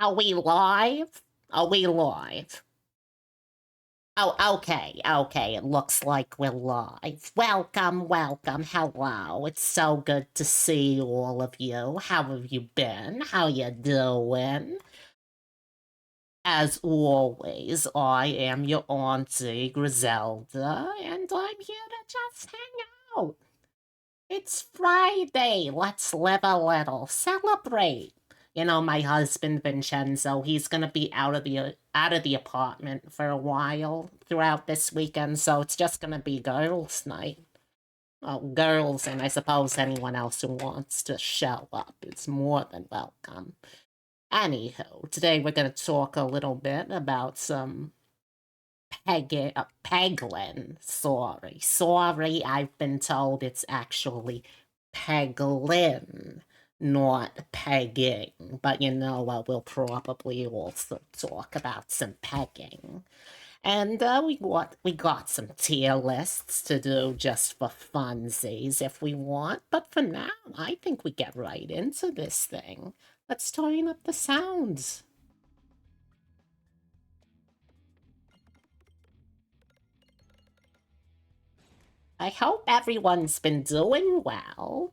Are we live? Are we live? Oh, okay, it looks like we're live. Welcome, hello. It's so good to see all of you. How have you been? How you doing? As always, I am your auntie, Griselda, and I'm here to just hang out. It's Friday. Let's live a little. Celebrate. You know, my husband Vincenzo, he's gonna be out of the apartment for a while throughout this weekend, so it's just gonna be girls' night. Well, girls and I suppose anyone else who wants to show up is more than welcome. Anywho, today we're gonna talk a little bit about some Peglin. Sorry, I've been told it's actually Peglin, not pegging. But you know what, we'll probably also talk about some pegging. And we got some tier lists to do just for funsies if we want. But for now, I think we get right into this thing. Let's turn up the sounds. I hope everyone's been doing well.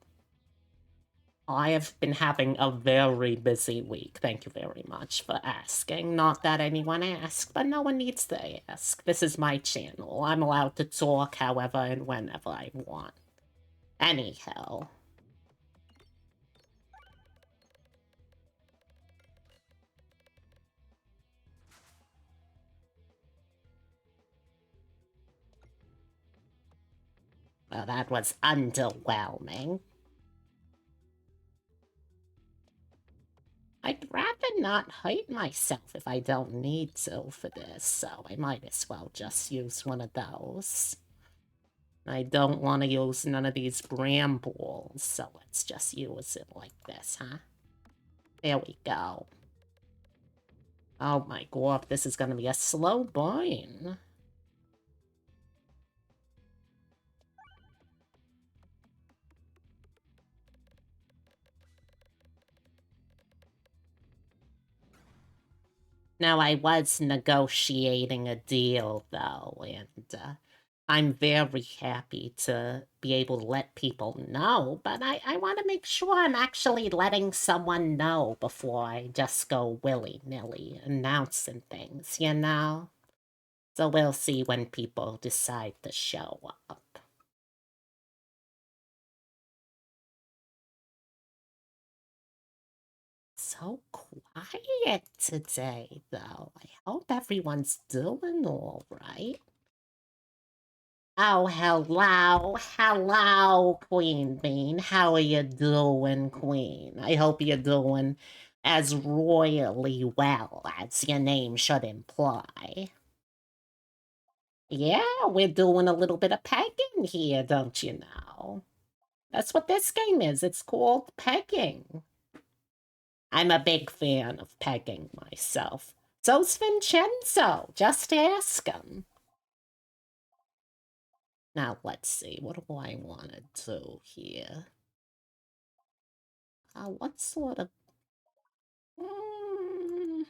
I have been having a very busy week. Thank you very much for asking. Not that anyone asked, but no one needs to ask. This is my channel. I'm allowed to talk however and whenever I want. Anyhow. Well, that was underwhelming. I'd rather not hurt myself if I don't need to for this, so I might as well just use one of those. I don't want to use none of these brambles, so let's just use it like this, huh? There we go. Oh my god, this is gonna be a slow burn. Now, I was negotiating a deal, though, and I'm very happy to be able to let people know, but I want to make sure I'm actually letting someone know before I just go willy-nilly announcing things, you know? So we'll see when people decide to show up. So quiet today, though. I hope everyone's doing all right. Oh, hello, Queen Bean. How are you doing, Queen? I hope you're doing as royally well as your name should imply. Yeah, we're doing a little bit of pegging here, don't you know? That's what this game is. It's called pegging. I'm a big fan of pegging myself. So's Vincenzo. Just ask him. Now, let's see. What do I want to do here? What sort of... Mm,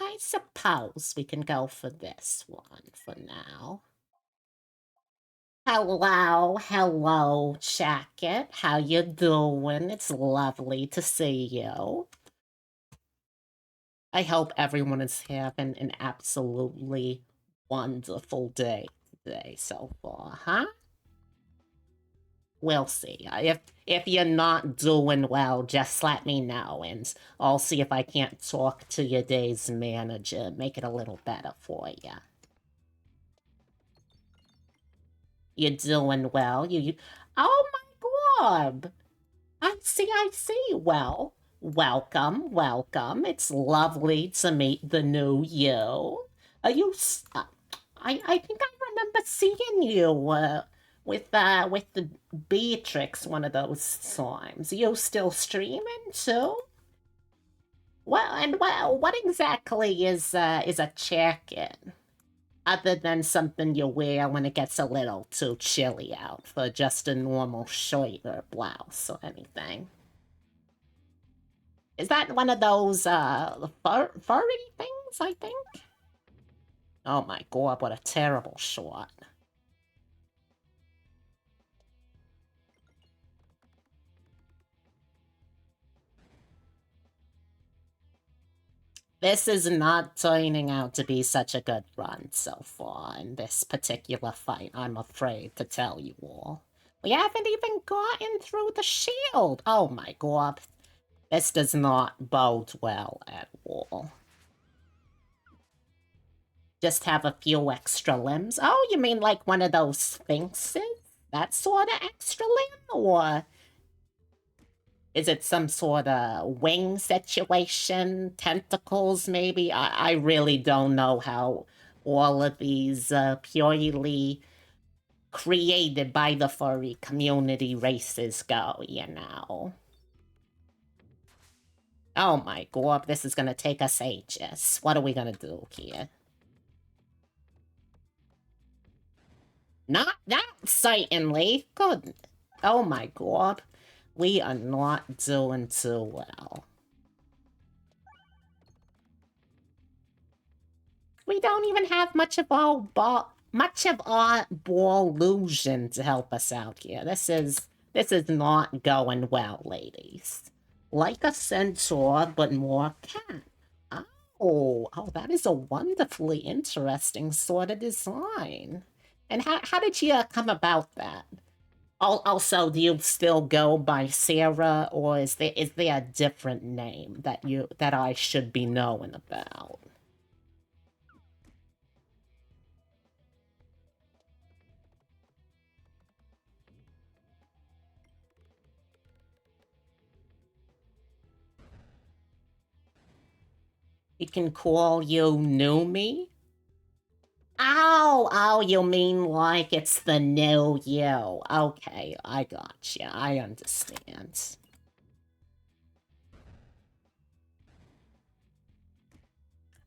I suppose we can go for this one for now. Hello, Jacket. How you doing? It's lovely to see you. I hope everyone is having an absolutely wonderful day today so far, huh? We'll see. If you're not doing well, just let me know, and I'll see if I can't talk to your day's manager, make it a little better for you. You're doing well. You. Oh my god! I see. Well, welcome. It's lovely to meet the new you. Are you? I think I remember seeing you with the Beatrix one of those times. You still streaming too? What exactly is a check-in? Other than something you wear when it gets a little too chilly out for just a normal shirt or blouse or anything. Is that one of those, furry things, I think? Oh my god, what a terrible shot. This is not turning out to be such a good run so far in this particular fight, I'm afraid to tell you all. We haven't even gotten through the shield! Oh my god. This does not bode well at all. Just have a few extra limbs? Oh, you mean like one of those sphinxes? That sort of extra limb? Or is it some sort of wing situation? Tentacles, maybe? I really don't know how all of these purely created by the furry community races go, you know? Oh my god, this is gonna take us ages. What are we gonna do here? Not that, certainly. Good. Oh my god. We are not doing too well. We don't even have much of our ball illusion to help us out here. This is not going well, ladies. Like a centaur, but more cat. Oh, that is a wonderfully interesting sort of design. And how did you come about that? Also, do you still go by Sarah, or is there a different name that I should be knowing about? We can call you Numi? Oh, you mean like it's the new you. Okay, I gotcha. I understand.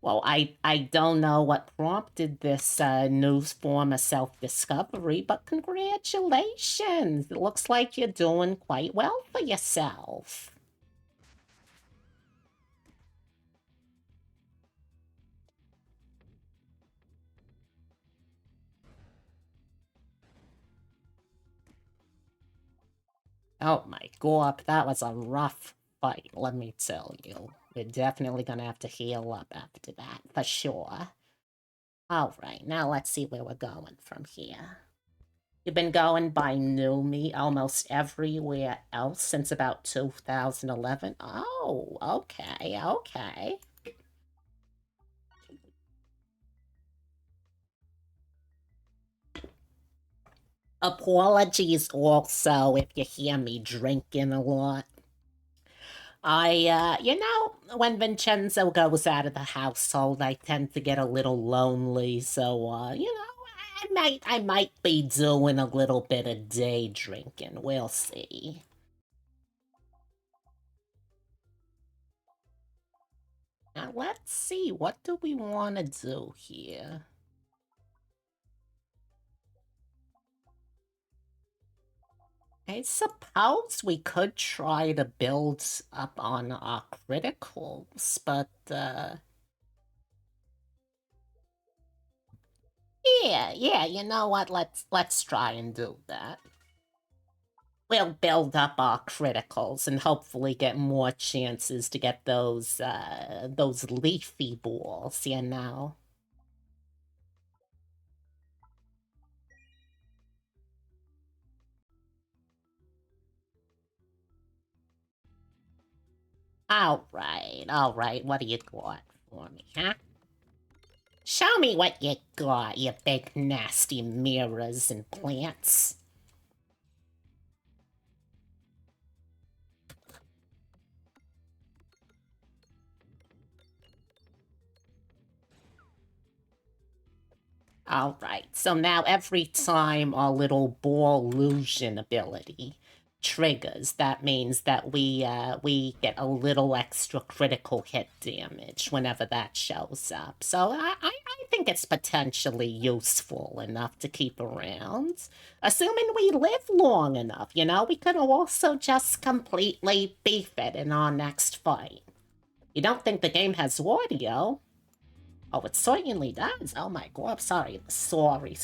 Well, I don't know what prompted this new form of self-discovery, but congratulations! It looks like you're doing quite well for yourself. Oh my god, that was a rough fight, let me tell you. We're definitely gonna have to heal up after that, for sure. Alright, now let's see where we're going from here. You've been going by New Me almost everywhere else since about 2011. Oh, okay, okay. Apologies also if you hear me drinking a lot. When Vincenzo goes out of the household, I tend to get a little lonely, so, I might be doing a little bit of day drinking. We'll see. Now, let's see. What do we want to do here? I suppose we could try to build up on our criticals, but, yeah, you know what? Let's try and do that. We'll build up our criticals and hopefully get more chances to get those leafy balls, you know? All right, what do you got for me, huh? Show me what you got, you big nasty mirrors and plants. Alright, so now every time our little ball illusion ability triggers, that means that we get a little extra critical hit damage whenever that shows up. So I think it's potentially useful enough to keep around. Assuming we live long enough, we could also just completely beef it in our next fight. You don't think the game has audio? Oh, it certainly does. Oh my god, sorry. Sorry.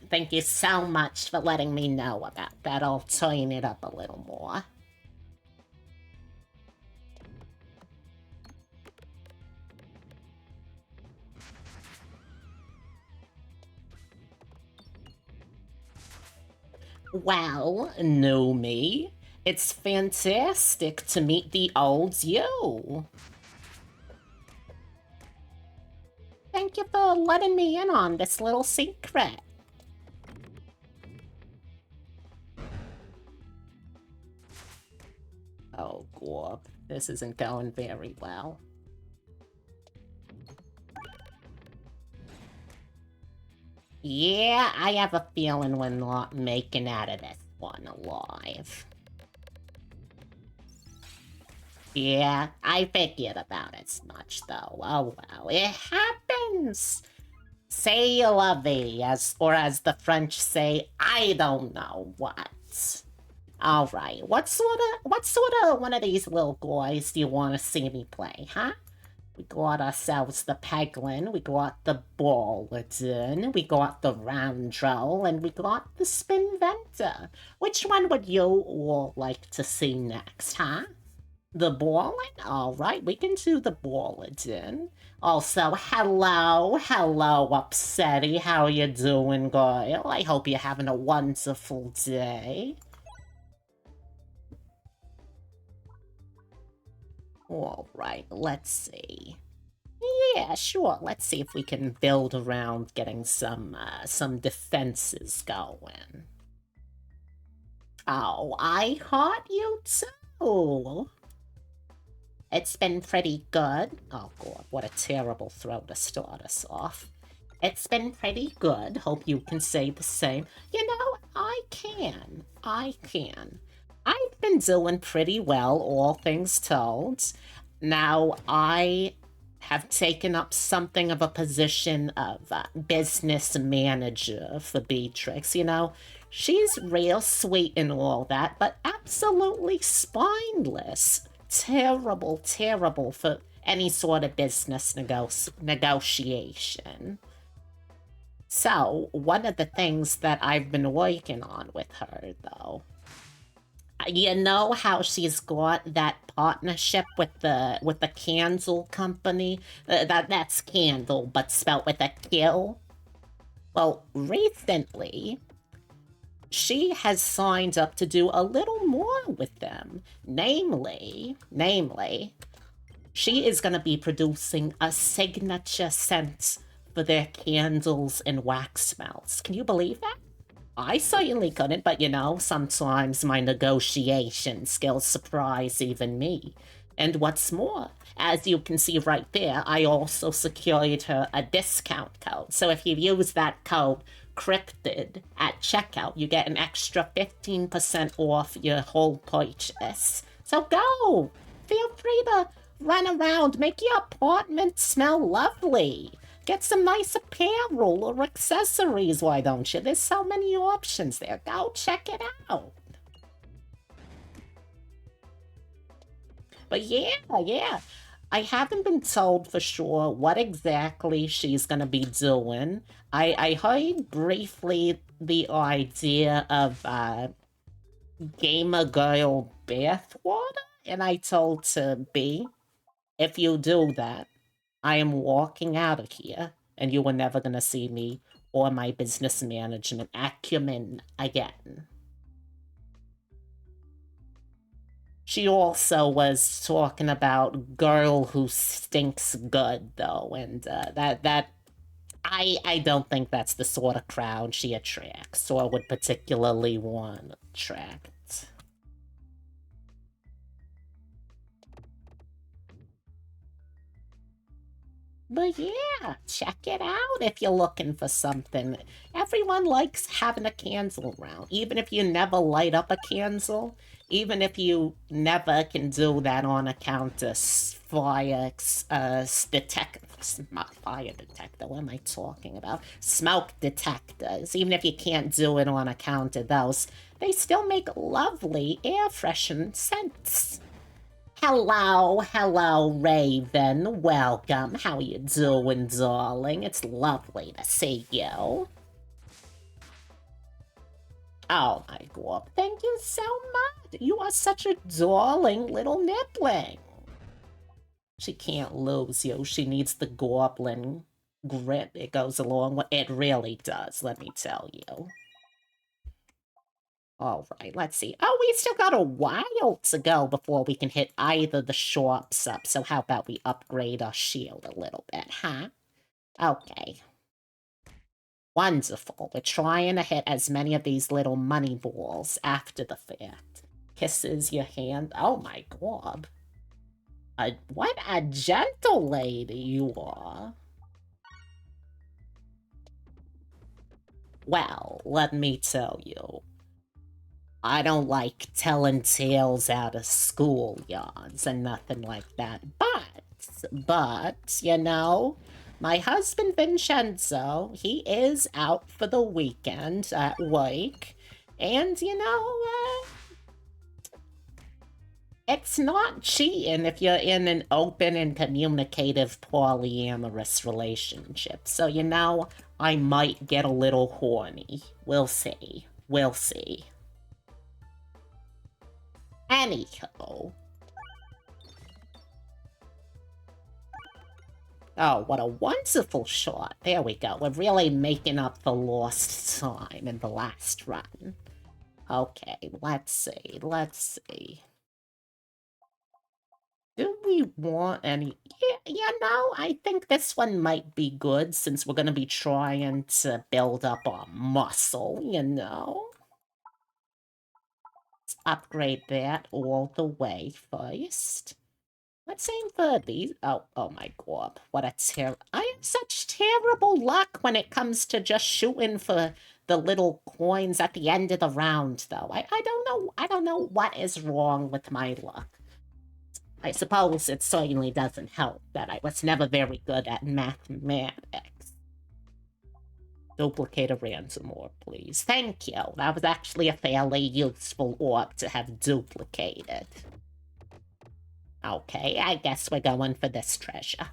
Thank you so much for letting me know about that. I'll turn it up a little more. Well, know me. It's fantastic to meet the old you. Thank you for letting me in on this little secret. Oh, Gorb, this isn't going very well. Yeah, I have a feeling we're not making out of this one alive. Yeah, I figured about as much, though. Oh, well, it happens. C'est la vie, as the French say, I don't know what. All right, what sort of one of these little guys do you want to see me play, huh? We got ourselves the Peglin, we got the Bulletin, we got the Roundroll, and we got the Spinventer. Which one would you all like to see next, huh? The Bulletin? All right, we can do the Bulletin. Also, hello, Upsetty. How you doing, girl? I hope you're having a wonderful day. All right, let's see. Yeah, sure. Let's see if we can build around getting some defenses going. Oh, I heart you too. It's been pretty good. Oh god, what a terrible throw to start us off. It's been pretty good. Hope you can say the same. You know, I can. I've been doing pretty well, all things told. Now, I have taken up something of a position of business manager for Beatrix. You know, she's real sweet and all that, but absolutely spineless. Terrible for any sort of business negotiation. So, one of the things that I've been working on with her, though, you know how she's got that partnership with the candle company? That's candle, but spelt with a Q. Well, recently, she has signed up to do a little more with them. Namely, she is going to be producing a signature scent for their candles and wax melts. Can you believe that? I certainly couldn't, but you know, sometimes my negotiation skills surprise even me. And what's more, as you can see right there, I also secured her a discount code. So if you use that code cryptid at checkout, you get an extra 15% off your whole purchase. So go! Feel free to run around, make your apartment smell lovely. Get some nice apparel or accessories, why don't you? There's so many options there. Go check it out. But yeah. I haven't been told for sure what exactly she's going to be doing. I heard briefly the idea of Gamer Girl bathwater, and I told to be, if you do that, I am walking out of here, and you are never going to see me or my business management acumen again. She also was talking about girl who stinks good, though, and I don't think that's the sort of crowd she attracts or would particularly want to attract. But yeah, check it out if you're looking for something. Everyone likes having a candle around, even if you never light up a candle, even if you never can do that on account of fire not fire detector, what am I talking about? Smoke detectors. Even if you can't do it on account of those, they still make lovely air freshening scents. Hello, Raven. Welcome. How you doing, darling? It's lovely to see you. Oh my god, thank you so much. You are such a darling little nippling. She can't lose you. She needs the goblin grit it goes along with. It really does, let me tell you. All right, let's see. Oh, we still got a while to go before we can hit either the shops up. So how about we upgrade our shield a little bit, huh? Okay. Wonderful. We're trying to hit as many of these little money balls after the fact. Kisses your hand. Oh my god. What a gentle lady you are. Well, let me tell you. I don't like telling tales out of schoolyards and nothing like that. But, you know, my husband Vincenzo, he is out for the weekend at work. And, you know, it's not cheating if you're in an open and communicative polyamorous relationship. So, you know, I might get a little horny. We'll see. We'll see. Anyhow. Oh, what a wonderful shot. There we go. We're really making up for lost time in the last run. Okay, let's see. Do we want any... Yeah, you know, I think this one might be good since we're going to be trying to build up our muscle, you know? Let's upgrade that all the way first. Let's aim for these. Oh my god. What a I have such terrible luck when it comes to just shooting for the little coins at the end of the round, though. I don't know what is wrong with my luck. I suppose it certainly doesn't help that I was never very good at mathematics. Duplicate a ransom orb, please. Thank you. That was actually a fairly useful orb to have duplicated. Okay, I guess we're going for this treasure.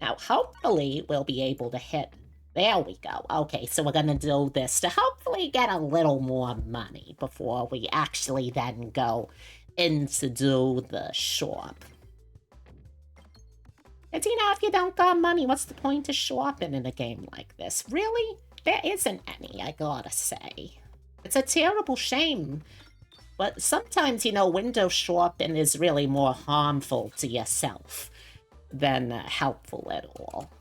Now, hopefully, we'll be able to hit... There we go. Okay, so we're gonna do this to hopefully get a little more money before we actually then go in to do the shop. And you know, if you don't got money, what's the point of shopping in a game like this? Really? There isn't any, I gotta say. It's a terrible shame. But sometimes, you know, window shopping is really more harmful to yourself than helpful at all.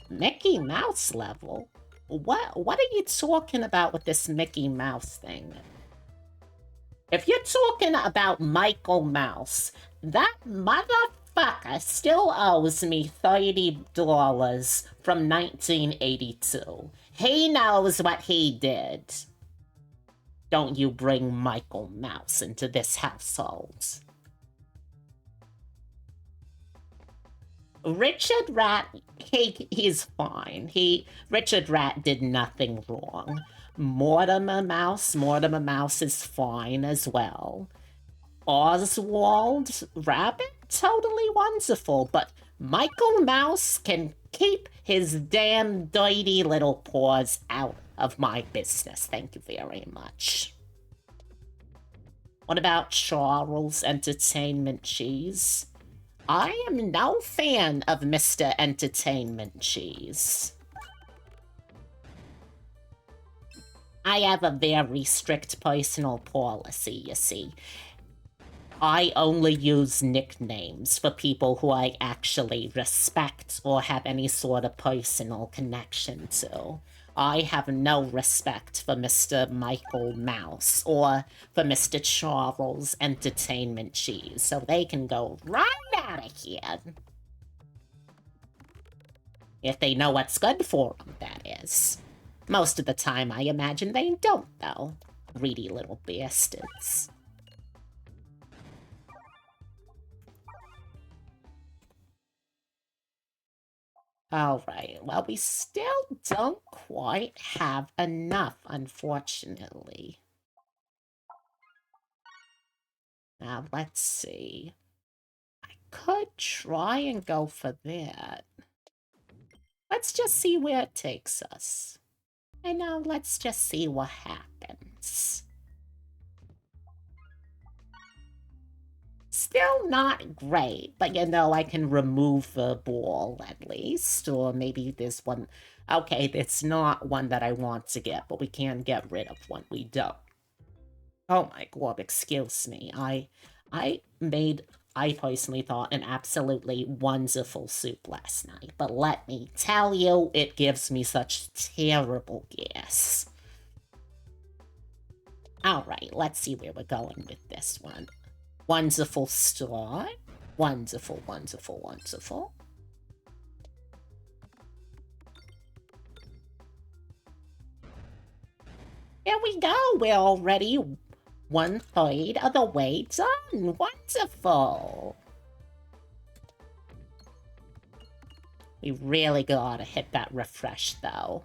Mickey Mouse level? What are you talking about with this Mickey Mouse thing? If you're talking about Michael Mouse, that motherfucker still owes me $30 from 1982. He knows what he did. Don't you bring Michael Mouse into this household. Richard Rat, he's fine. Richard Rat did nothing wrong. Mortimer Mouse is fine as well. Oswald Rabbit, totally wonderful, but Michael Mouse can keep his damn dirty little paws out of my business. Thank you very much. What about Charles Entertainment Cheese? I am no fan of Mr. Entertainment Cheese. I have a very strict personal policy, you see. I only use nicknames for people who I actually respect or have any sort of personal connection to. I have no respect for Mr. Michael Mouse or for Mr. Charles Entertainment Cheese, so they can go right out of here. If they know what's good for them, that is. Most of the time, I imagine they don't, though. Greedy little bastards. Alright, well, we still don't quite have enough, unfortunately. Now, let's see. I could try and go for that. Let's just see where it takes us. And now let's just see what happens. Still not great, but you know, I can remove the ball at least. Or maybe there's one... Okay, it's not one that I want to get, but we can get rid of one we don't. Oh my god, excuse me. I personally thought, an absolutely wonderful soup last night. But let me tell you, it gives me such terrible gas. Alright, let's see where we're going with this one. Wonderful start. Wonderful, wonderful, wonderful. There we go. We're already 1/3 of the way done. Wonderful. We really gotta hit that refresh, though.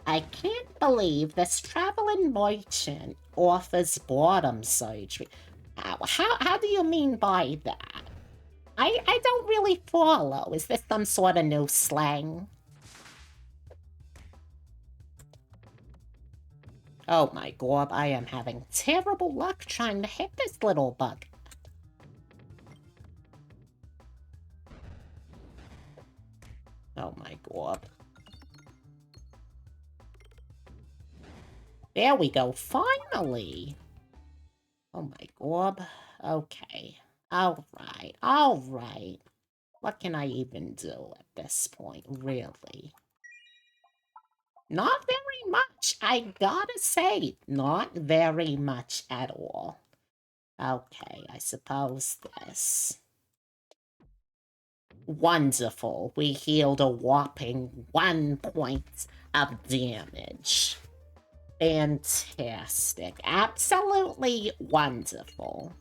I can't believe this traveling merchant offers bottom surgery. How do you mean by that? I don't really follow. Is this some sort of new slang? Oh my god, I am having terrible luck trying to hit this little bug. Oh my god. There we go, finally! Oh my god. Okay. Alright, alright. What can I even do at this point, really? Not very much, I gotta say. Not very much at all. Okay, I suppose this. Wonderful. We healed a whopping 1 point of damage. Fantastic. Absolutely wonderful.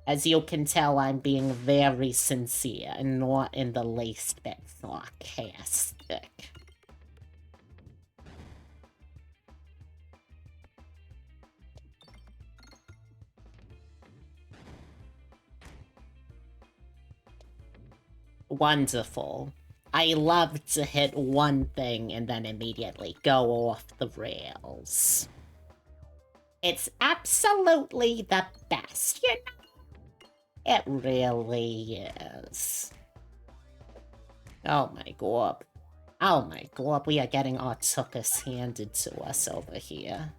As you can tell, I'm being very sincere and not in the least bit sarcastic. Wonderful. I love to hit one thing and then immediately go off the rails. It's absolutely the best, you know? It really is. Oh my god. Oh my god, we are getting our tuchus handed to us over here.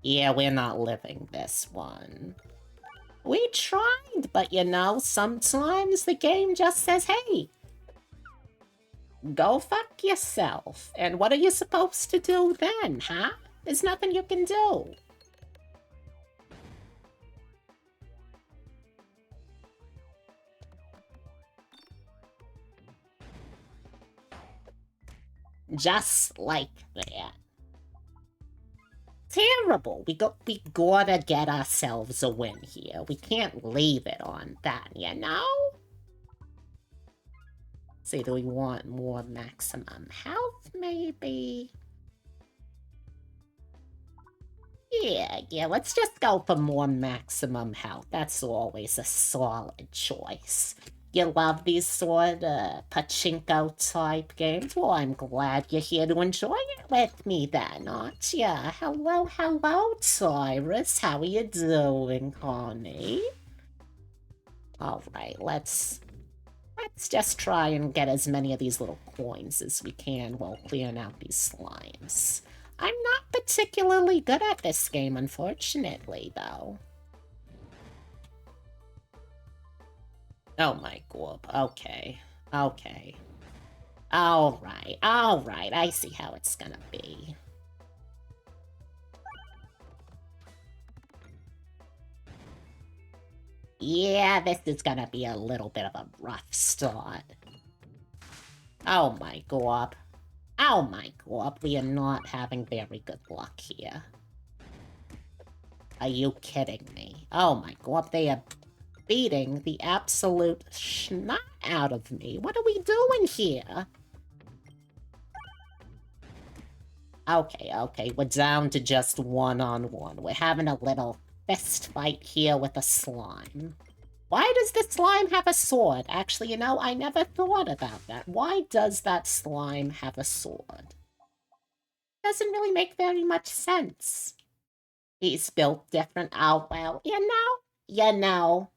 Yeah, we're not living this one. We tried, but you know, sometimes the game just says, hey, go fuck yourself. And what are you supposed to do then, huh? There's nothing you can do. Just like that. Terrible. We gotta get ourselves a win here. We can't leave it on that, you know? See, do we want more maximum health, maybe? Yeah, let's just go for more maximum health. That's always a solid choice. You love these sort of pachinko-type games? Well, I'm glad you're here to enjoy it with me then, aren't ya? Hello, Tyrus. How are you doing, honey? Alright, let's just try and get as many of these little coins as we can while clearing out these slimes. I'm not particularly good at this game, unfortunately, though. Oh my god, okay. Okay. Alright, I see how it's gonna be. Yeah, this is gonna be a little bit of a rough start. Oh my god. Oh my god, we are not having very good luck here. Are you kidding me? Oh my god, they are beating the absolute schnout out of me. What are we doing here? Okay, we're down to just one-on-one. We're having a little fist fight here with a slime. Why does the slime have a sword? Actually, you know, I never thought about that. Why does that slime have a sword? Doesn't really make very much sense. He's built different. Oh, well, you know.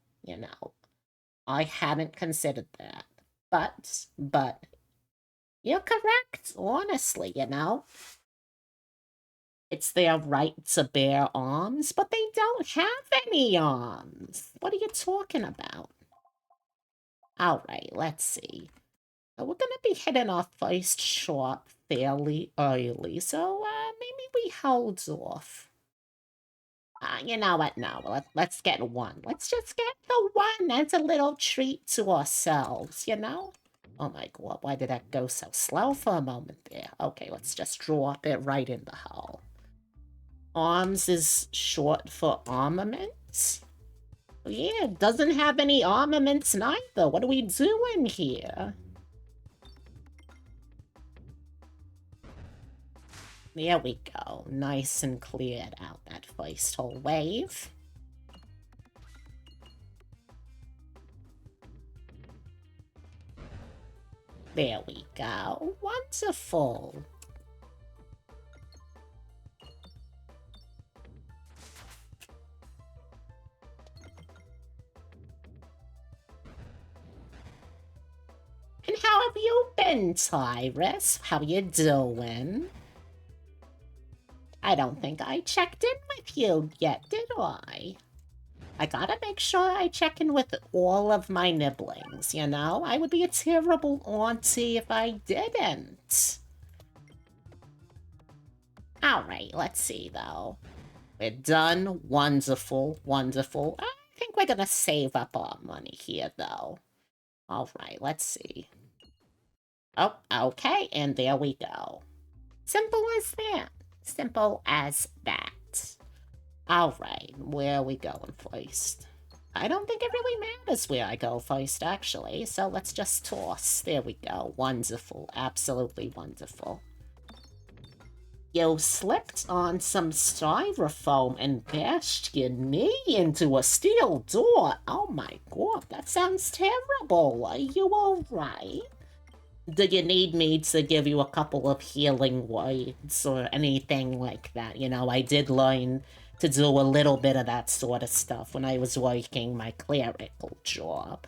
I hadn't considered that. But, you're correct, honestly, you know. It's their right to bear arms, but they don't have any arms. What are you talking about? Alright, let's see. We're gonna be hitting our first shot fairly early, so maybe we hold off. You know what? No, let's get one. Let's just get the one as a little treat to ourselves, you know? Oh my god, why did that go so slow for a moment there? Okay, let's just drop it right in the hole. Arms is short for armaments? Yeah, it doesn't have any armaments neither. What are we doing here? There we go. Nice and cleared out that first whole wave. There we go. Wonderful. And how have you been, Tyrus? How you doing? I don't think I checked in with you yet, did I? I gotta make sure I check in with all of my nibblings, you know? I would be a terrible auntie if I didn't. Alright, let's see, though. We're done. Wonderful, wonderful. I think we're gonna save up our money here, though. Alright, let's see. Oh, okay, and there we go. Simple as that. Simple as that. Alright, where are we going first? I don't think it really matters where I go first, actually, so let's just toss. There we go. Wonderful. Absolutely wonderful. You slipped on some styrofoam and bashed your knee into a steel door. Oh my god, that sounds terrible. Are you alright? Do you need me to give you a couple of healing words or anything like that? You know, I did learn to do a little bit of that sort of stuff when I was working my clerical job.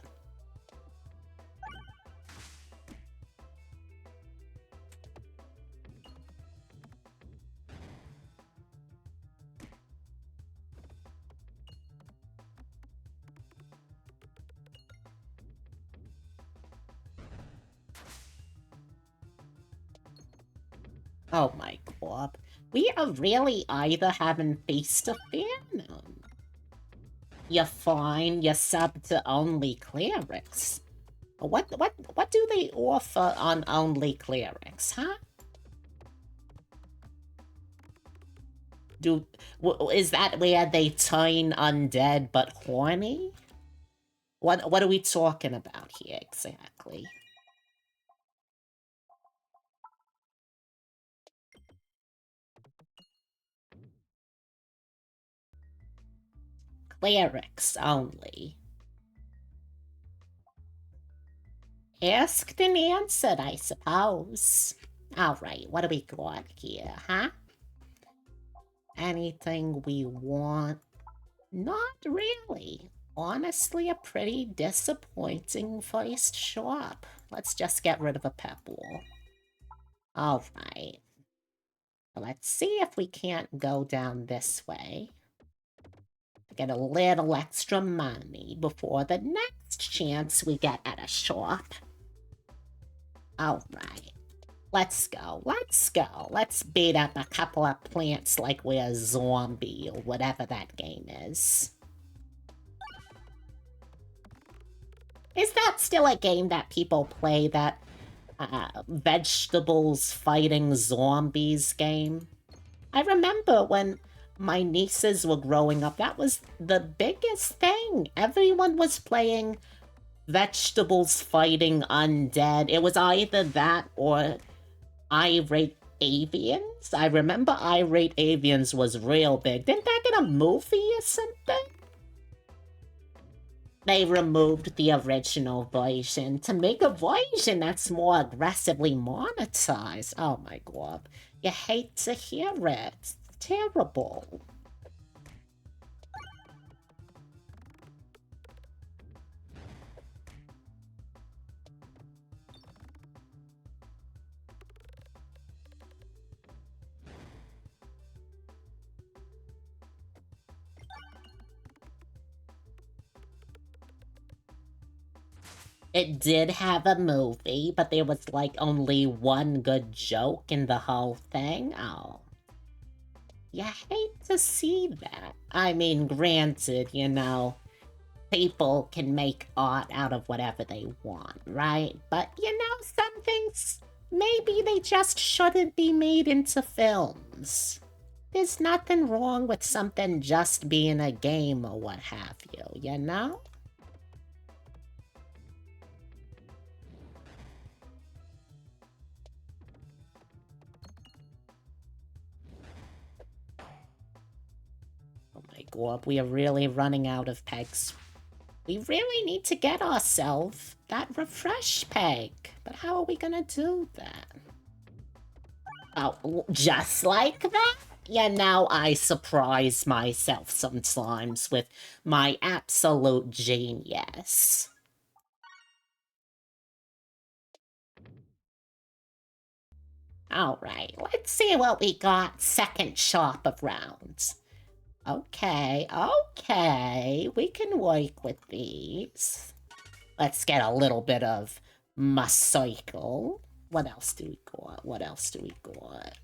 Oh my god. We are really either having feast or famine. You're fine, you're sub to only clerics. What do they offer on only clerics, huh? Is that where they turn undead but horny? What are we talking about here exactly? Clerics only. Asked and answered, I suppose. Alright, what do we got here, huh? Anything we want? Not really. Honestly, a pretty disappointing first shop. Let's just get rid of a pep wall. Alright. Let's see if we can't go down this way. Get a little extra money before the next chance we get at a shop. Alright. Let's go. Let's beat up a couple of plants like we're a zombie or whatever that game is. Is that still a game that people play, that vegetables fighting zombies game? I remember when my nieces were growing up, that was the biggest thing. Everyone was playing vegetables fighting undead. It was either that or Avians? I remember Irate Avians was real big. Didn't that get a movie or something? They removed the original version to make a version that's more aggressively monetized. Oh my god. You hate to hear it. It's terrible. It did have a movie, but there was like only one good joke in the whole thing. Oh. You hate to see that. I mean, granted, you know, people can make art out of whatever they want, right? But, you know, some things, maybe they just shouldn't be made into films. There's nothing wrong with something just being a game or what have you, you know? Oh my god, we are really running out of pegs. We really need to get ourselves that refresh peg. But how are we gonna do that? Oh, just like that? Yeah, now I surprise myself sometimes with my absolute genius. Alright, let's see what we got second sharp of rounds. Okay, we can work with these. Let's get a little bit of my cycle. What else do we got?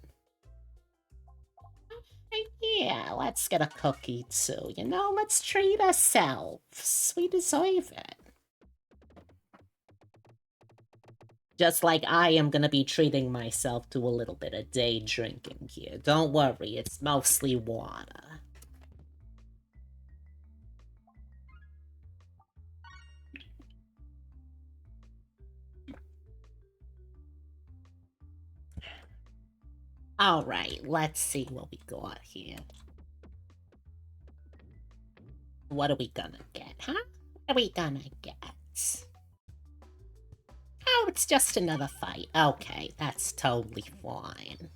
Yeah, let's get a cookie too. You know, let's treat ourselves. We deserve it. Just like I am gonna be treating myself to a little bit of day drinking here. Don't worry, it's mostly water. Alright, let's see what we got here. What are we gonna get, huh? What are we gonna get? Oh, it's just another fight. Okay, that's totally fine.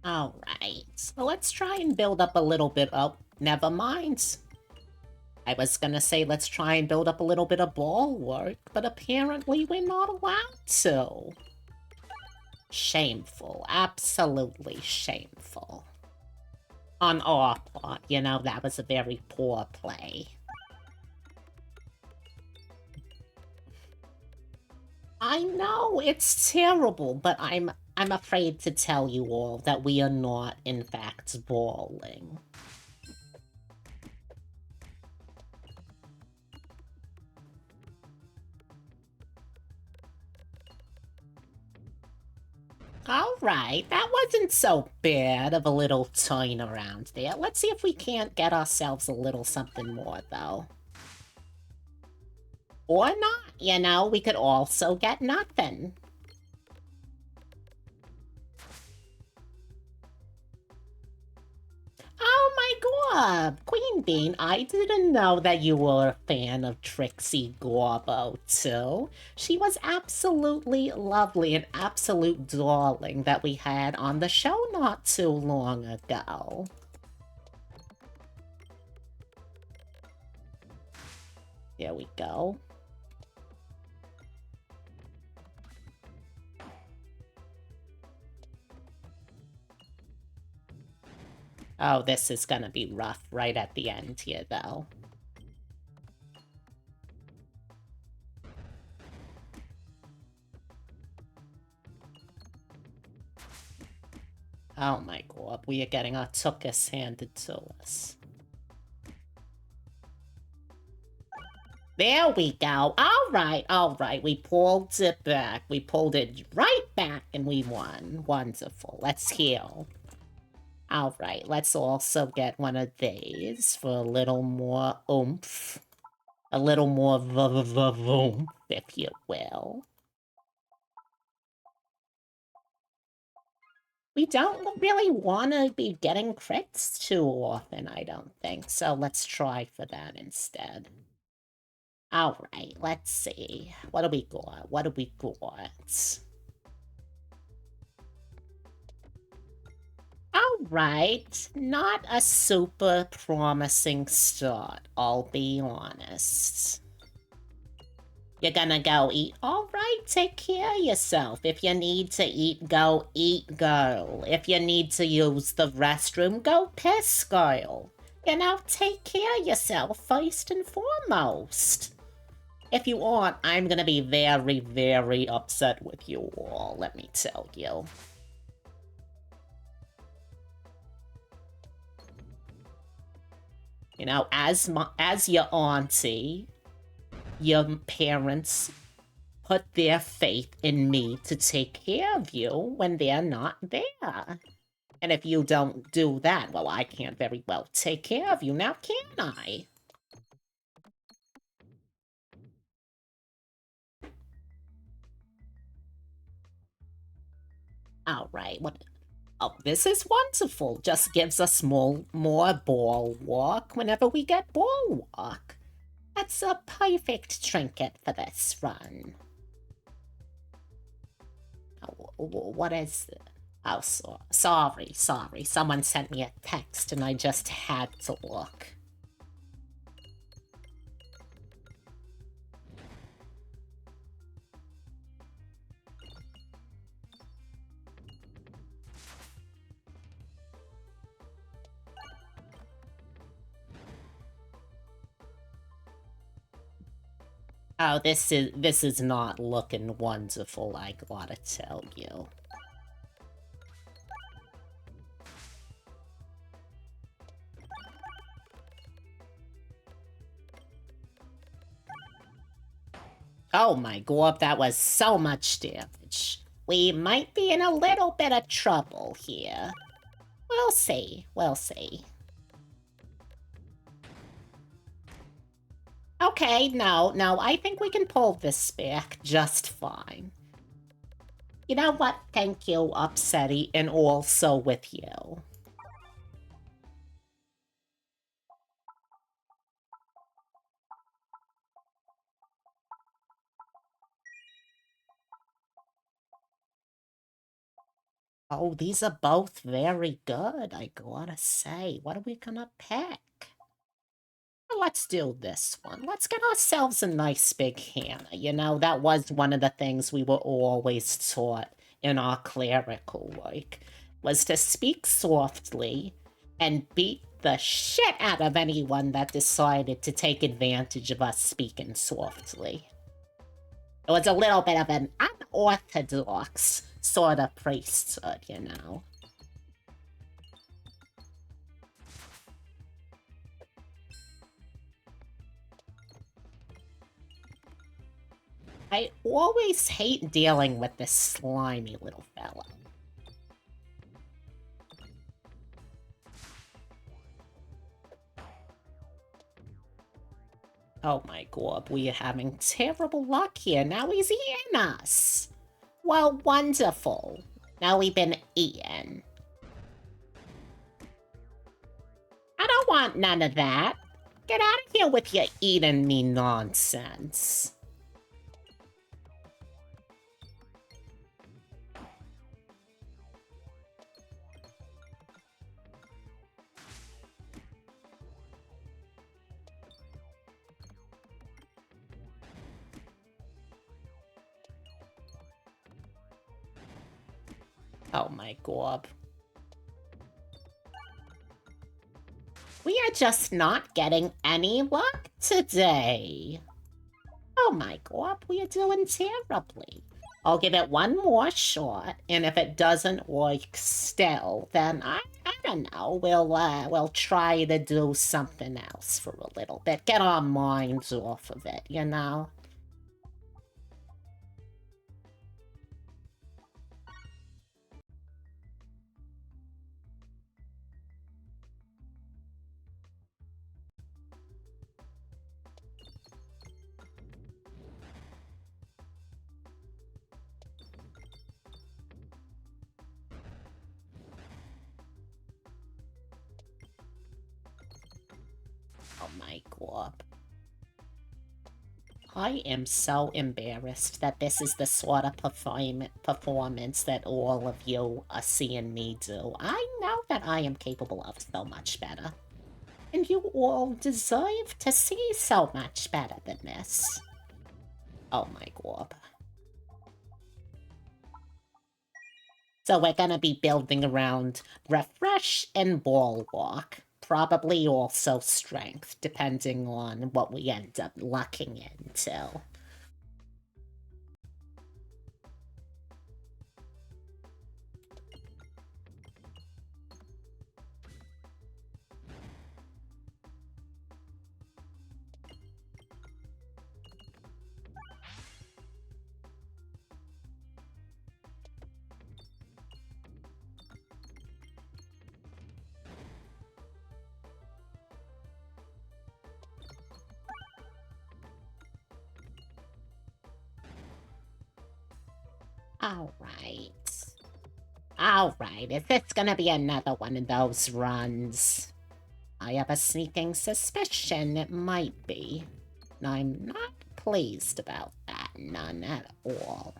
Alright, so let's try and build up a little bit. Oh, never mind. I was gonna say let's try and build up a little bit of ball work, but apparently we're not allowed to. Shameful. Absolutely shameful. On our part, you know, that was a very poor play. I know, it's terrible, but I'm afraid to tell you all that we are not, in fact, balling. Alright, that wasn't so bad of a little turnaround there. Let's see if we can't get ourselves a little something more, though. Or not, you know, we could also get nothing. Oh my god, Queen Bean, I didn't know that you were a fan of Trixie Gorbo, too. She was absolutely lovely, an absolute darling that we had on the show not too long ago. There we go. Oh, this is gonna be rough right at the end here, though. Oh my god, we are getting our tuchus handed to us. There we go. Alright. We pulled it back. We pulled it right back and we won. Wonderful. Let's heal. Alright, let's also get one of these for a little more oomph. A little more v-v-v-oomph, if you will. We don't really want to be getting crits too often, I don't think, so let's try for that instead. Alright, let's see. What do we got? What do we got? Alright, not a super promising start, I'll be honest. You're gonna go eat? Alright, take care of yourself. If you need to eat, go eat, girl. If you need to use the restroom, go piss, girl. You know, take care of yourself first and foremost. If you aren't, I'm gonna be very, very upset with you all, let me tell you. You know, as your auntie, your parents put their faith in me to take care of you when they're not there. And if you don't do that, well, I can't very well take care of you now, can I? Alright, what... Oh, this is wonderful. Just gives us more ball walk whenever we get ball walk. That's a perfect trinket for this run. Oh, what is it? Oh, sorry. Someone sent me a text and I just had to look. Oh, this is not looking wonderful, I gotta tell you. Oh my god, that was so much damage. We might be in a little bit of trouble here. We'll see. Okay, no, I think we can pull this back just fine. You know what? Thank you, Upsetty, and also with you. Oh, these are both very good, I gotta say. What are we gonna pick? Let's do this one. Let's get ourselves a nice big hammer. You know, that was one of the things we were always taught in our clerical work, was to speak softly and beat the shit out of anyone that decided to take advantage of us speaking softly. It was a little bit of an unorthodox sort of priesthood, you know. I always hate dealing with this slimy little fellow. Oh my god, we are having terrible luck here. Now he's eating us. Well, wonderful. Now we've been eaten. I don't want none of that. Get out of here with your eating me nonsense. Oh my god. We are just not getting any luck today. Oh my god, we are doing terribly. I'll give it one more shot, and if it doesn't work still, then I don't know. We'll try to do something else for a little bit. Get our minds off of it, you know? my god. I am so embarrassed that this is the sort of performance that all of you are seeing me do. I know that I am capable of so much better. And you all deserve to see so much better than this. Oh my god. So we're gonna be building around Refresh and Ball Walk. Probably also Strength, depending on what we end up lucking into. Alright, if it's gonna be another one of those runs, I have a sneaking suspicion it might be. And I'm not pleased about that, none at all.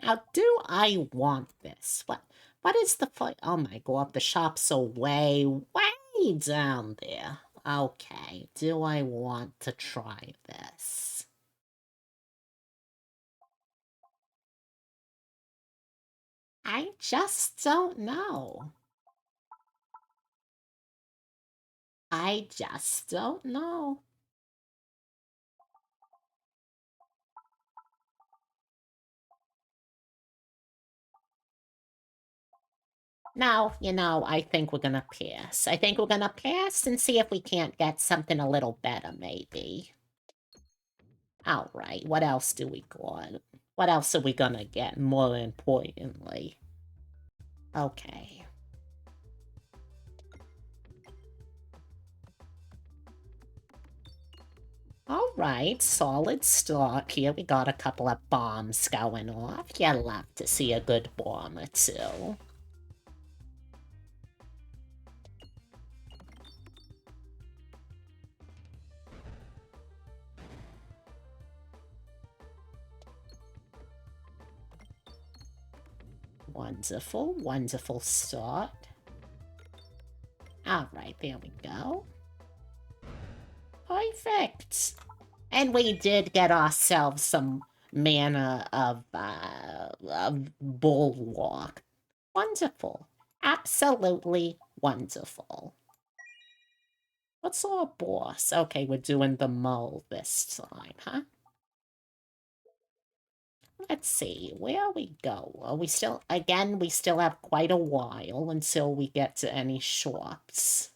Now, do I want this? What is the fight? Oh my god, the shops are way, way down there. Okay, do I want to try this? I just don't know. I just don't know. Now, I think we're gonna pass. I think we're gonna pass and see if we can't get something a little better, maybe. Alright, what else do we got? What else are we gonna get, more importantly? Okay. Alright, solid start here. We got a couple of bombs going off. You love to see a good bomb or two. Wonderful, wonderful start. Alright, there we go. Perfect. And we did get ourselves some mana of Bulwark. Wonderful. Absolutely wonderful. What's our boss? Okay, we're doing the mole this time, huh? Let's see, where we go? We still have quite a while until we get to any shops.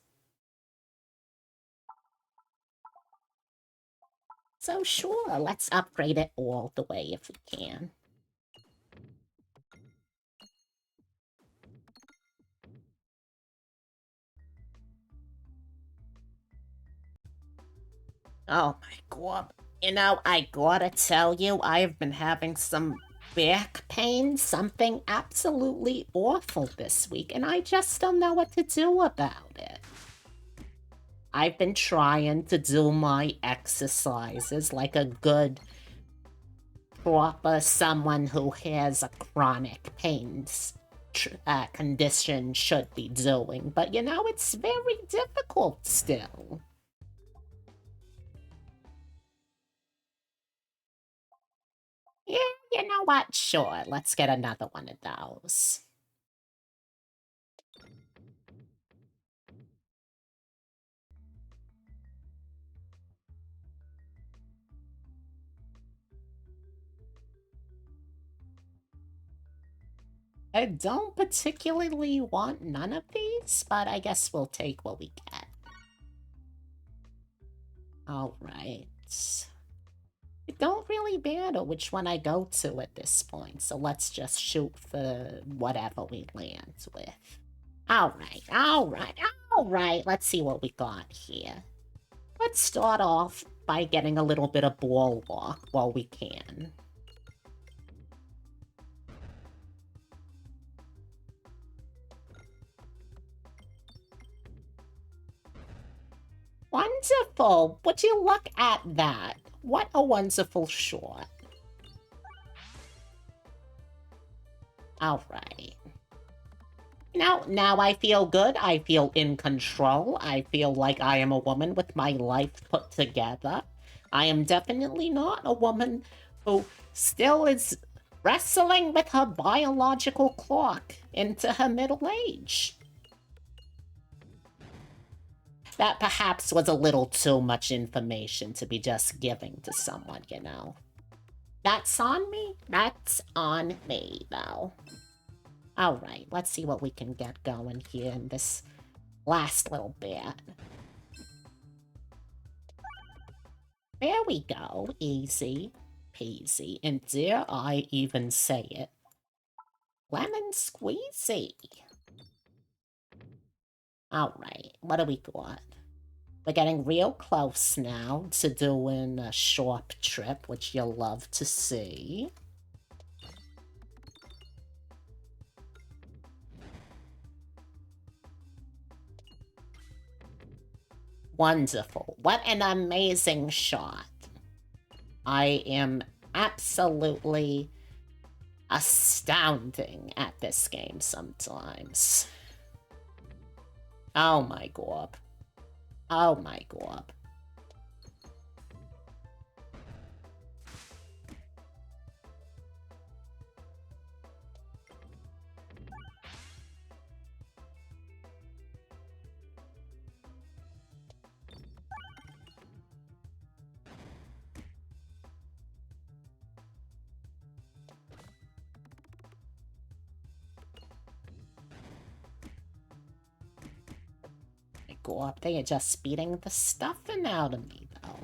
So sure, let's upgrade it all the way if we can. Oh my god. I gotta tell you, I've been having some back pain, something absolutely awful this week, and I just don't know what to do about it. I've been trying to do my exercises like a good, proper someone who has a chronic pains condition should be doing, but it's very difficult still. Yeah, you know what? Sure, let's get another one of those. I don't particularly want none of these, but I guess we'll take what we get. Alright. It don't really matter which one I go to at this point, so let's just shoot for whatever we land with. Alright, let's see what we got here. Let's start off by getting a little bit of ball walk while we can. Wonderful! Would you look at that? What a wonderful shot. Alright. Now I feel good. I feel in control. I feel like I am a woman with my life put together. I am definitely not a woman who still is wrestling with her biological clock into her middle age. That perhaps was a little too much information to be just giving to someone, you know. That's on me. That's on me, though. Alright, let's see what we can get going here in this last little bit. There we go. Easy peasy. And dare I even say it? Lemon squeezy. Alright, what do we got? We're getting real close now to doing a short trip, which you'll love to see. Wonderful. What an amazing shot. I am absolutely astounding at this game sometimes. Oh my god. Oh my god. Go up there, just beating the stuffing out of me, though.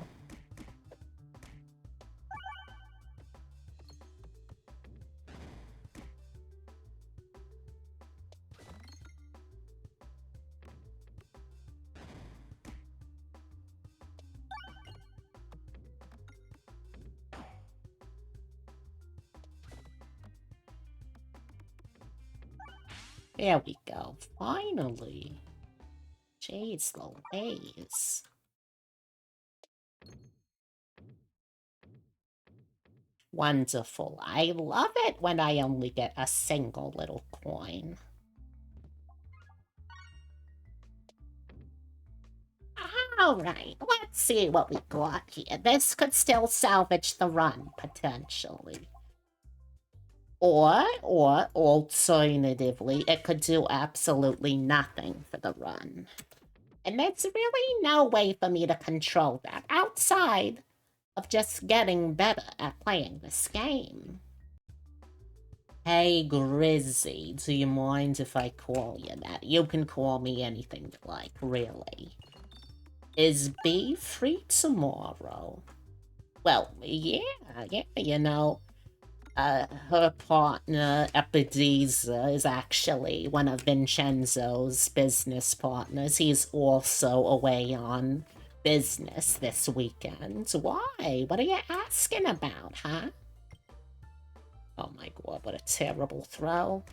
There we go, finally. Jeez Louise. Wonderful. I love it when I only get a single little coin. Alright, let's see what we got here. This could still salvage the run, potentially. Or alternatively, it could do absolutely nothing for the run. And there's really no way for me to control that outside of just getting better at playing this game. Hey, Grizzy, do you mind if I call you that? You can call me anything you like, really. Is B free tomorrow? Well, yeah, you know, her partner, Epidiza, is actually one of Vincenzo's business partners. He's also away on business this weekend. Why? What are you asking about, huh? Oh my god, what a terrible throw.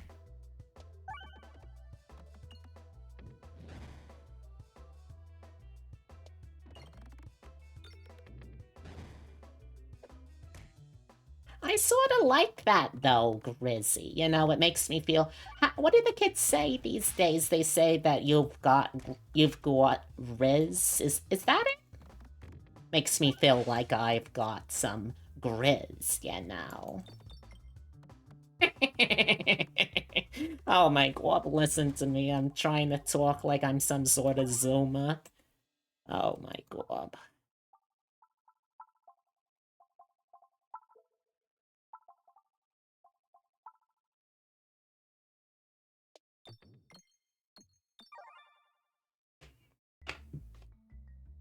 I sort of like that, though, Grizzy. You know, it makes me feel... What do the kids say these days? They say that you've got Riz. Is that it? Makes me feel like I've got some Grizz, you know. Oh my god, listen to me. I'm trying to talk like I'm some sort of Zoomer. Oh my god.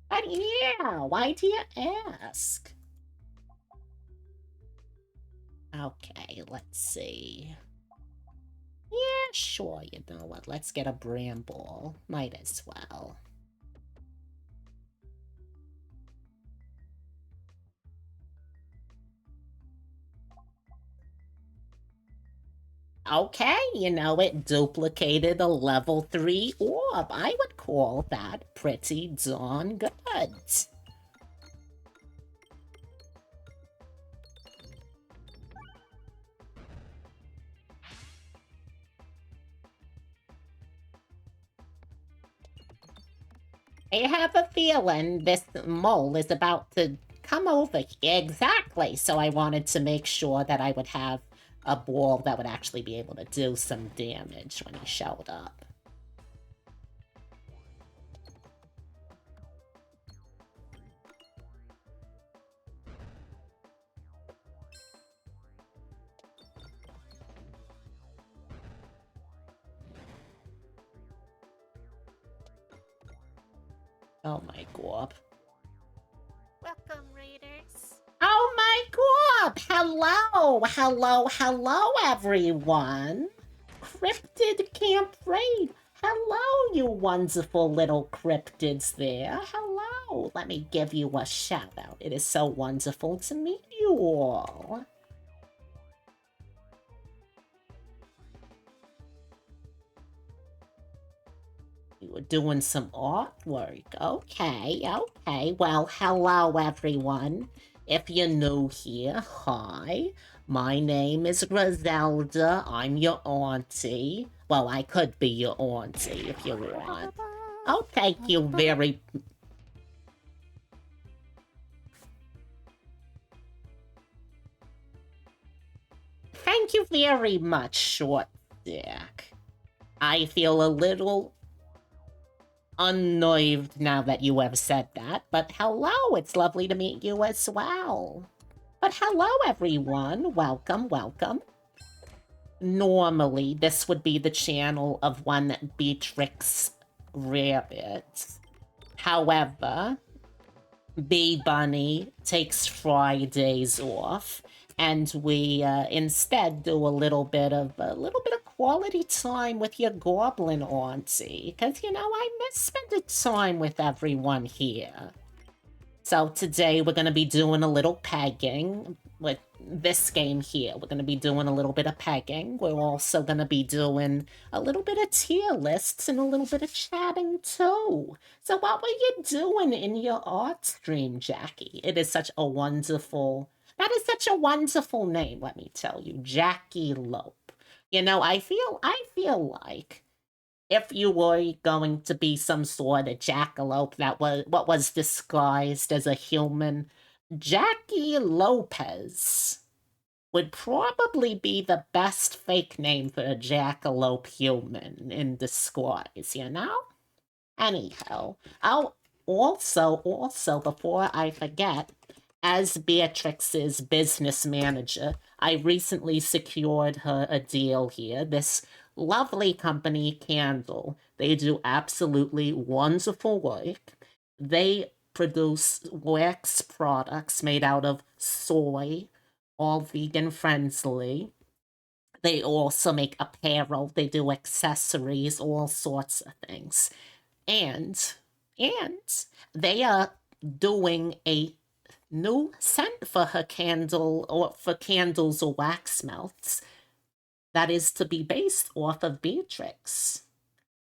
But yeah, why do you ask? Okay, let's see. Yeah, sure, you know what, let's get a bramble. Might as well. Okay, you know, it duplicated a level 3 orb. I would call that pretty darn good. I have a feeling this mole is about to come over here. Exactly. So I wanted to make sure that I would have a ball that would actually be able to do some damage when he showed up. Oh my god. Welcome, Raiders. Oh my god! Hello! Hello, hello, everyone! Cryptid Camp Raid! Hello, you wonderful little cryptids there. Hello! Let me give you a shout out. It is so wonderful to meet you all. You were doing some artwork. Okay, okay. Well, hello, everyone. If you're new here, hi. My name is Griselda. I'm your auntie. Well, I could be your auntie if you want. Oh, thank you very... Thank you very much, Short Dick. I feel a little unnerved now that you have said that, but hello, it's lovely to meet you as well. But hello, everyone. Welcome, welcome. Normally, this would be the channel of one Beatrix Rabbit. However, Bee Bunny takes Fridays off, and we instead do a little bit of quality time with your Goblin auntie, because you know I miss spending time with everyone here. So today we're gonna be doing a little pegging with this game here. We're gonna be doing a little bit of pegging. We're also gonna be doing a little bit of tier lists and a little bit of chatting too. So what were you doing in your art stream, Jackie? It is such a wonderful... That is such a wonderful name, let me tell you. Jackie Lope. You know, I feel like if you were going to be some sort of jackalope that was disguised as a human, Jackie Lopez would probably be the best fake name for a jackalope human in disguise, you know? Anyhow, I'll also, before I forget, as Beatrix's business manager, I recently secured her a deal here. This lovely company, Candle. They do absolutely wonderful work. They produce wax products made out of soy, all vegan friendly. They also make apparel, they do accessories, all sorts of things. And they are doing a new scent for her candle, or for candles or wax melts, that is to be based off of Beatrix.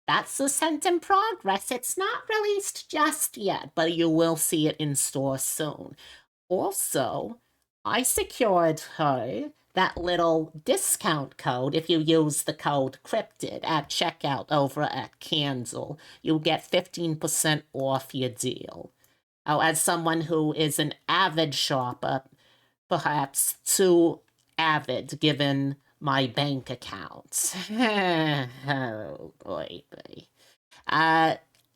That's a scent in progress. It's not released just yet, but you will see it in store soon. Also, I secured her that little discount code. If you use the code Cryptid at checkout over at Candle, you'll get 15% off your deal. Oh, as someone who is an avid shopper, perhaps too avid given my bank account. Oh, boy.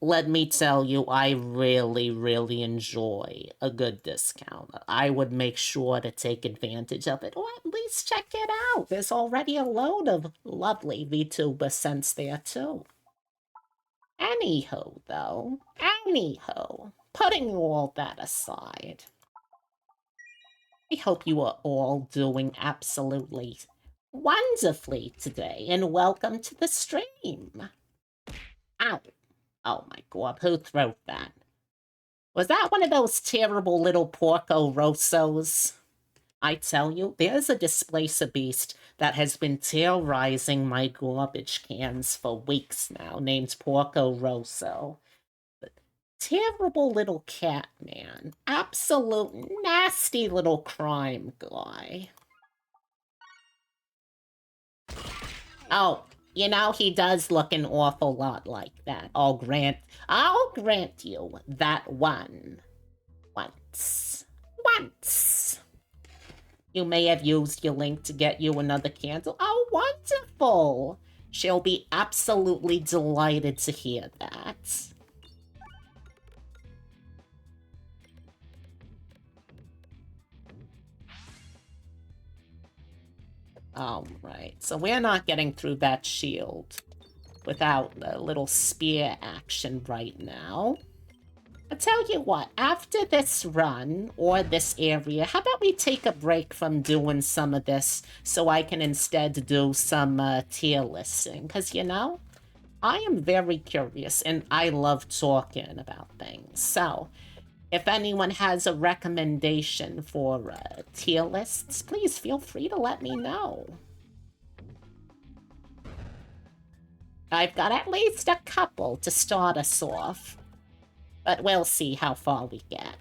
Let me tell you, I really, really enjoy a good discount. I would make sure to take advantage of it, or at least check it out. There's already a load of lovely VTuber scents there, too. Anywho, though, putting all that aside, I hope you are all doing absolutely wonderfully today, and welcome to the stream. Ow. Oh my god, who threw that? Was that one of those terrible little Porco Rossos? I tell you, there's a Displacer Beast that has been terrorizing my garbage cans for weeks now, named Porco Rosso. Terrible little cat, man. Absolute nasty little crime guy. Oh, you know, he does look an awful lot like that. I'll grant you that one. Once. Once. You may have used your link to get you another candle. Oh, wonderful. She'll be absolutely delighted to hear that. Alright, so we're not getting through that shield without a little spear action right now. I'll tell you what, after this run, or this area, how about we take a break from doing some of this so I can instead do some tier listing? Because, you know, I am very curious and I love talking about things. So, if anyone has a recommendation for tier lists, please feel free to let me know. I've got at least a couple to start us off, but we'll see how far we get.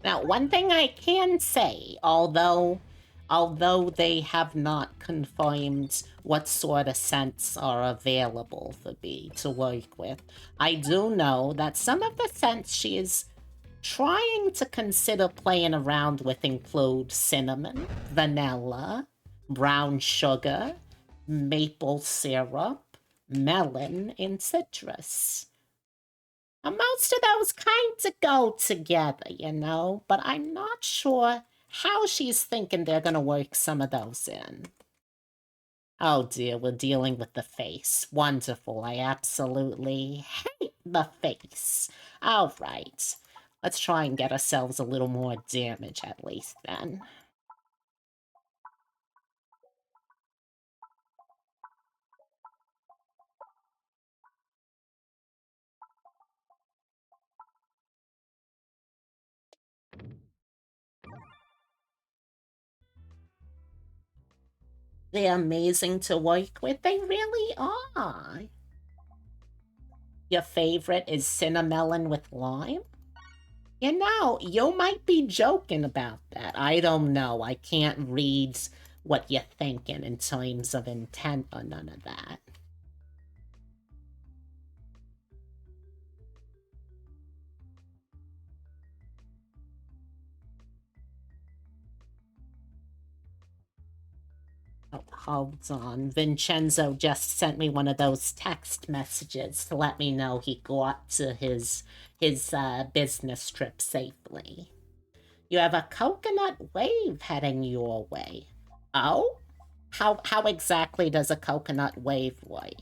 Now, one thing I can say, although they have not confirmed what sort of scents are available for me to work with, I do know that some of the scents she is trying to consider playing around with include cinnamon, vanilla, brown sugar, maple syrup, melon, and citrus. Most of those kind of go together, you know, but I'm not sure how she's thinking they're going to work some of those in. Oh dear, we're dealing with the face. Wonderful. I absolutely hate the face. All right. Let's try and get ourselves a little more damage at least then. They're amazing to work with. They really are. Your favorite is Cinnamelon with lime? You know, you might be joking about that. I don't know. I can't read what you're thinking in terms of intent or none of that. Oh, hold on. Vincenzo just sent me one of those text messages to let me know he got to his business trip safely. You have a coconut wave heading your way. Oh? How exactly does a coconut wave work?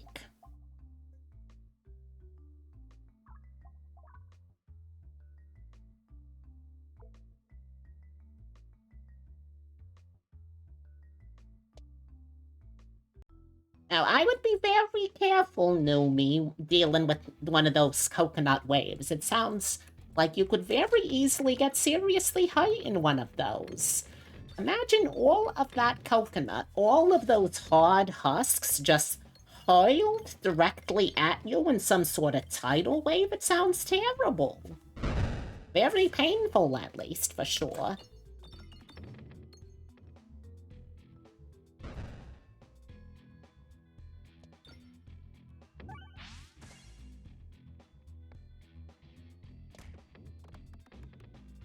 Now, I would be very careful, Numi, dealing with one of those coconut waves. It sounds like you could very easily get seriously hurt in one of those. Imagine all of that coconut, all of those hard husks just hurled directly at you in some sort of tidal wave. It sounds terrible. Very painful, at least, for sure.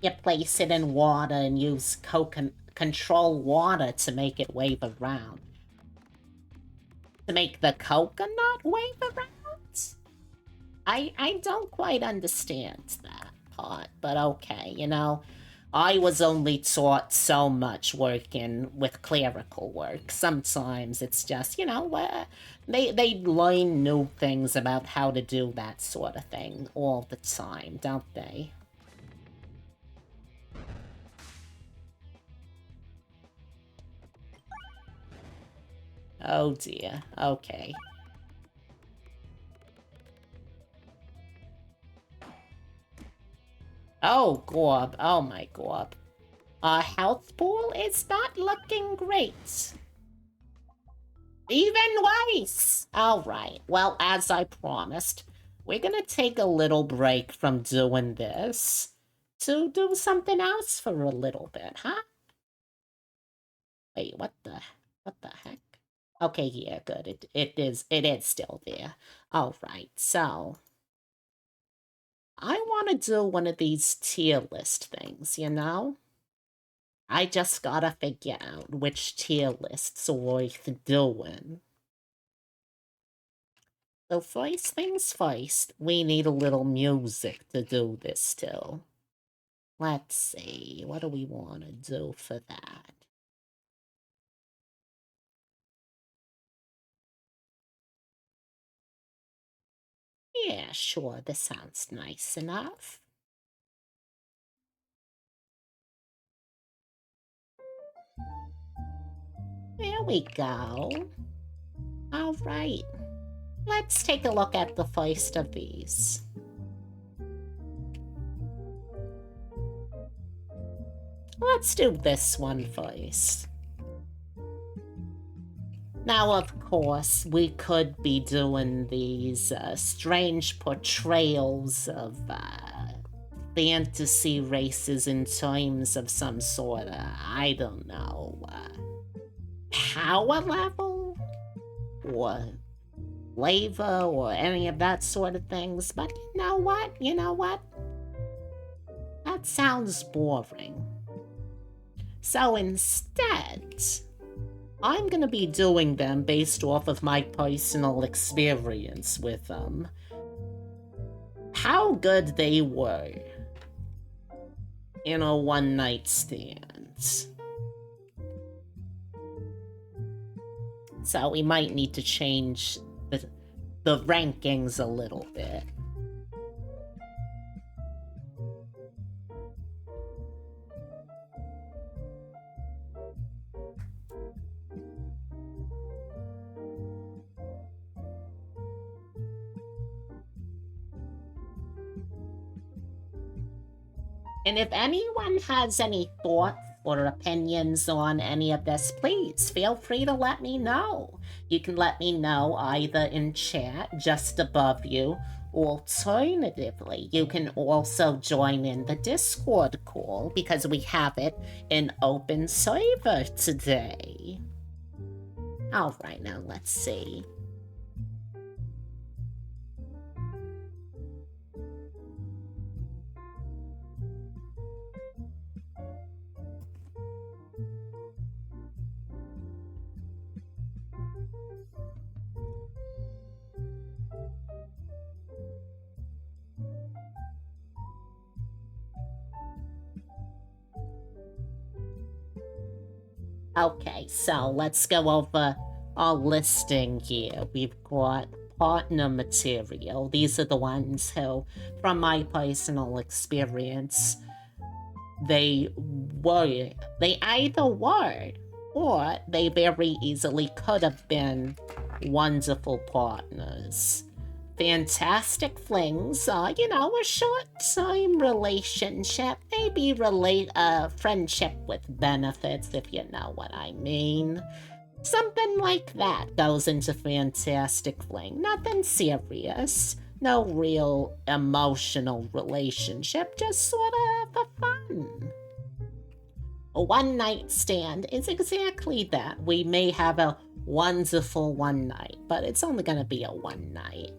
You place it in water and use control water to make it wave around. To make the coconut wave around? I don't quite understand that part, but okay, you know. I was only taught so much working with clerical work. Sometimes it's just, they learn new things about how to do that sort of thing all the time, don't they? Oh dear. Okay. Oh, Gorb. Oh my Gorb. Our health pool is not looking great. Even worse! Alright, well, as I promised, we're gonna take a little break from doing this to do something else for a little bit, huh? Wait, what the heck? Okay, yeah, good. It is still there. Alright, so I want to do one of these tier list things, you know? I just gotta figure out which tier lists are worth doing. So first things first, we need a little music to do this to. Let's see, what do we want to do for that? Yeah, sure, this sounds nice enough. There we go. All right, let's take a look at the first of these. Let's do this one first. Now, of course, we could be doing these strange portrayals of fantasy races in terms of some sort of, I don't know, power level? Or flavor or any of that sort of things. But you know what? That sounds boring. So instead, I'm gonna be doing them based off of my personal experience with them. How good they were in a one-night stand. So we might need to change the rankings a little bit. And if anyone has any thoughts or opinions on any of this, please feel free to let me know. You can let me know either in chat just above you. Alternatively, you can also join in the Discord call because we have it in open server today. Alright, now let's see. Okay, so let's go over our listing here. We've got partner material. These are the ones who, from my personal experience, they either were or they very easily could have been wonderful partners. Fantastic flings, a short-time relationship, maybe friendship with benefits, if you know what I mean. Something like that goes into fantastic fling. Nothing serious, no real emotional relationship, just sort of for fun. A one-night stand is exactly that. We may have a wonderful one night, but it's only gonna be a one night.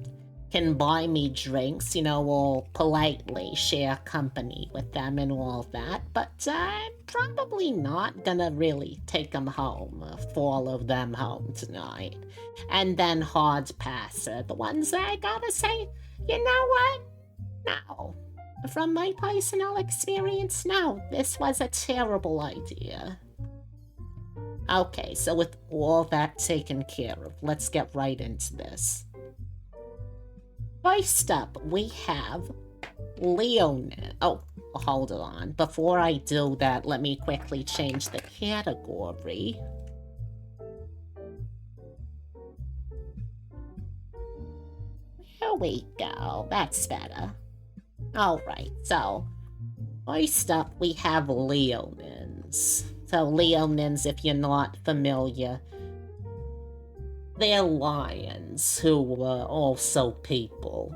Can buy me drinks, we'll politely share company with them and all that, but I'm probably not gonna really take them home, follow them home tonight. And then hard passer, the ones that I gotta say, you know what? No. From my personal experience, no, this was a terrible idea. Okay, so with all that taken care of, let's get right into this. First up, we have Leonin. Oh, hold on. Before I do that, let me quickly change the category. Here we go. That's better. Alright, so first up, we have Leonins. So Leonins, if you're not familiar, they're lions who were also people.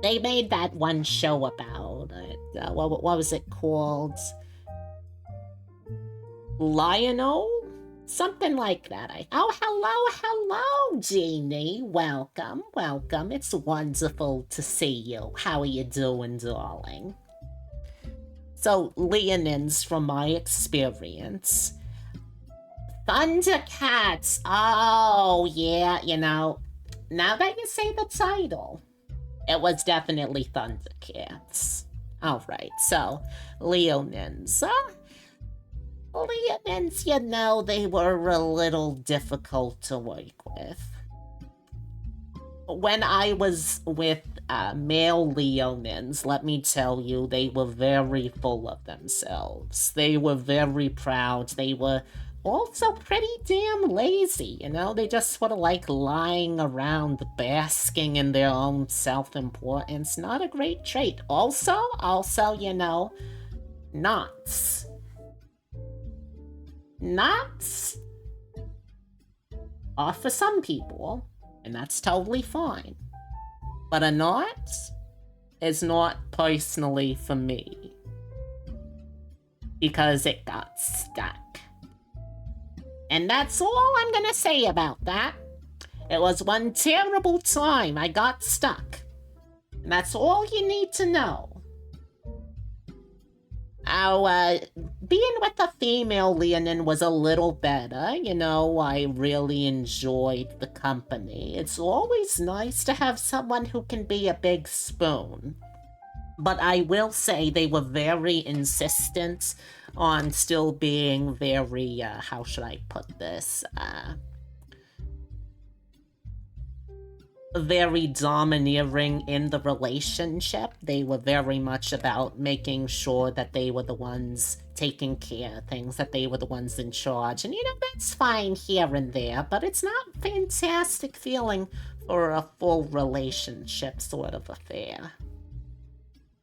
They made that one show about it. What was it called? Lionel? Something like that. Oh, hello, Jeannie. Welcome. It's wonderful to see you. How are you doing, darling? So, Leonins, from my experience. Thundercats! Oh, yeah, now that you say the title, it was definitely Thundercats. Alright, so, Leonins. Leonins, they were a little difficult to work with. When I was with male Leonins, let me tell you, they were very full of themselves. They were very proud. They were also pretty damn lazy, They just sort of like lying around basking in their own self-importance. Not a great trait. Also, knots. Knots are for some people, and that's totally fine. But a knot is not personally for me, because it got stuck. And that's all I'm gonna say about that. It was one terrible time I got stuck. And that's all you need to know. Being with a female Leonin was a little better. I really enjoyed the company. It's always nice to have someone who can be a big spoon. But I will say they were very insistent on still being very, how should I put this? Very domineering in the relationship. They were very much about making sure that they were the ones taking care of things, that they were the ones in charge. And that's fine here and there, but it's not a fantastic feeling for a full relationship sort of affair.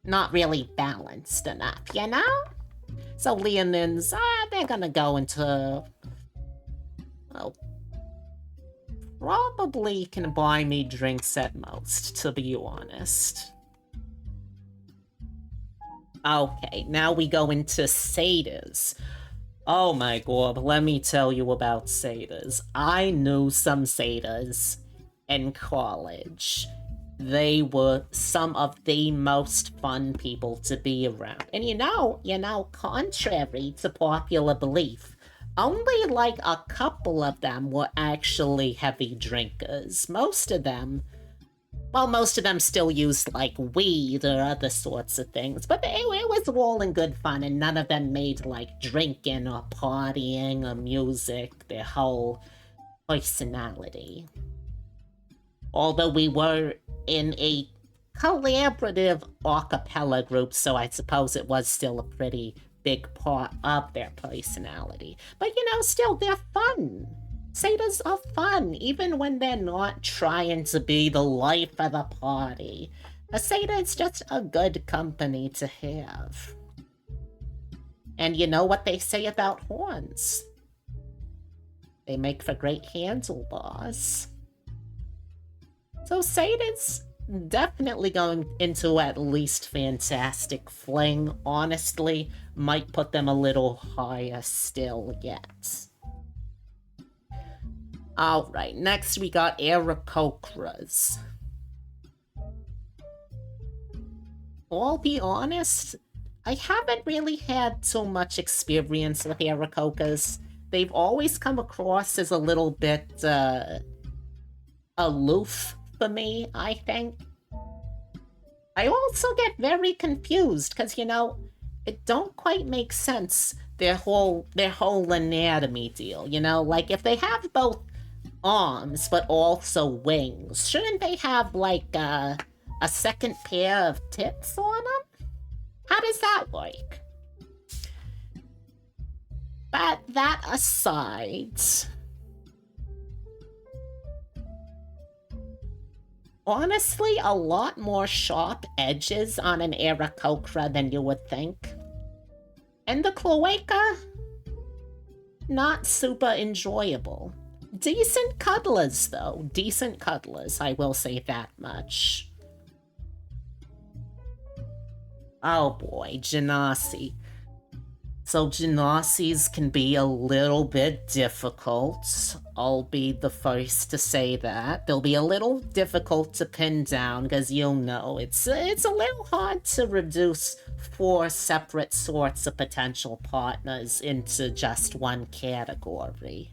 Not really balanced enough, So Leonins, they're gonna go into... well, probably can buy me drinks at most, to be honest. Okay, now we go into satyrs. Oh my god, let me tell you about satyrs. I knew some satyrs in college. They were some of the most fun people to be around. And contrary to popular belief, only like a couple of them were actually heavy drinkers. Most of them still used like weed or other sorts of things, but it was all in good fun, and none of them made like drinking or partying or music their whole personality. Although we were in a collaborative a cappella group, so I suppose it was still a pretty big part of their personality. But still, they're fun. Satyrs are fun, even when they're not trying to be the life of the party. A satyr is just a good company to have. And you know what they say about horns? They make for great handlebars. So satyrs definitely going into at least fantastic fling. Honestly, might put them a little higher still yet. Alright, next we got Aarakocras. I'll be honest, I haven't really had so much experience with Aarakocras. They've always come across as a little bit, aloof for me, I think. I also get very confused because, it don't quite make sense, their whole anatomy deal, like if they have both arms but also wings, shouldn't they have like a second pair of tits on them? How does that work? But that aside, honestly, a lot more sharp edges on an Aarakocra than you would think. And the cloaca, not super enjoyable. Decent cuddlers, though. Decent cuddlers, I will say that much. Oh boy, Genasi. So Genasi's can be a little bit difficult. I'll be the first to say that. They'll be a little difficult to pin down because you'll know it's a little hard to reduce 4 separate sorts of potential partners into just one category.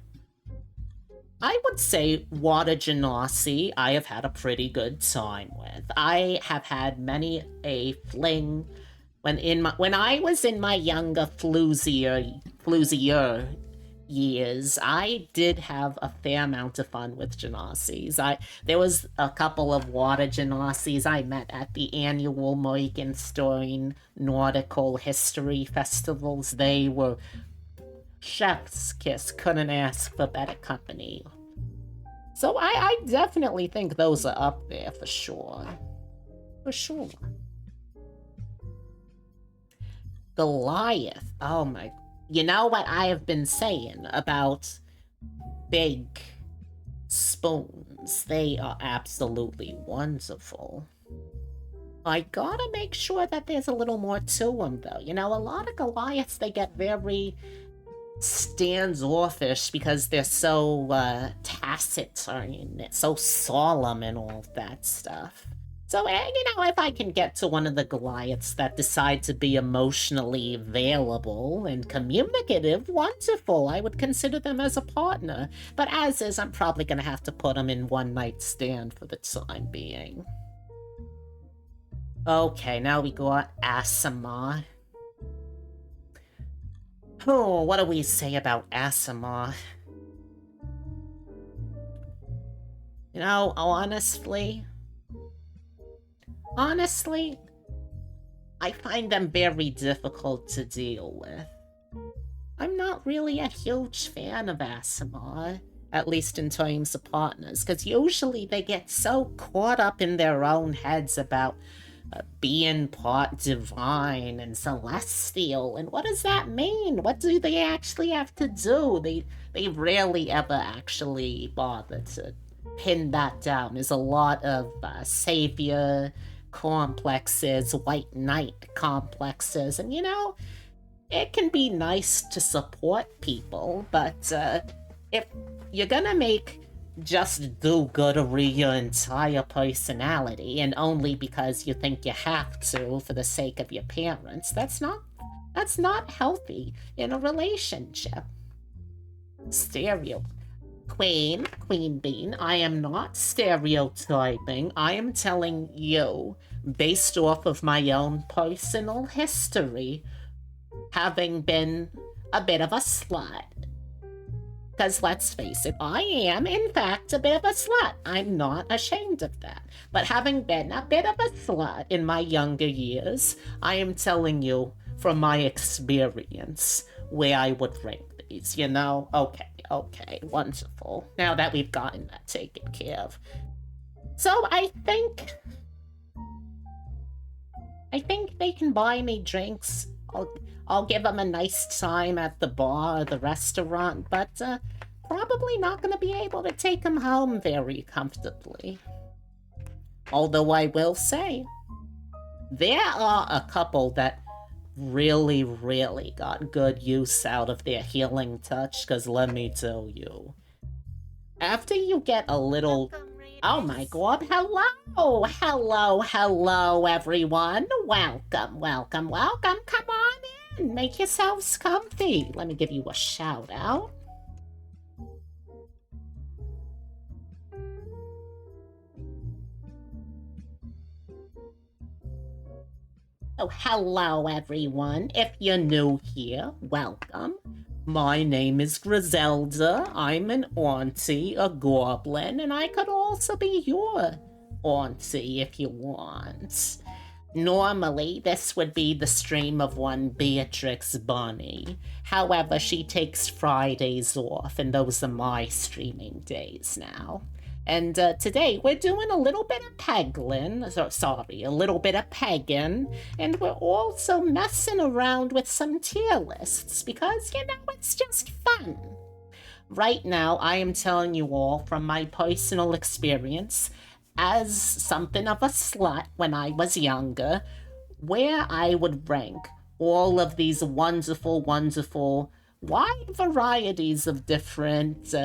I would say Water Genasi I have had a pretty good time with. I have had many a fling when I was in my younger floozier years. I did have a fair amount of fun with Genasis. There was a couple of Water Genasis I met at the annual Morgenstern Nautical History Festivals. They were chef's kiss, couldn't ask for better company. So I definitely think those are up there for sure. For sure. Goliath. Oh my. You know what I have been saying about big spoons? They are absolutely wonderful. I gotta make sure that there's a little more to them, though. A lot of Goliaths, they get very standoffish because they're so taciturn, so solemn and all that stuff. So, if I can get to one of the Goliaths that decide to be emotionally available and communicative, wonderful. I would consider them as a partner. But as is, I'm probably going to have to put them in one night stand for the time being. Okay, now we got Asimar. Oh, what do we say about Asimar? Honestly, I find them very difficult to deal with. I'm not really a huge fan of Asimar, at least in terms of partners, because usually they get so caught up in their own heads about being part divine and celestial, and what does that mean? What do they actually have to do? They rarely ever actually bother to pin that down. There's a lot of savior complexes, white knight complexes, and it can be nice to support people, but if you're gonna make just do-goodery your entire personality, and only because you think you have to for the sake of your parents, that's not healthy in a relationship. Queen Bean, I am not stereotyping. I am telling you, based off of my own personal history, having been a bit of a slut. Because let's face it, I am, in fact, a bit of a slut. I'm not ashamed of that. But having been a bit of a slut in my younger years, I am telling you from my experience where I would rank these, Okay, wonderful. Now that we've gotten that taken care of. So I think they can buy me drinks. I'll give them a nice time at the bar or the restaurant, but probably not going to be able to take them home very comfortably. Although I will say, there are a couple that really, really got good use out of their healing touch, because let me tell you, after you get a little... Oh my god, hello, everyone. Welcome. Come on in. Make yourselves comfy. Let me give you a shout out. Oh, hello, everyone. If you're new here, welcome. My name is Griselda. I'm an auntie, a goblin, and I could also be your auntie if you want. Normally, this would be the stream of one Beatrix Bunny. However, she takes Fridays off, and those are my streaming days now. And today we're doing a little bit of peglin, a little bit of pegging, and we're also messing around with some tier lists because, it's just fun. Right now, I am telling you all from my personal experience as something of a slut when I was younger, where I would rank all of these wonderful, wonderful, wide varieties of different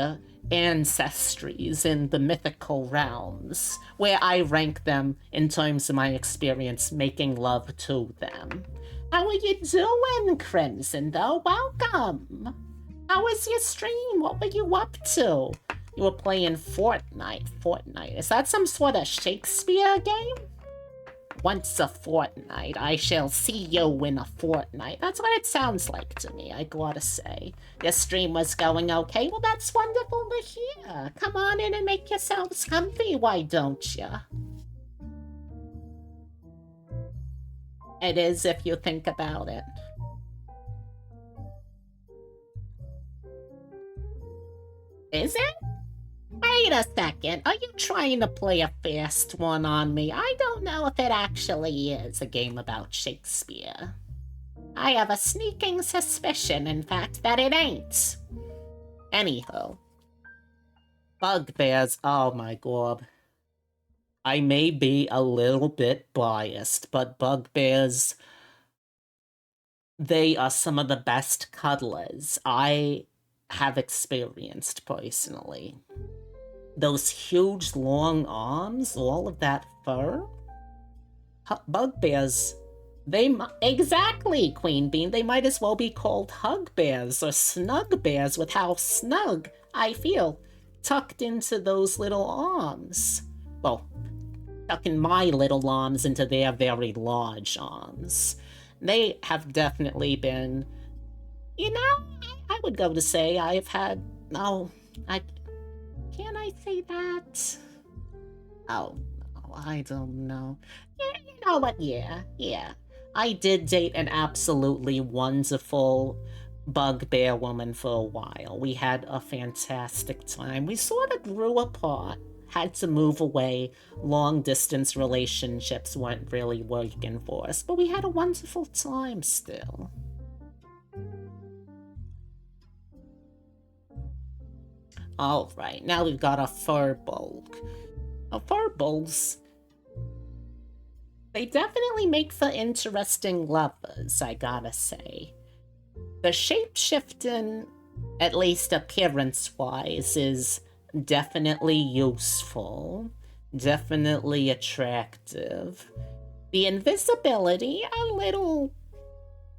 ancestries in the mythical realms, where I rank them in terms of my experience making love to them. How are you doing, Crimson, though? Welcome! How was your stream? What were you up to? You were playing Fortnite. Fortnite. Is that some sort of Shakespeare game? Once a fortnight, I shall see you in a fortnight. That's what it sounds like to me, I gotta say. Your stream was going okay? Well, that's wonderful to hear. Come on in and make yourselves comfy, why don't you? It is if you think about it. Is it? Wait a second. Are you trying to play a fast one on me? I don't know if it actually is a game about Shakespeare. I have a sneaking suspicion, in fact, that it ain't. Anywho. Bugbears, oh my god. I may be a little bit biased, but bugbears, they are some of the best cuddlers I have experienced personally. Those huge long arms, all of that fur. Bugbears, exactly, Queen Bean, they might as well be called hug bears or snug bears with how snug I feel tucked into those little arms. Well, tucking my little arms into their very large arms. They have definitely been, I would go to say I've had, can I say that? Oh, no, I don't know. Yeah, you know what? Yeah. I did date an absolutely wonderful bugbear woman for a while. We had a fantastic time. We sort of grew apart, had to move away. Long distance relationships weren't really working for us, but we had a wonderful time still. All right, now we've got a furbolg. Furbolgs, they definitely make for interesting lovers, I gotta say. The shape-shifting, at least appearance-wise, is definitely useful, definitely attractive. The invisibility, a little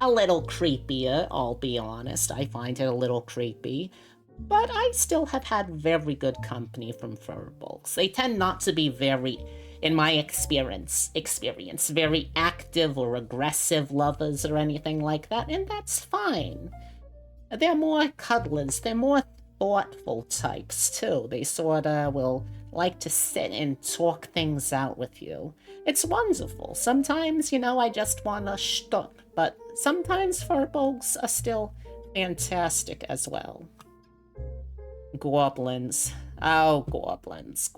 creepier, I'll be honest. I find it a little creepy. But I still have had very good company from furbolgs. They tend not to be very, in my experience, very active or aggressive lovers or anything like that, and that's fine. They're more cuddlers, they're more thoughtful types too. They sorta will like to sit and talk things out with you. It's wonderful. Sometimes, I just want to shtuck, but sometimes furbolgs are still fantastic as well. Goblins. Oh, goblins.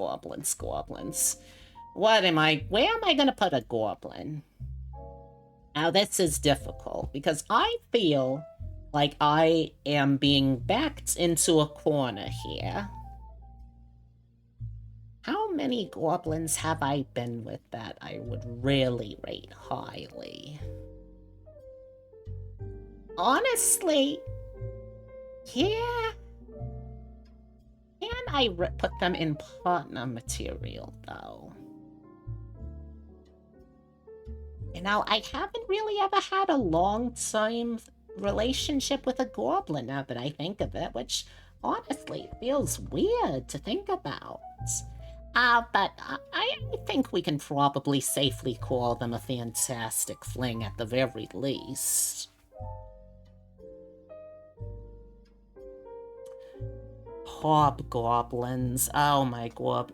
Where am I gonna put a goblin? Now this is difficult because I feel like I am being backed into a corner here. How many goblins have I been with that I would really rate highly? Honestly, yeah. Can I put them in partner material, though? I haven't really ever had a long-time relationship with a goblin, now that I think of it, which honestly feels weird to think about. But I think we can probably safely call them a fantastic fling at the very least. Hobgoblins. Oh my god.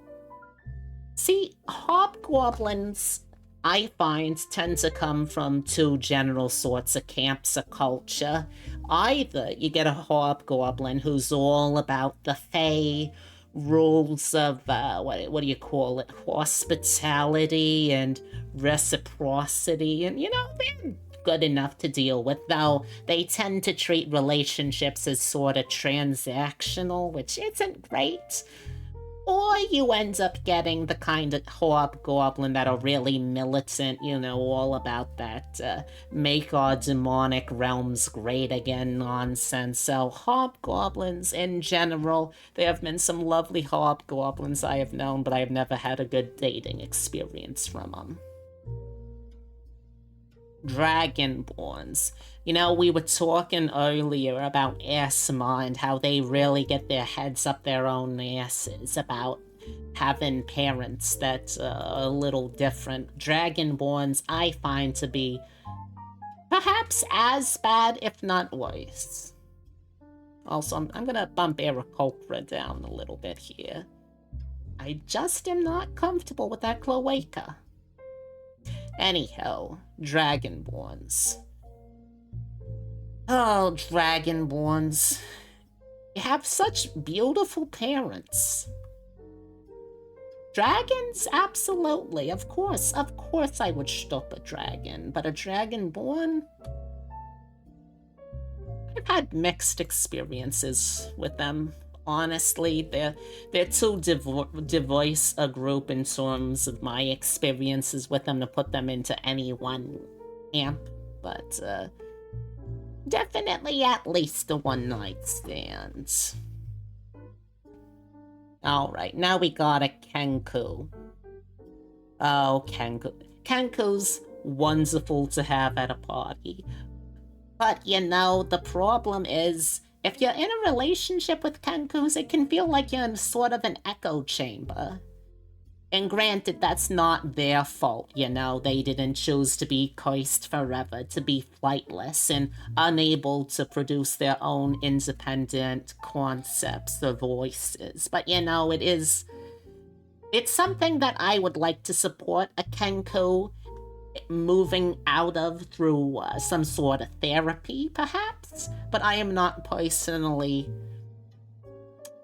See, hobgoblins, I find, tend to come from two general sorts of camps of culture. Either you get a hobgoblin who's all about the fae, rules of, what do you call it, hospitality and reciprocity, and, they're good enough to deal with, though they tend to treat relationships as sort of transactional, which isn't great. Or you end up getting the kind of hobgoblin that are really militant, all about that make our demonic realms great again nonsense. So, hobgoblins in general, there have been some lovely hobgoblins I have known, but I have never had a good dating experience from them. Dragonborns. We were talking earlier about asthma and how they really get their heads up their own asses about having parents that are a little different. Dragonborns I find to be perhaps as bad, if not worse. Also, I'm gonna bump Aarakocra down a little bit here. I just am not comfortable with that cloaca. Anyhow, Dragonborns. Oh, Dragonborns. You have such beautiful parents. Dragons? Absolutely. Of course I would stop a dragon. But a Dragonborn? I've had mixed experiences with them. Honestly, they're too diverse a group in terms of my experiences with them to put them into any one camp, but definitely at least a one-night stand. Alright, now we got a Kenku. Oh, Kenku. Kenku's wonderful to have at a party. But the problem is, if you're in a relationship with Kenkus, it can feel like you're in sort of an echo chamber. And granted, that's not their fault, they didn't choose to be cursed forever, to be flightless and unable to produce their own independent concepts or voices. But it's something that I would like to support a Kenku moving out of through some sort of therapy, perhaps. But I'm not personally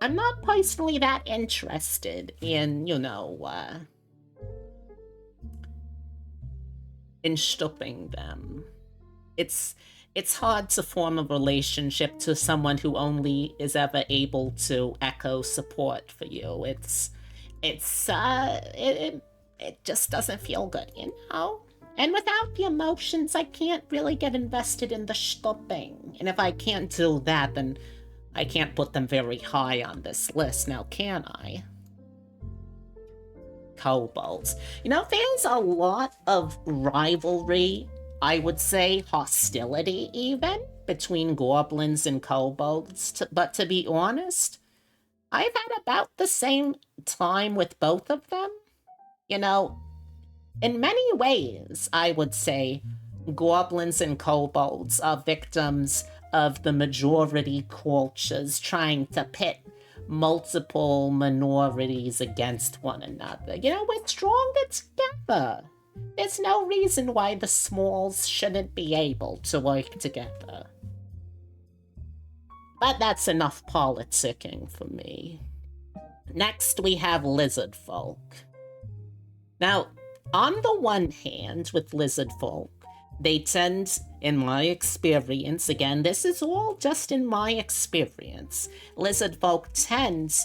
that interested in, in stopping them. It's hard to form a relationship to someone who only is ever able to echo support for you. It just doesn't feel good, And without the emotions, I can't really get invested in the stopping. And if I can't do that, then I can't put them very high on this list, now can I? Kobolds. There's a lot of rivalry, I would say hostility even, between goblins and kobolds. But to be honest, I've had about the same time with both of them. In many ways, I would say, goblins and kobolds are victims of the majority cultures trying to pit multiple minorities against one another. We're stronger together. There's no reason why the smalls shouldn't be able to work together. But that's enough politicking for me. Next, we have lizard folk. Now, on the one hand, with lizard folk, they tend, in my experience, again, this is all just in my experience, lizard folk tend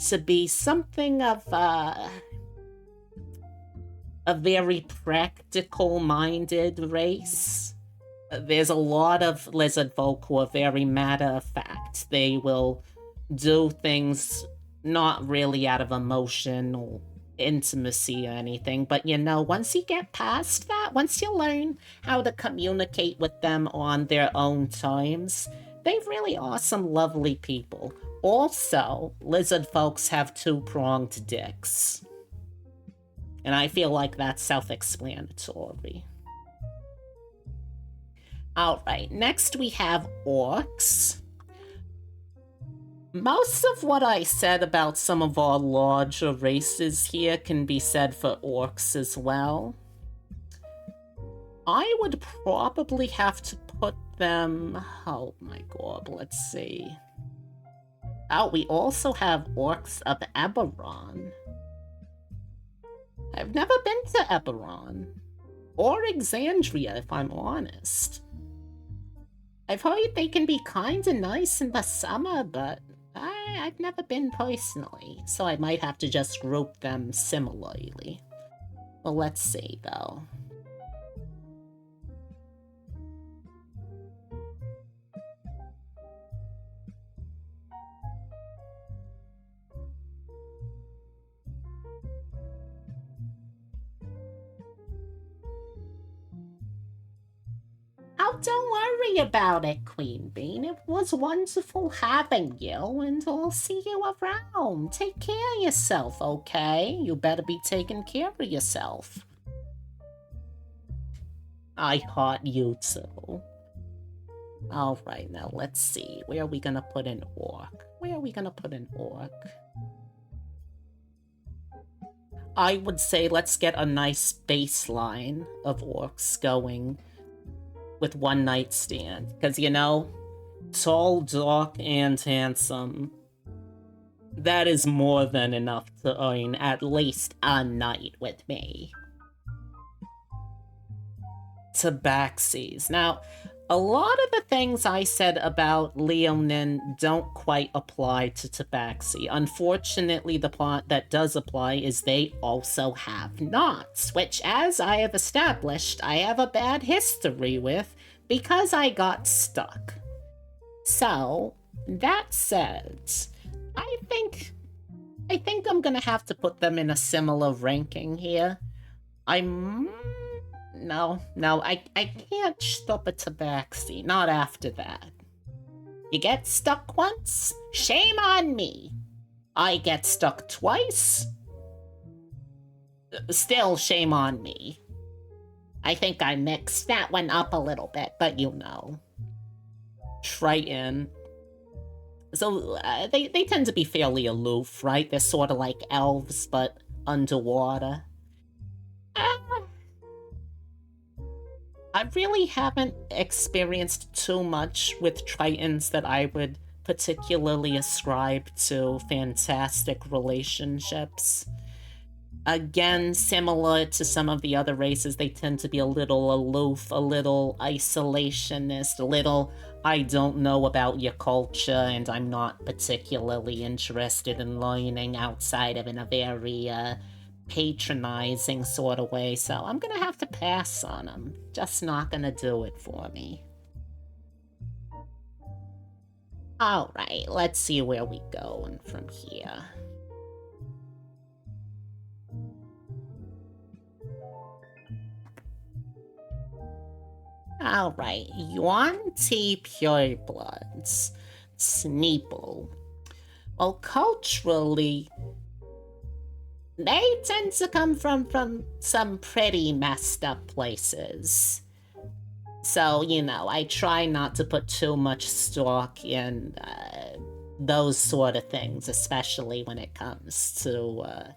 to be something of a very practical-minded race. There's a lot of lizard folk who are very matter-of-fact. They will do things not really out of emotion or intimacy or anything, but once you get past that, once you learn how to communicate with them on their own terms, They really are some lovely people. Also, lizard folks have two-pronged dicks. And I feel like that's self-explanatory. Alright, next we have orcs. Most of what I said about some of our larger races here can be said for orcs as well. I would probably have to put them... Oh my god, let's see. Oh, we also have orcs of Eberron. I've never been to Eberron. Or Exandria, if I'm honest. I've heard they can be kinda nice in the summer, but I've never been personally, so I might have to just group them similarly. Well, let's see, though. Oh, don't worry about it, Queen Bean. It was wonderful having you, and I'll see you around. Take care of yourself, okay? You better be taking care of yourself. I heart you too. Alright, now let's see. Where are we gonna put an orc? Where are we gonna put an orc? I would say let's get a nice baseline of orcs going with one night stand. Because, you know, tall, dark, and handsome. That is more than enough to earn at least a night with me. Tabaxis. Now, a lot of the things I said about Leonin don't quite apply to Tabaxi. Unfortunately, the part that does apply is they also have knots, which, as I have established, I have a bad history with because I got stuck. So, that said, I think I'm gonna have to put them in a similar ranking here. No, I can't stop a Tabaxi, not after that. You get stuck once? Shame on me. I get stuck twice? Still shame on me. I think I mixed that one up a little bit, but you know. Triton. So, they tend to be fairly aloof, right? They're sort of like elves, but underwater. I really haven't experienced too much with Tritons that I would particularly ascribe to fantastic relationships. Again, similar to some of the other races, they tend to be a little aloof, a little isolationist, a little, I don't know about your culture and I'm not particularly interested in learning outside of in a very, patronizing sort of way, so I'm gonna have to pass on them. Just not gonna do it for me. Alright, let's see where we go from here. Alright, Yuan-Ti Purebloods. Sneeple. Well, culturally, they tend to come from some pretty messed up places. So, you know, I try not to put too much stock in those sort of things, especially when it comes to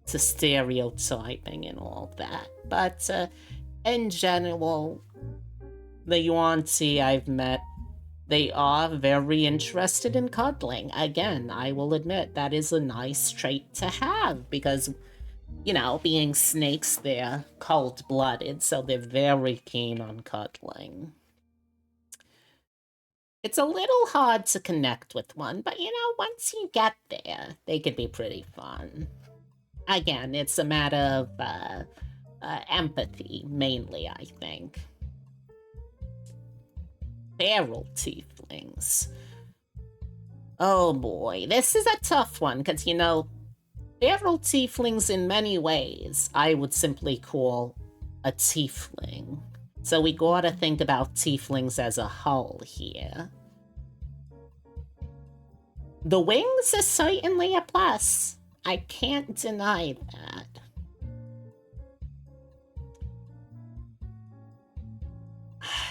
stereotyping and all that. But in general, the Yuan-Ti I've met, they are very interested in cuddling. Again, I will admit that is a nice trait to have because, you know, being snakes, they're cold-blooded, so they're very keen on cuddling. It's a little hard to connect with one, but, you know, once you get there, they can be pretty fun. Again, it's a matter of empathy, mainly, I think. Feral tieflings. Oh boy, this is a tough one, because, you know, feral tieflings in many ways I would simply call a tiefling. So we gotta think about tieflings as a whole here. The wings are certainly a plus. I can't deny that.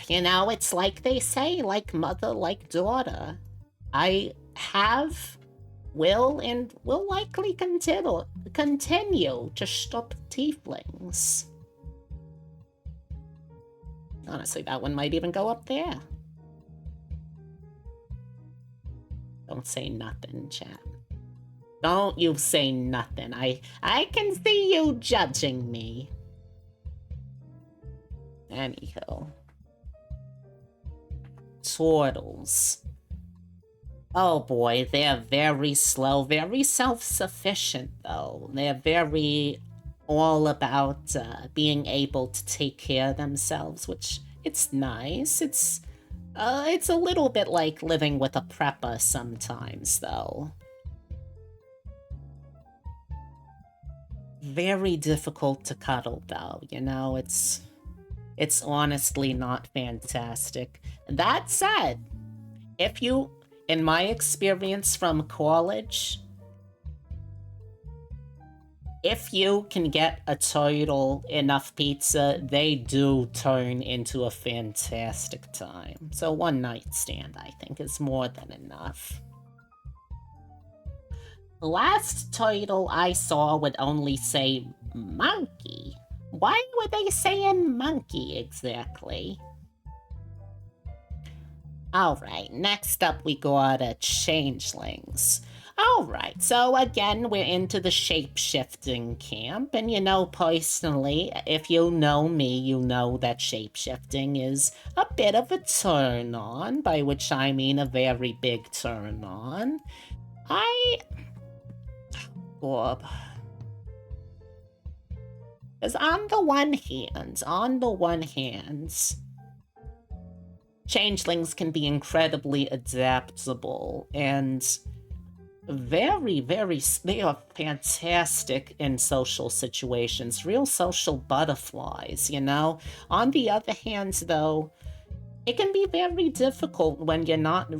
You know, it's like they say, like mother, like daughter. I have, will, and will likely continue to stop tieflings. Honestly, that one might even go up there. Don't say nothing, chat. Don't you say nothing. I can see you judging me. Anyhow. Turtles. Oh boy, they're very slow, very self-sufficient though. They're very all about being able to take care of themselves, which it's nice. It's a little bit like living with a prepper sometimes though. Very difficult to cuddle though, you know, it's honestly not fantastic. That said, if you, in my experience from college, if you can get a turtle enough pizza, they do turn into a fantastic time. So one night stand, I think, is more than enough. The last turtle I saw would only say monkey. Why were they saying monkey exactly? Alright, next up we got changelings. Alright, so again, we're into the shape-shifting camp, and you know, personally, if you know me, you know that shape-shifting is a bit of a turn-on, by which I mean a very big turn-on. Bob. Because on the one hand, changelings can be incredibly adaptable and they are fantastic in social situations, real social butterflies, you know? On the other hand, though, it can be very difficult when you're not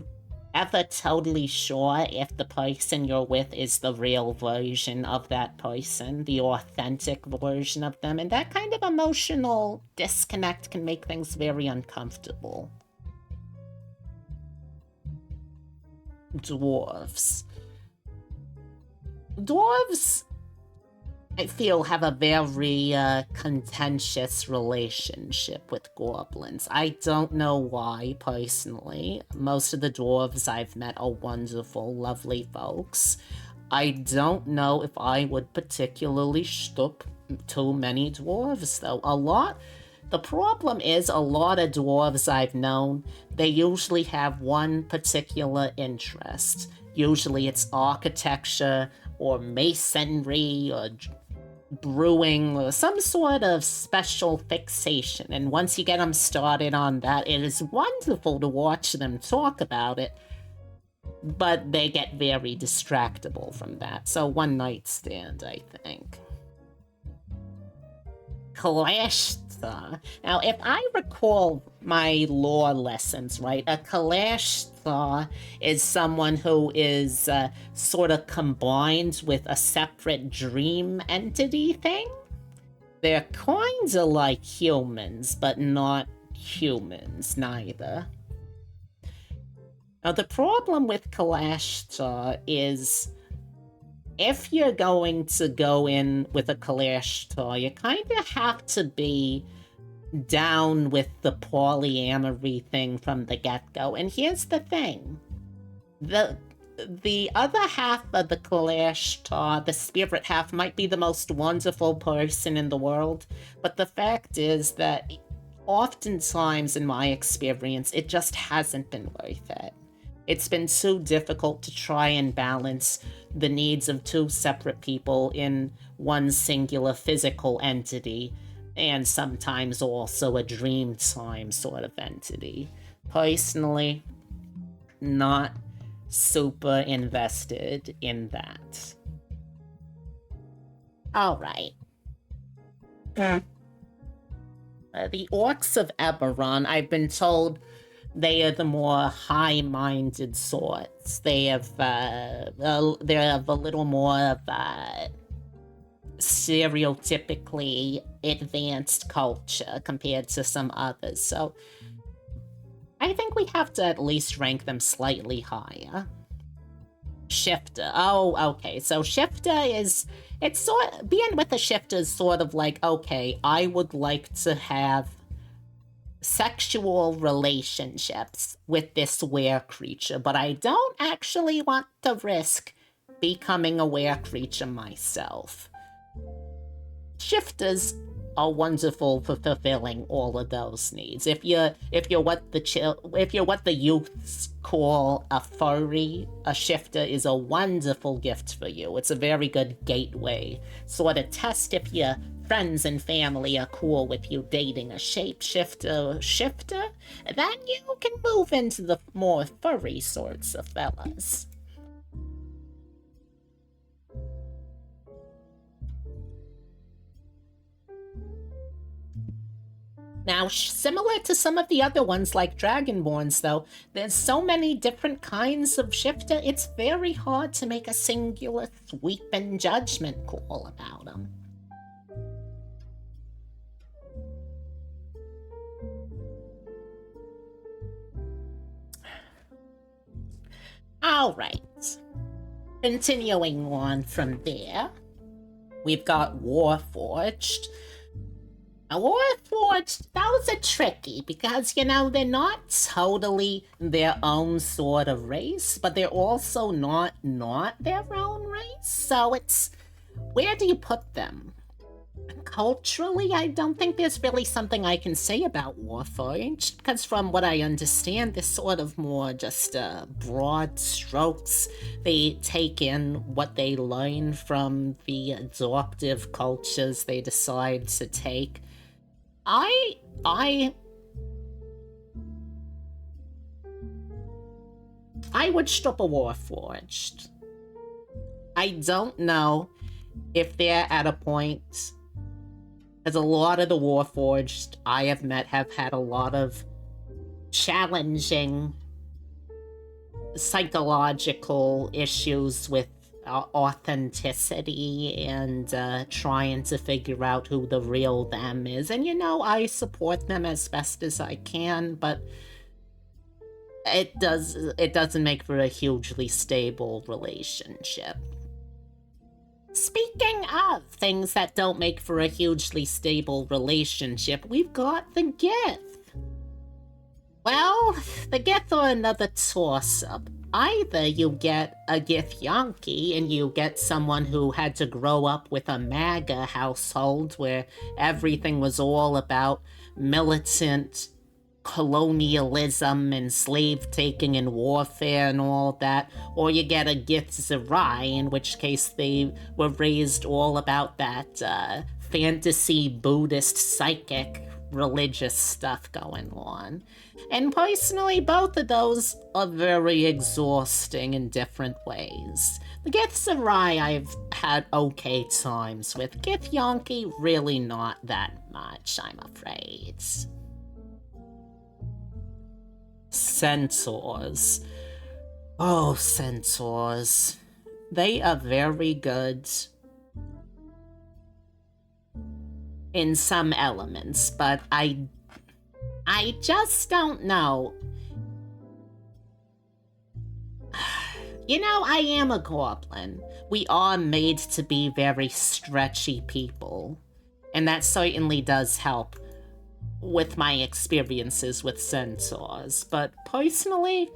ever totally sure if the person you're with is the real version of that person, the authentic version of them, and that kind of emotional disconnect can make things very uncomfortable. Dwarves, I feel, have a very contentious relationship with goblins. I don't know why, personally. Most of the dwarves I've met are wonderful, lovely folks. I don't know if I would particularly stoop too many dwarves, though. The problem is, a lot of dwarves I've known, they usually have one particular interest. Usually it's architecture, or masonry, or brewing, or some sort of special fixation. And once you get them started on that, it is wonderful to watch them talk about it. But they get very distractible from that. So one night stand, I think. Kalashtar. Now, if I recall my lore lessons right, a Kalashtar is someone who is sort of combined with a separate dream entity thing. They're kinda like humans, but not humans, neither. Now, the problem with Kalashtar is, if you're going to go in with a Kalashtar, you kind of have to be down with the polyamory thing from the get-go. And here's the thing. The other half of the Kalashtar, the spirit half, might be the most wonderful person in the world, but the fact is that oftentimes, in my experience, it just hasn't been worth it. It's been too difficult to try and balance the needs of two separate people in one singular physical entity, and sometimes also a dream time sort of entity. Personally, not super invested in that. Alright. The Orcs of Eberron, I've been told They are the more high-minded sorts. They have a little more of stereotypically advanced culture compared to some others. So I think we have to at least rank them slightly higher. Shifter. Oh, okay. So shifter is it's sort being with a shifter is sort of like, okay, I would like to have sexual relationships with this were creature, but I don't actually want to risk becoming a were creature myself. Shifters are wonderful for fulfilling all of those needs. If you're what the youths call a furry, a shifter is a wonderful gift for you. It's a very good gateway. Sort of test if your friends and family are cool with you dating a shifter, then you can move into the more furry sorts of fellas. Now, similar to some of the other ones like Dragonborns, though, there's so many different kinds of shifter, it's very hard to make a singular sweeping judgment call about them. All right. Continuing on from there, we've got Warforged. Warforged, those are tricky because, you know, they're not totally their own sort of race, but they're also not their own race. So it's, where do you put them? Culturally, I don't think there's really something I can say about Warforged, because from what I understand, they're sort of more just broad strokes. They take in what they learn from the adoptive cultures they decide to take. I would strip a Warforged. I don't know if they're at a point, because a lot of the Warforged I have met have had a lot of challenging psychological issues with authenticity and trying to figure out who the real them is. And, you know, I support them as best as I can, but it doesn't make for a hugely stable relationship. Speaking of things that don't make for a hugely stable relationship, we've got the Gith. Well, the Gith are another toss-up. Either you get a Githyanki and you get someone who had to grow up with a MAGA household where everything was all about militant colonialism and slave-taking and warfare and all that, or you get a Githzerai, in which case they were raised all about that fantasy Buddhist psychic religious stuff going on. And personally, both of those are very exhausting in different ways. The Githzerai I've had okay times with. Githyanki, really not that much, I'm afraid. Centaurs. Oh, centaurs. They are very good in some elements, but I just don't know. You know, I am a goblin. We are made to be very stretchy people, and that certainly does help with my experiences with centaurs, but personally,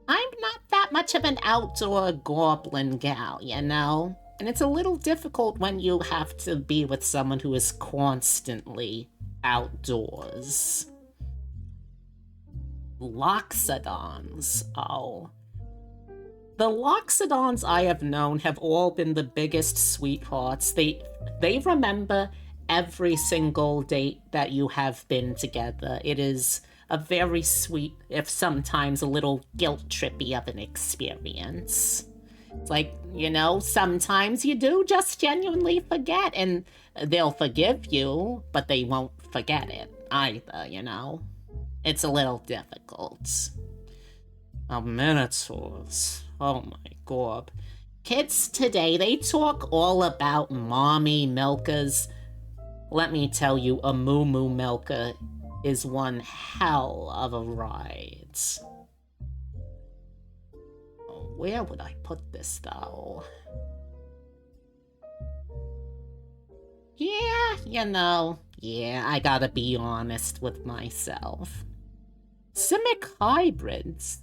I'm not that much of an outdoor goblin gal, you know? And it's a little difficult when you have to be with someone who is constantly outdoors. Loxodons, oh. The Loxodons I have known have all been the biggest sweethearts. They remember every single date that you have been together. It is a very sweet, if sometimes a little guilt-trippy of an experience. It's like, you know, sometimes you do just genuinely forget, and they'll forgive you, but they won't forget it either, you know? It's a little difficult. Minotaurs. Oh my god. Kids today, they talk all about mommy milkers. Let me tell you, a moo moo milker is one hell of a ride. Where would I put this, though? Yeah, I gotta be honest with myself. Simic hybrids.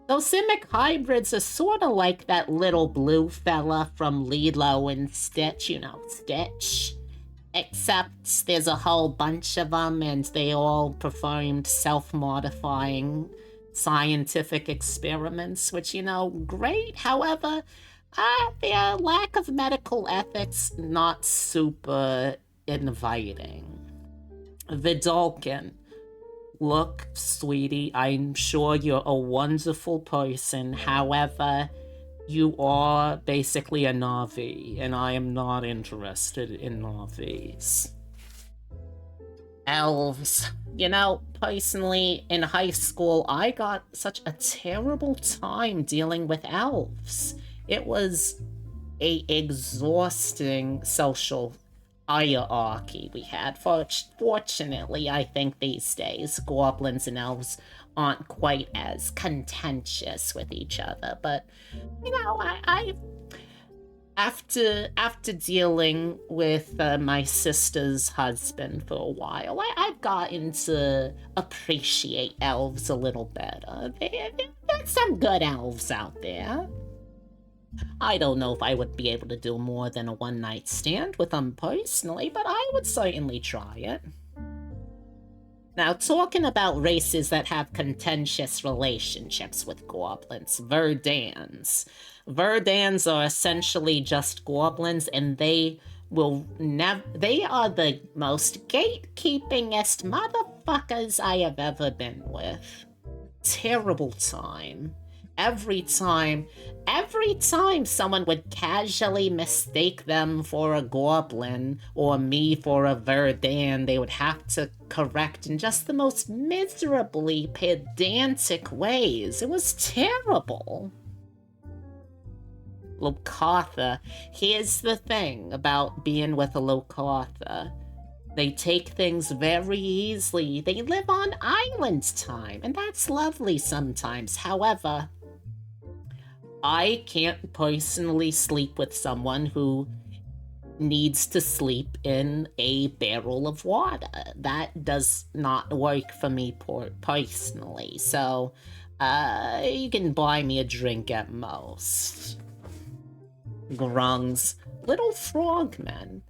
Those Simic hybrids are sorta like that little blue fella from Lilo and Stitch, Stitch. Except there's a whole bunch of them and they all performed self-modifying scientific experiments, which, great. However, their lack of medical ethics not super inviting. Vidalkin, look, sweetie, I'm sure you're a wonderful person. However, you are basically a Na'vi, and I am not interested in Na'vis. Elves. Personally, in high school, I got such a terrible time dealing with elves. It was a exhausting social hierarchy we had. Fortunately, I think these days, goblins and elves aren't quite as contentious with each other, but, I after dealing with my sister's husband for a while, I've gotten to appreciate elves a little better. There's some good elves out there. I don't know if I would be able to do more than a one-night stand with them personally, but I would certainly try it. Now, talking about races that have contentious relationships with goblins, Verdans. Verdans are essentially just goblins, and they are the most gatekeepingest motherfuckers I have ever been with. Terrible time. Every time someone would casually mistake them for a goblin or me for a Verdan, they would have to correct in just the most miserably pedantic ways. It was terrible. Lokatha. Here's the thing about being with a Lokatha. They take things very easily. They live on island time, and that's lovely sometimes. However, I can't personally sleep with someone who needs to sleep in a barrel of water. That does not work for me personally. So, you can buy me a drink at most. Grungs, little frogmen.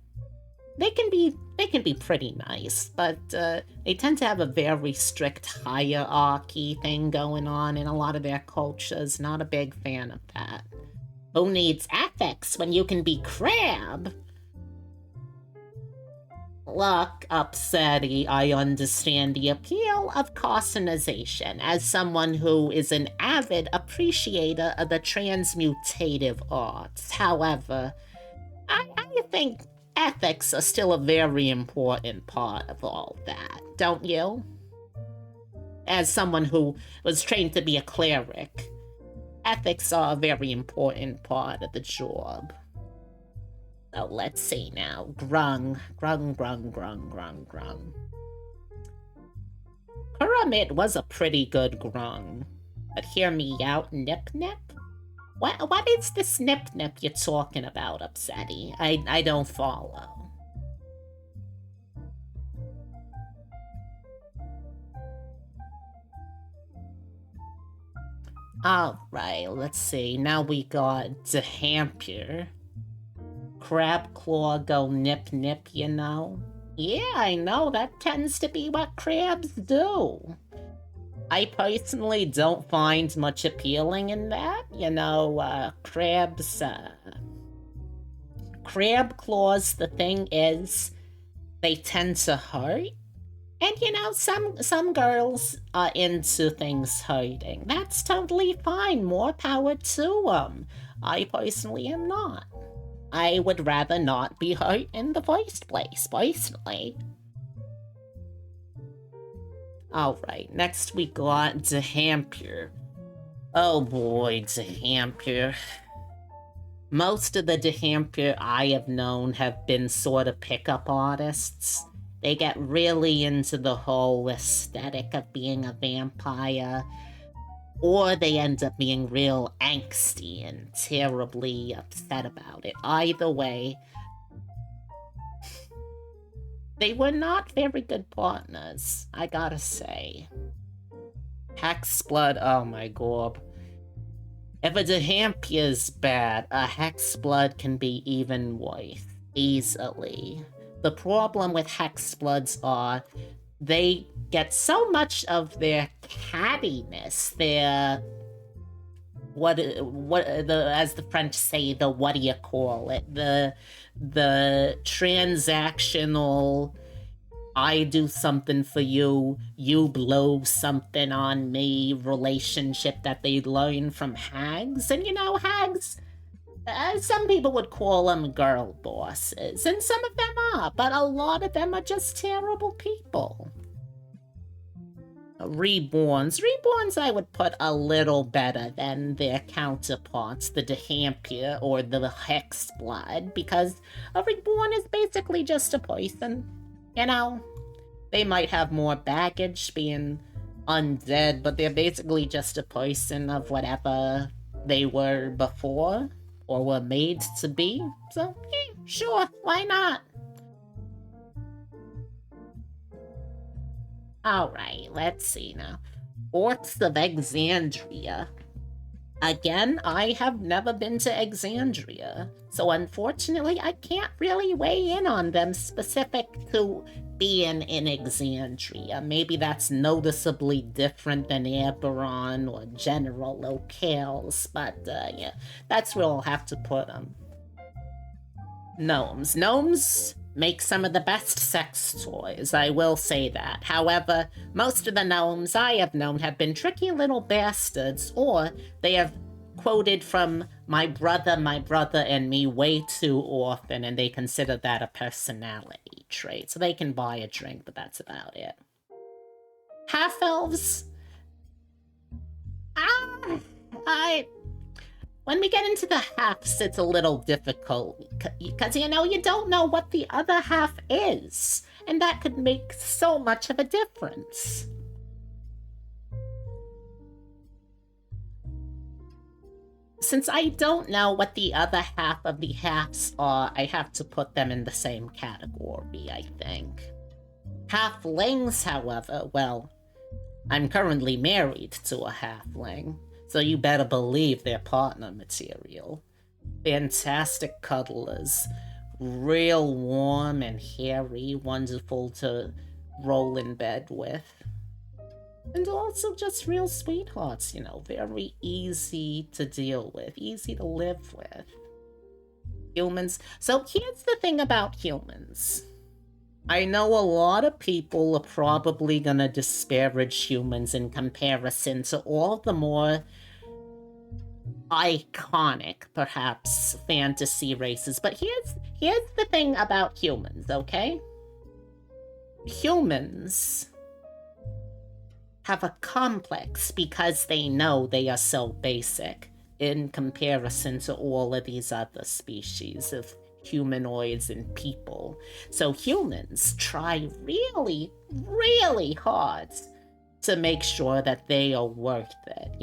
They can be pretty nice, but they tend to have a very strict hierarchy thing going on in a lot of their cultures. Not a big fan of that. Who needs ethics when you can be crab? Look, Upsetty, I understand the appeal of cautionization as someone who is an avid appreciator of the transmutative arts. However, I think ethics are still a very important part of all that, don't you? As someone who was trained to be a cleric, ethics are a very important part of the job. So let's see now. Grung. Pyramid was a pretty good grung. But hear me out, Nip Nip? What is this Nip Nip you're talking about, Upsetty? I don't follow. Alright, let's see. Now we got the Hampier. Crab claw go nip nip, Yeah, I know, that tends to be what crabs do. I personally don't find much appealing in that. Crab claws, the thing is, they tend to hurt. And some girls are into things hurting. That's totally fine, more power to them. I personally am not. I would rather not be hurt in the first place, personally. Alright, next we got DeHampier. Oh boy, DeHampier. Most of the DeHampier I have known have been sort of pickup artists. They get really into the whole aesthetic of being a vampire, or they end up being real angsty and terribly upset about it. Either way, they were not very good partners, I gotta say. Hexblood, oh my god. If a DeHampier's bad, a Hexblood can be even worse, easily. The problem with Hexbloods are they get so much of their cattiness, their as the French say, the what do you call it, the transactional, I do something for you, you blow something on me relationship that they learn from hags. And hags, some people would call them girl bosses, and some of them are, but a lot of them are just terrible people. Reborns I would put a little better than their counterparts, the DeHampier or the Hexblood, because a Reborn is basically just a person. They might have more baggage being undead, but they're basically just a person of whatever they were before or were made to be. So, sure, why not? Alright, let's see now. Orcs of Exandria. Again, I have never been to Exandria, so unfortunately I can't really weigh in on them specific to being in Exandria. Maybe that's noticeably different than Eberron or General Locales, but yeah, that's where I'll have to put them. Gnomes. Gnomes make some of the best sex toys, I will say that. However, most of the gnomes I have known have been tricky little bastards, or they have quoted from my brother, and me way too often, and they consider that a personality trait. So they can buy a drink, but that's about it. Half-elves? When we get into the halves, it's a little difficult, because, you don't know what the other half is, and that could make so much of a difference. Since I don't know what the other half of the halves are, I have to put them in the same category, I think. Halflings, however, well, I'm currently married to a halfling, so you better believe they're partner material. Fantastic cuddlers, real warm and hairy, wonderful to roll in bed with. And also just real sweethearts, very easy to deal with, easy to live with. Humans. So here's the thing about humans. I know a lot of people are probably gonna disparage humans in comparison to all the more iconic, perhaps, fantasy races. But here's the thing about humans, okay? Humans have a complex because they know they are so basic in comparison to all of these other species of humanoids and people. So humans try really, really hard to make sure that they are worth it,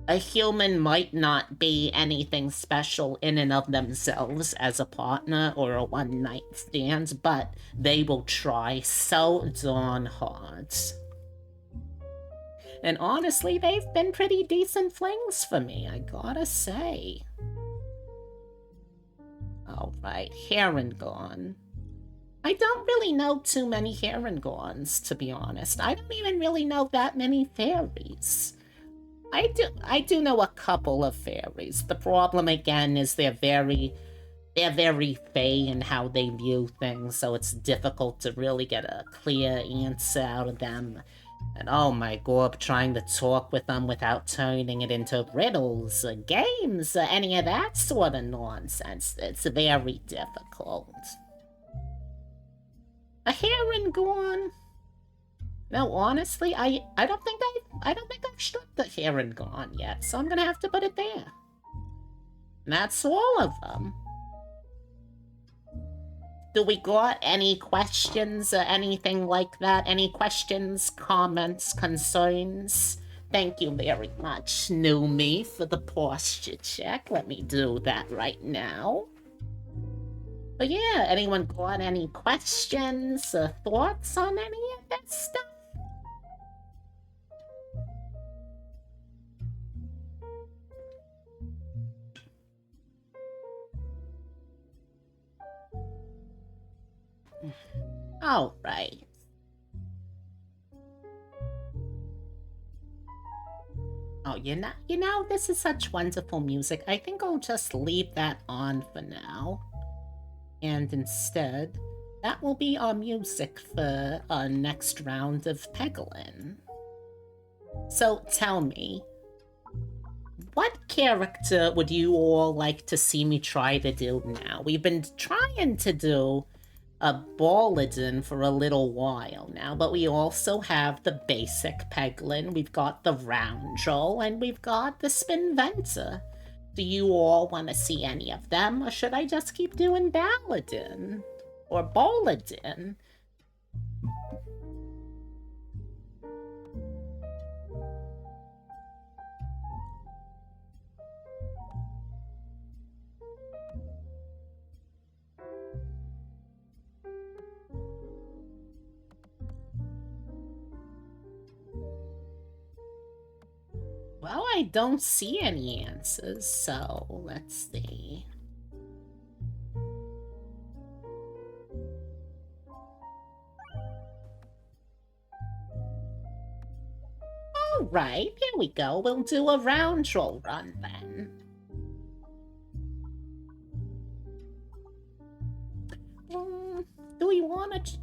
A human might not be anything special in and of themselves as a partner or a one-night stand, but they will try so darn hard. And honestly, they've been pretty decent flings for me, I gotta say. Alright, Herringorn. I don't really know too many Herringorns, to be honest. I don't even really know that many fairies. I do know a couple of fairies. The problem, again, is they're very fey in how they view things, so it's difficult to really get a clear answer out of them. And oh my god, trying to talk with them without turning it into riddles, games, any of that sort of nonsense. It's very difficult. A Herringorn? No, honestly, I don't think I've struck the here and gone yet, so I'm gonna have to put it there. And that's all of them. Do we got any questions or anything like that? Any questions, comments, concerns? Thank you very much, New Me, for the posture check. Let me do that right now. But yeah, anyone got any questions or thoughts on any of that stuff? All right. Oh, this is such wonderful music. I think I'll just leave that on for now. And instead, that will be our music for our next round of Peglin. So tell me, what character would you all like to see me try to do now? We've been trying to do a Baladin for a little while now, but we also have the basic Peglin, we've got the Roundrel, and we've got the Spinventer. Do you all want to see any of them, or should I just keep doing Baladin? Or Baladin? Well, I don't see any answers, so let's see. Alright, here we go. We'll do a Roundrel run then. Do we want to...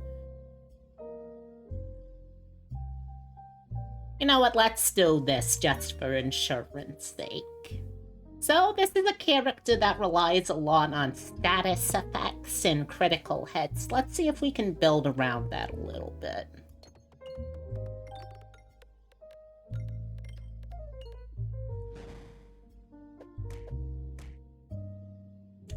You know what, let's do this just for insurance sake. So this is a character that relies a lot on status effects and critical hits. Let's see if we can build around that a little bit.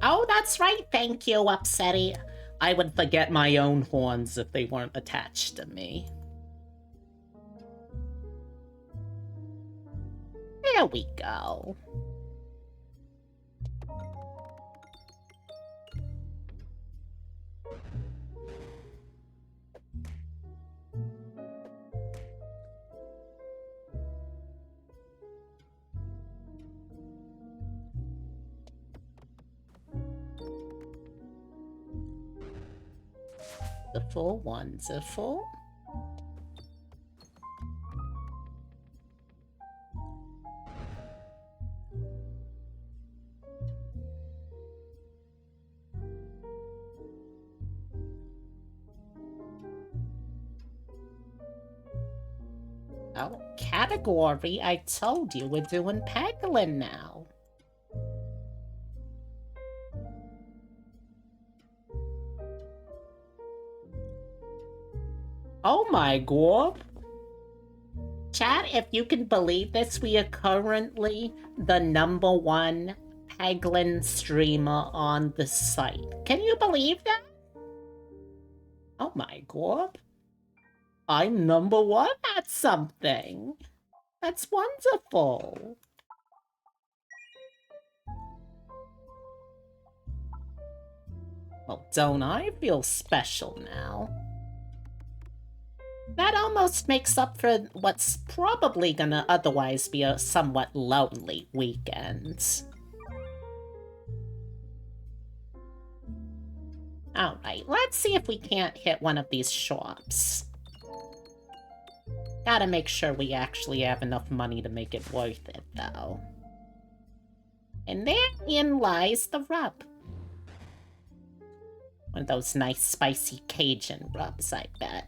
Oh, that's right, thank you, Upsetty. I would forget my own horns if they weren't attached to me. There we go. Wonderful, wonderful. Oh, category? I told you we're doing Peglin now. Oh my god. Chat, if you can believe this, we are currently the #1 Peglin streamer on the site. Can you believe that? Oh my god. I'm #1? That's something. That's wonderful. Well, don't I feel special now? That almost makes up for what's probably gonna otherwise be a somewhat lonely weekend. Alright, let's see if we can't hit one of these shops. Gotta make sure we actually have enough money to make it worth it, though. And therein lies the rub. One of those nice spicy Cajun rubs, I bet.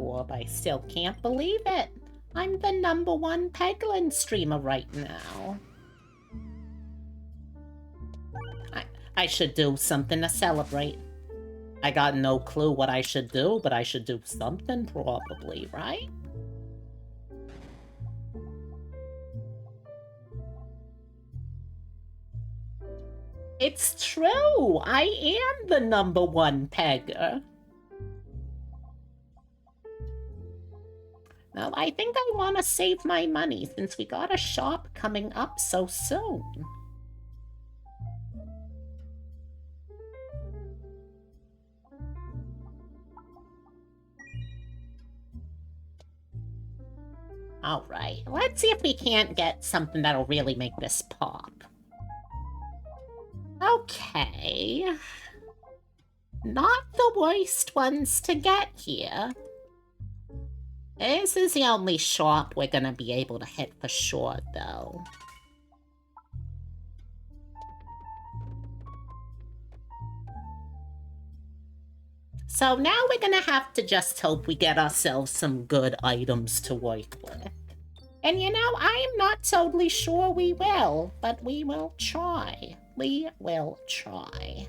Orb. I still can't believe it. I'm the #1 Peglin streamer right now. I should do something to celebrate. I got no clue what I should do, but I should do something probably, right? It's true! I am the #1 pegger. Now, I think I want to save my money since we got a shop coming up so soon. Alright, let's see if we can't get something that'll really make this pop. Okay. Not the worst ones to get here. This is the only shop we're gonna be able to hit for sure, though. So now we're gonna have to just hope we get ourselves some good items to work with. And you know, I am not totally sure we will, but we will try. We will try.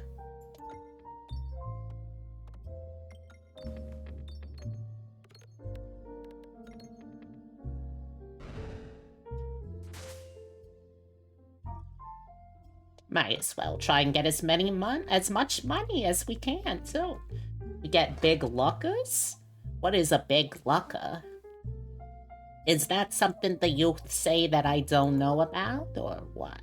Might as well try and get as much money as we can, too. We get big luckers? What is a big lucker? Is that something the youth say that I don't know about, or what?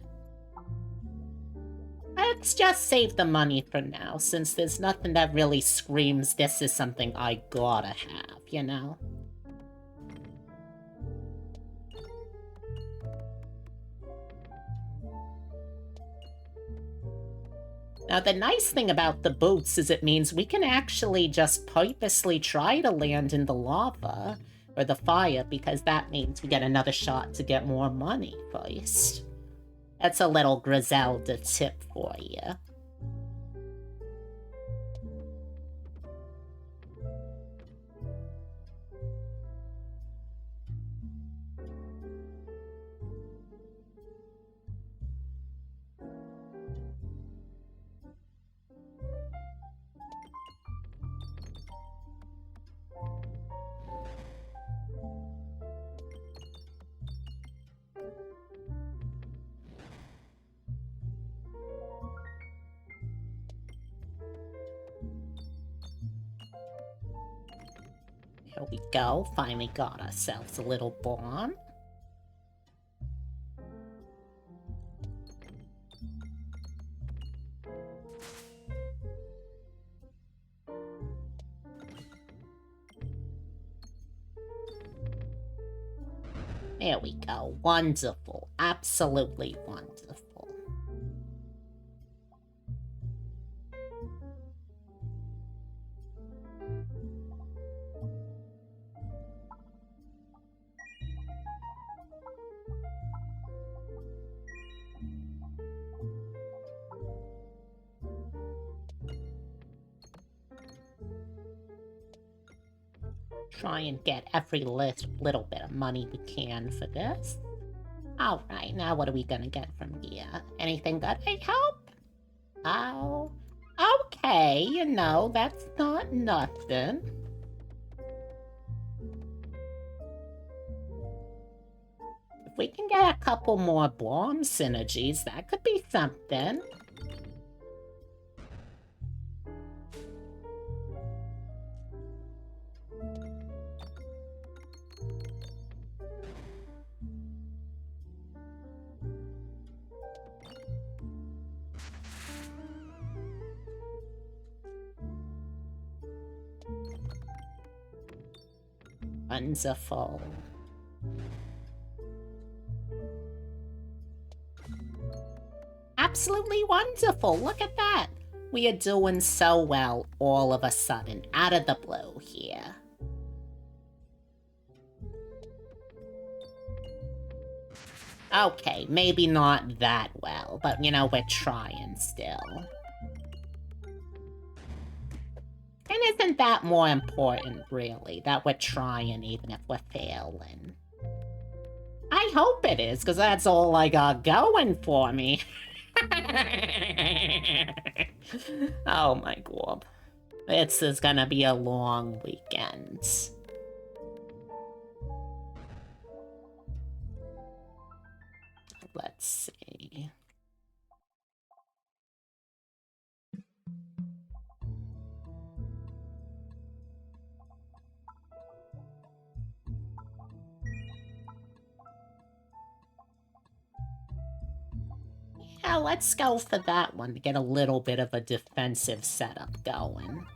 Let's just save the money for now, since there's nothing that really screams this is something I gotta have, you know? Now, the nice thing about the boots is it means we can actually just purposely try to land in the lava or the fire, because that means we get another shot to get more money first. That's a little Griselda tip for you. There we go. Finally got ourselves a little bomb. There we go. Wonderful. Absolutely wonderful. Try and get every little bit of money we can for this. Alright, now what are we gonna get from here? Anything good, I hope? Oh, okay, you know, that's not nothing. If we can get a couple more bomb synergies, that could be something. Wonderful. Absolutely wonderful. Look at that. We are doing so well all of a sudden, out of the blue here. Okay, maybe not that well, but you know, we're trying still. And isn't that more important, really, that we're trying even if we're failing? I hope it is, because that's all I got going for me. Oh my god. This is gonna be a long weekend. Let's see. Yeah, let's go for that one to get a little bit of a defensive setup going.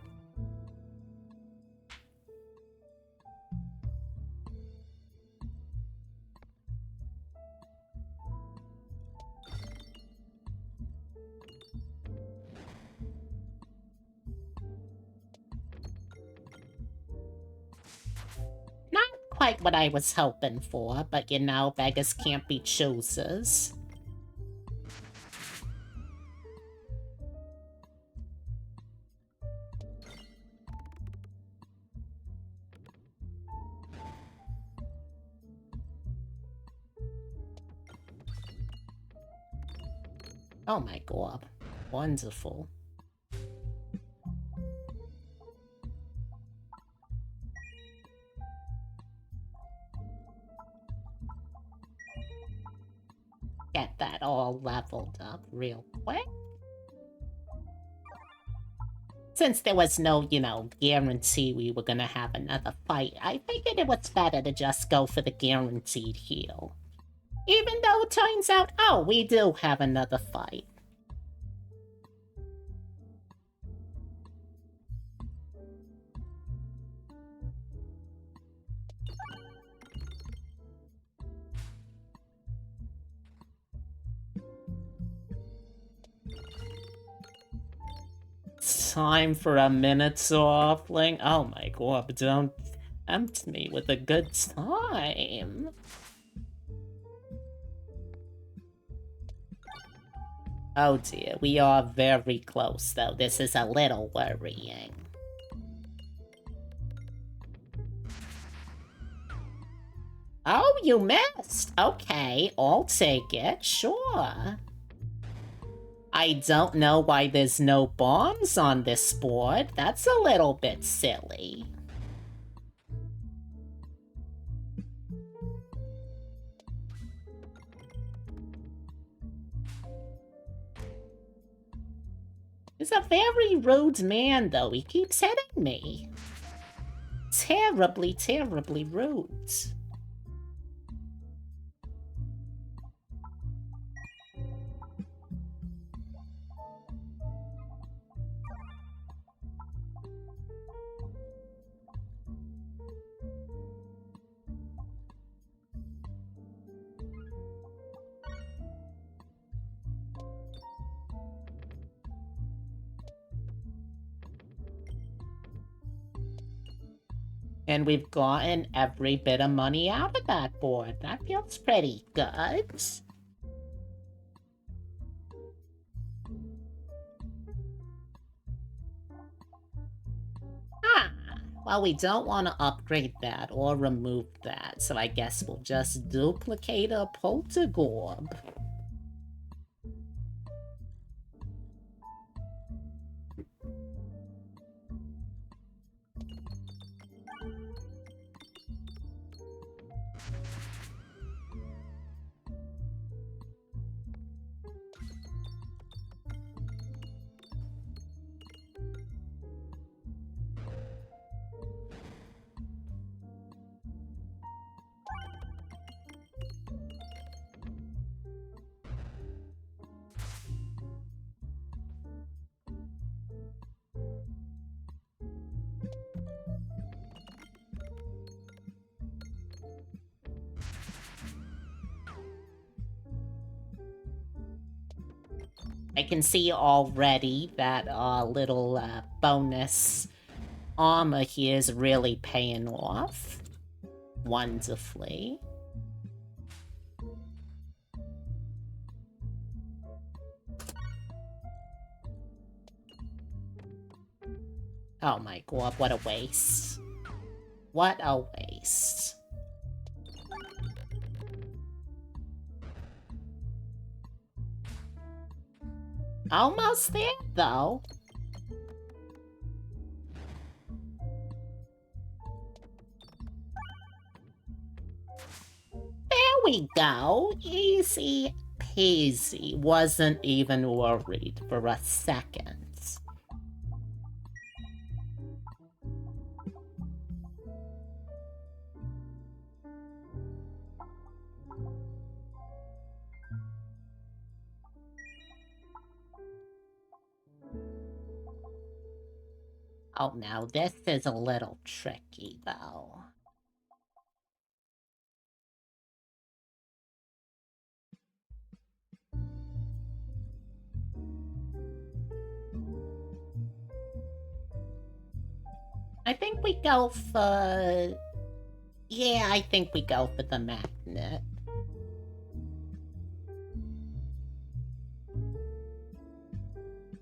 Not quite what I was hoping for, but you know, beggars can't be choosers. Oh my god. Wonderful. Get that all leveled up real quick. Since there was no, you know, guarantee we were gonna have another fight, I figured it was better to just go for the guaranteed heal. Even though it turns out, oh, we do have another fight. Time for a minute, Softling. Oh my god, don't tempt me with a good time. Oh dear, we are very close though. This is a little worrying. Oh, you missed! Okay, I'll take it, sure. I don't know why there's no bombs on this board. That's a little bit silly. He's a very rude man, though. He keeps hitting me. Terribly, terribly rude. And we've gotten every bit of money out of that board. That feels pretty good. Ah, well, we don't want to upgrade that or remove that, so I guess we'll just duplicate a Poltergorb. I can see already that little bonus armor here is really paying off wonderfully. Oh my god, what a waste. What a waste. Almost there, though. There we go. Easy peasy. Wasn't even worried for a second. Oh no, this is a little tricky, though. I think we go for... Yeah, I think we go for the magnet.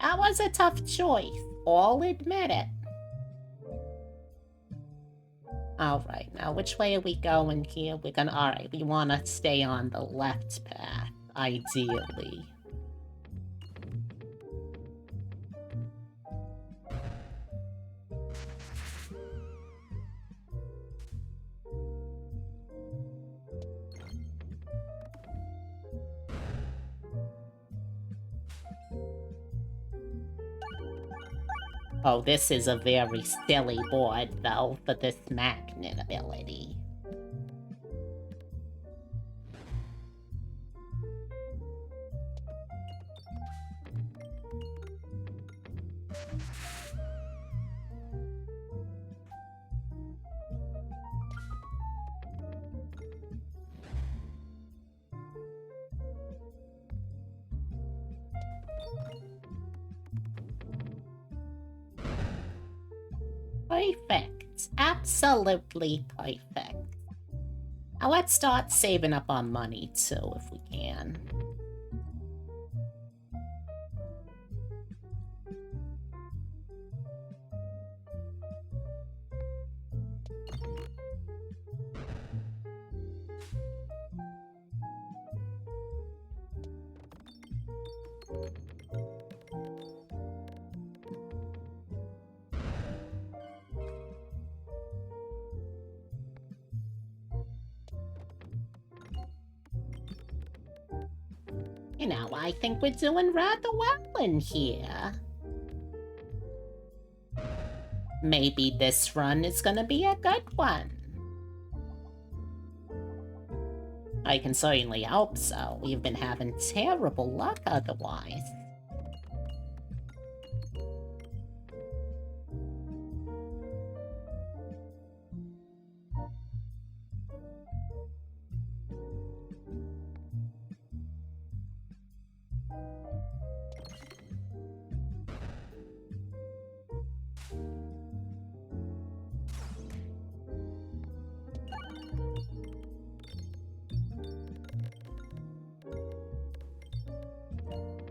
That was a tough choice. I'll admit it. Alright, now which way are we going here? We're gonna... Alright, we want to stay on the left path, ideally. Oh, this is a very silly board, though, for this magnet ability. Perfect. Absolutely perfect. Now let's start saving up our money, too, if we can. You know, I think we're doing rather well in here. Maybe this run is gonna be a good one. I can certainly hope so. We've been having terrible luck otherwise.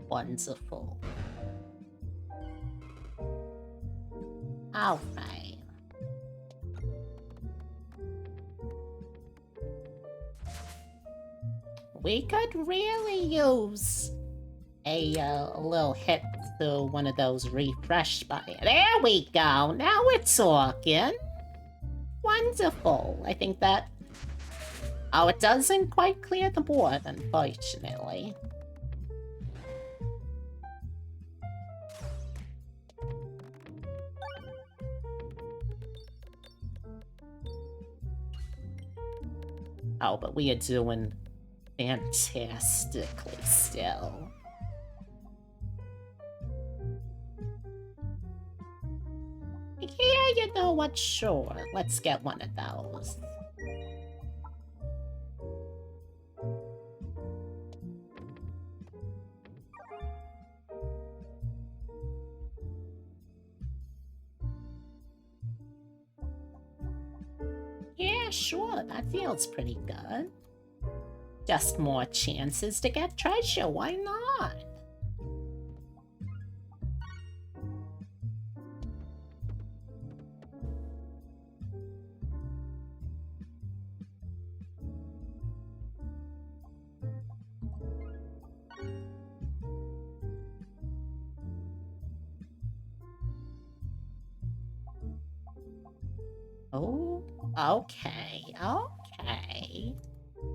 Wonderful. Alright. We could really use a little hit to one of those refresh buttons. There we go! Now we're talking! Wonderful! I think that... Oh, it doesn't quite clear the board, unfortunately. Oh, but we are doing fantastically still. Yeah, you know what? Sure. Let's get one of those. Yeah, sure. That feels pretty good. Just more chances to get treasure. Why not? Okay, okay.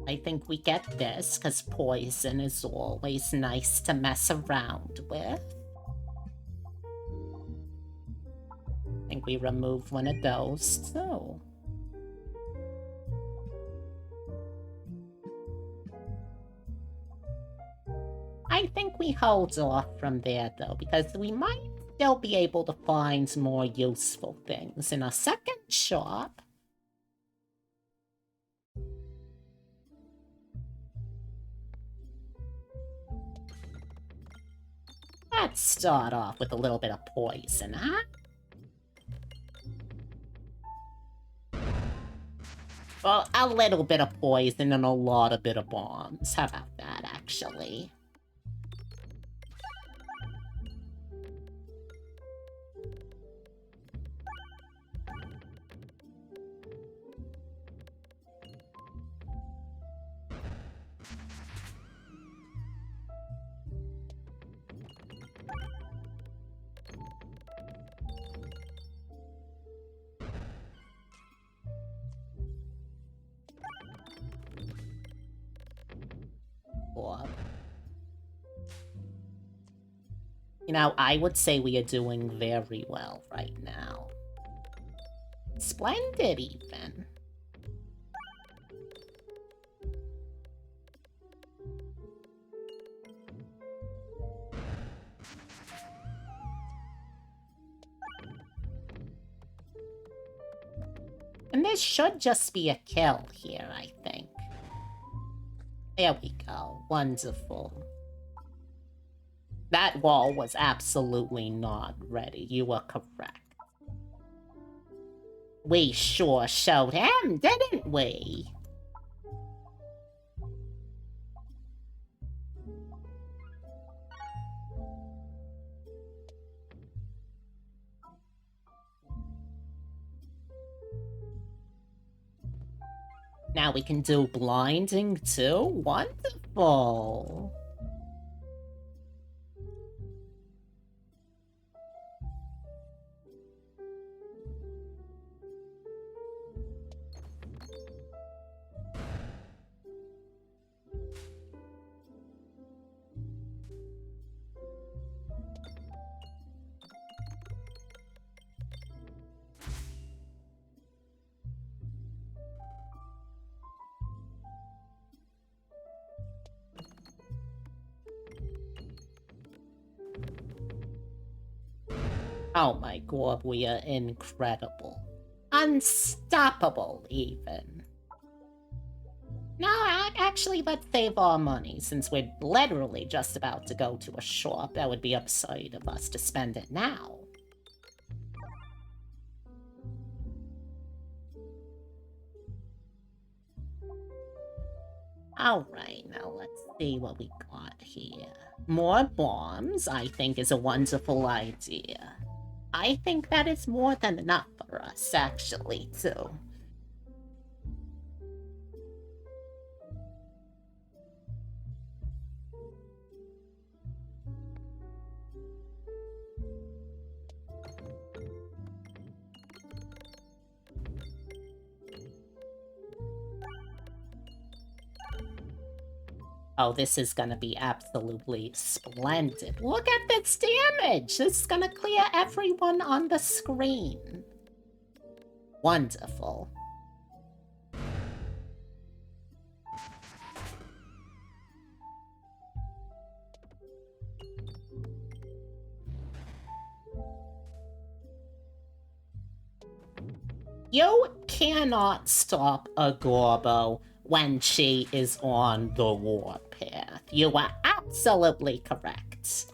I think we get this, because poison is always nice to mess around with. I think we remove one of those, too. I think we hold off from there, though, because we might still be able to find more useful things in a second shop. Let's start off with a little bit of poison, huh? Well, a little bit of poison and a lot of bit of bombs. How about that, actually? Or, you know, I would say we are doing very well right now. Splendid, even. And this should just be a kill here, I think. There we go. Wonderful. That wall was absolutely not ready. You were correct. We sure showed him, didn't we? Now we can do blinding too? Wonderful. Oh my god, we are incredible. Unstoppable, even. No, actually, let's save our money, since we're literally just about to go to a shop. That would be absurd of us to spend it now. Alright, now let's see what we got here. More bombs, I think, is a wonderful idea. I think that is more than enough for us, actually, too. Oh, this is gonna be absolutely splendid. Look at this damage! This is gonna clear everyone on the screen. Wonderful. You cannot stop a Gorbo when she is on the warpath. You are absolutely correct.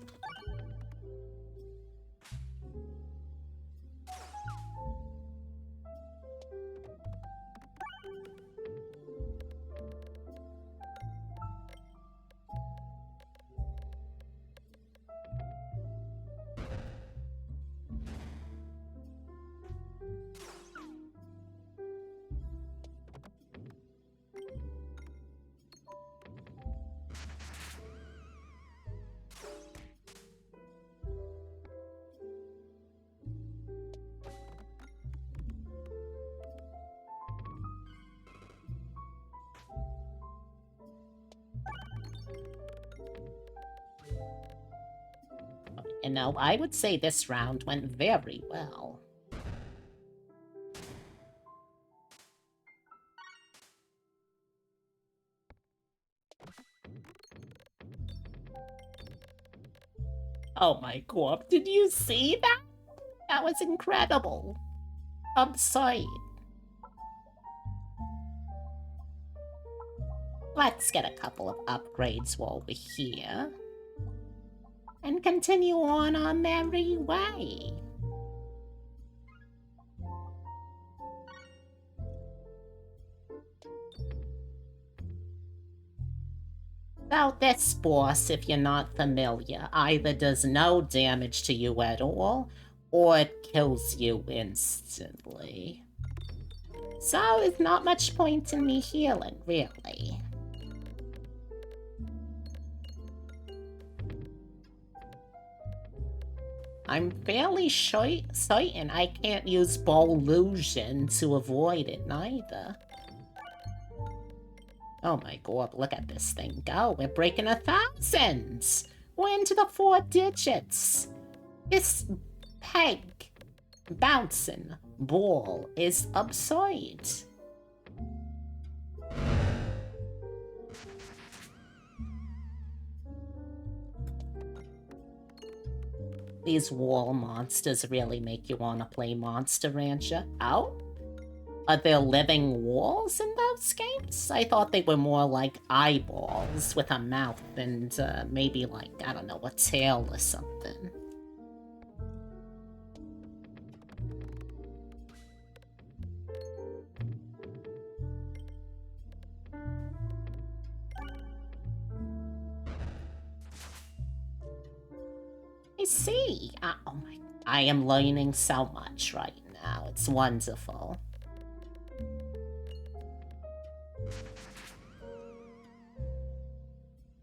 You know, I would say this round went very well. Oh my god, did you see that? That was incredible. Absurd. Let's get a couple of upgrades while we're here. And continue on our merry way. Now this boss, if you're not familiar, either does no damage to you at all, or it kills you instantly. So there's not much point in me healing, really. I'm fairly certain I can't use Bolusion to avoid it, neither. Oh my god, look at this thing go. We're breaking 1,000! We're into the 4 digits. This peg bouncing ball is absurd. These wall monsters really make you want to play Monster Rancher. Oh? Are there living walls in those games? I thought they were more like eyeballs with a mouth and maybe like, I don't know, a tail or something. I see. Oh my, I am learning so much right now. It's wonderful.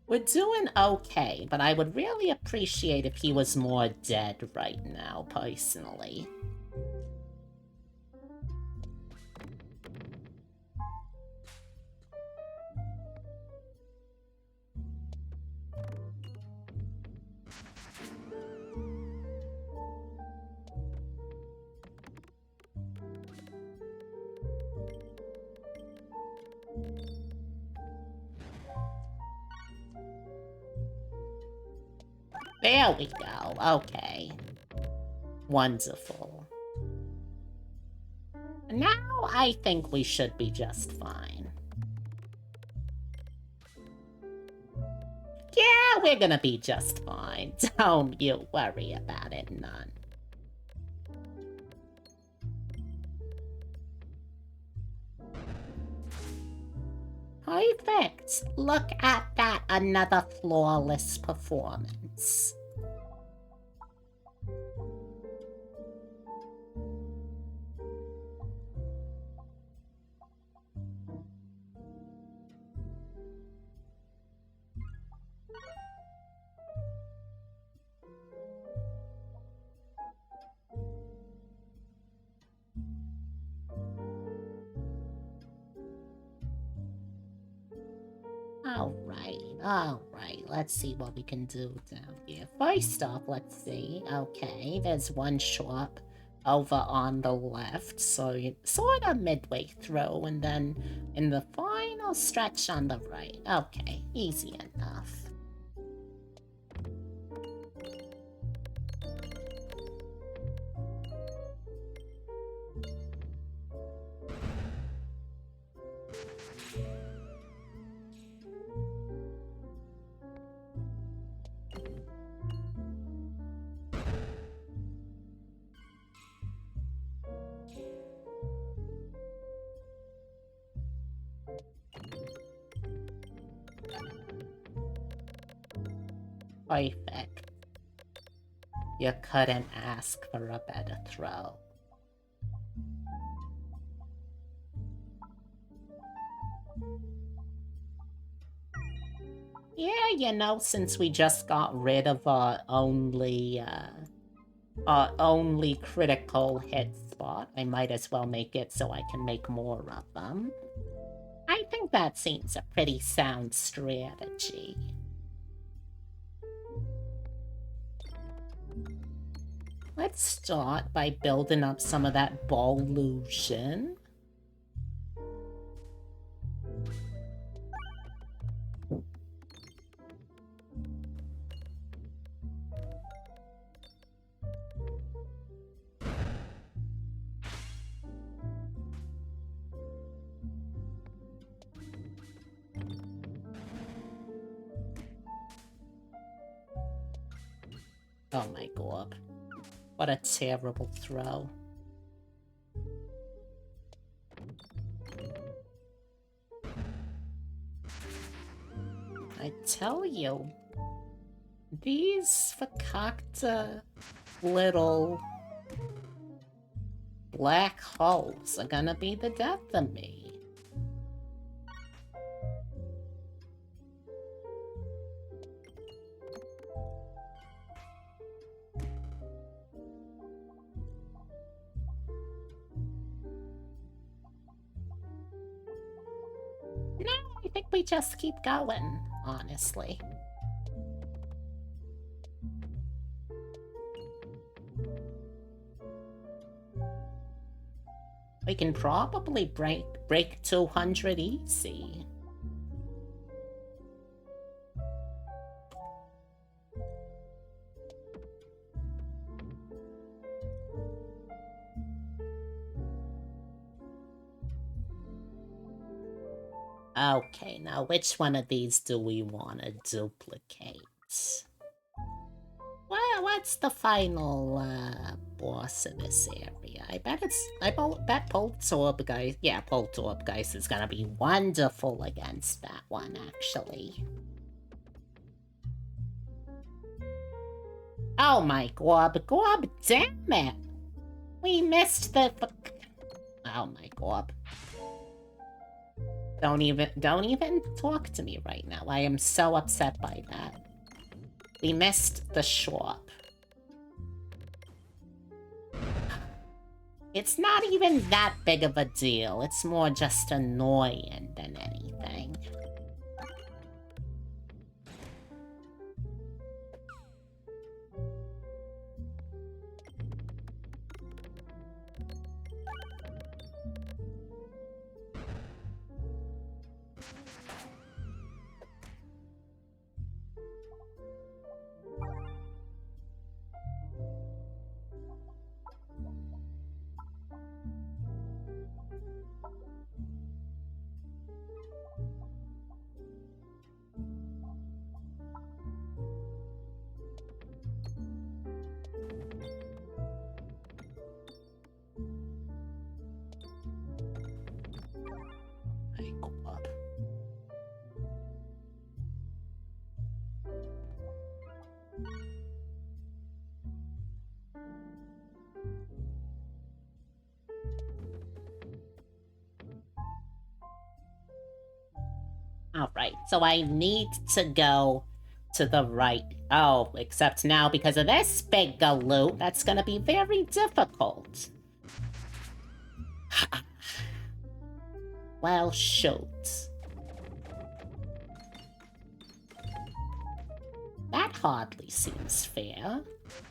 We're doing okay, but I would really appreciate if he was more dead right now, personally. There we go. Okay. Wonderful. Now I think we should be just fine. Yeah, we're gonna be just fine. Don't you worry about it none. Perfect. Look at that. Another flawless performance. Alright, let's see what we can do down here. First off, let's see. Okay, there's one shop over on the left, so you're sort of midway through, and then in the final stretch on the right. Okay, easy enough. Perfect. You couldn't ask for a better throw. Yeah, you know, since we just got rid of our only critical hit spot, I might as well make it so I can make more of them. I think that seems a pretty sound strategy. Let's start by building up some of that Bolution. Oh my god. What a terrible throw. I tell you, these fakakta little black holes are gonna be the death of me. No, I think we just keep going, honestly. We can probably break 200 easy. Okay, now which one of these do we want to duplicate? Well, what's the final boss of this area? I bet Poltergeist. Yeah, Poltergeist is gonna be wonderful against that one, actually. Oh my god, damn it! We missed the. Oh my god. Don't even talk to me right now. I am so upset by that. We missed the shop. It's not even that big of a deal. It's more just annoying than anything. Alright, so I need to go to the right. Oh, except now because of this big galoot, that's gonna be very difficult. Well, shoot. That hardly seems fair.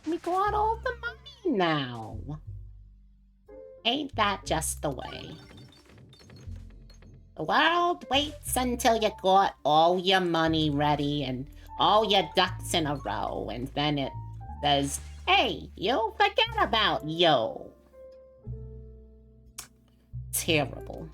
We got all the money now. Ain't that just the way? The world waits until you got all your money ready and all your ducks in a row, and then it says, hey, you forget about you. Terrible.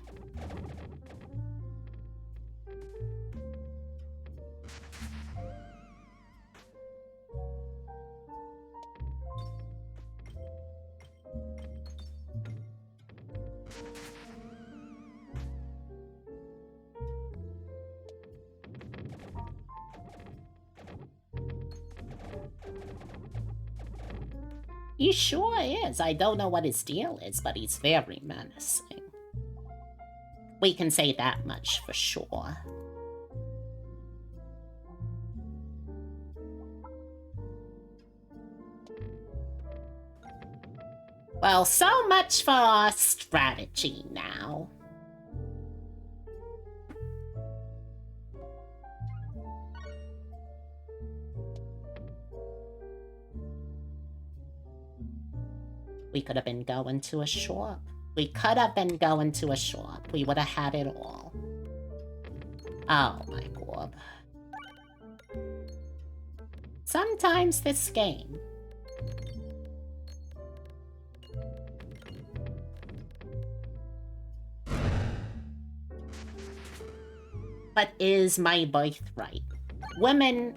He sure is. I don't know what his deal is, but he's very menacing. We can say that much for sure. Well, so much for our strategy now. We could have been going to a shop. We could have been going to a shop. We would have had it all. Oh my god. Sometimes this game. But is my birthright. Women,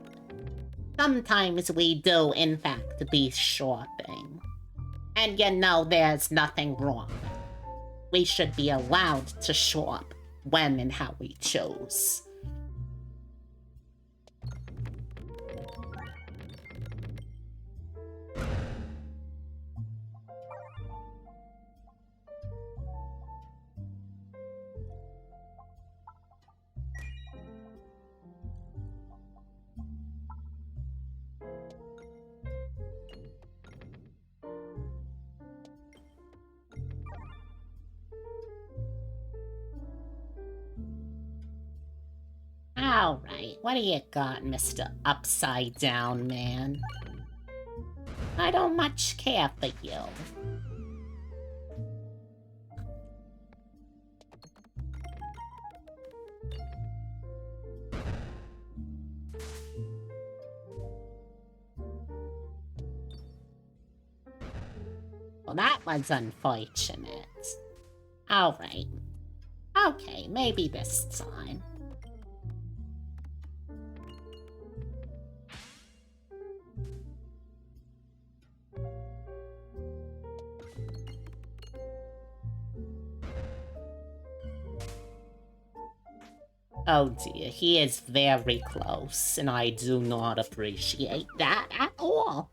sometimes we do, in fact, be shopping. And you know there's nothing wrong. We should be allowed to shop when and how we choose. Alright, what do you got, Mr. Upside Down Man? I don't much care for you. Well, that was unfortunate. Alright. Okay, maybe this time. Oh dear, he is very close, and I do not appreciate that at all.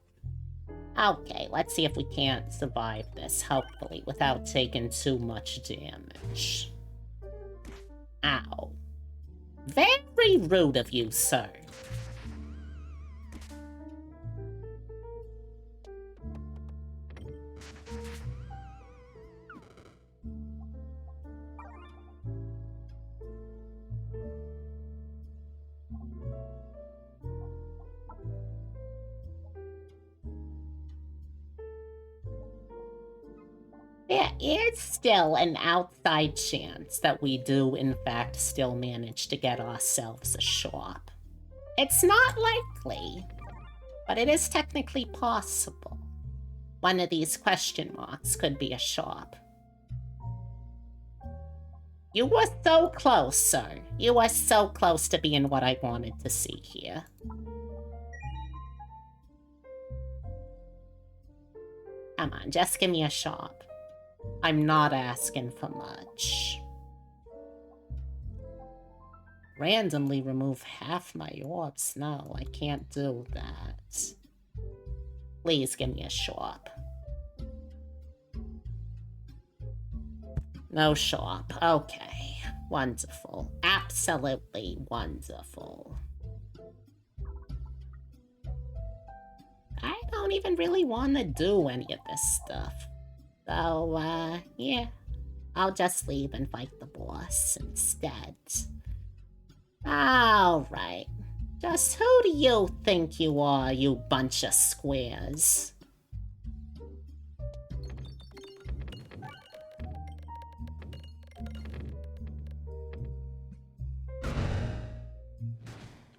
Okay, let's see if we can't survive this, hopefully, without taking too much damage. Ow. Very rude of you, sir. There is still an outside chance that we do, in fact, still manage to get ourselves a shop. It's not likely, but it is technically possible. One of these question marks could be a shop. You were so close, sir. You were so close to being what I wanted to see here. Come on, just give me a shop. I'm not asking for much. Randomly remove half my orbs. No, I can't do that. Please give me a shop. No shop. Okay. Wonderful. Absolutely wonderful. I don't even really want to do any of this stuff. So, yeah. I'll just leave and fight the boss instead. Alright. Just who do you think you are, you bunch of squares?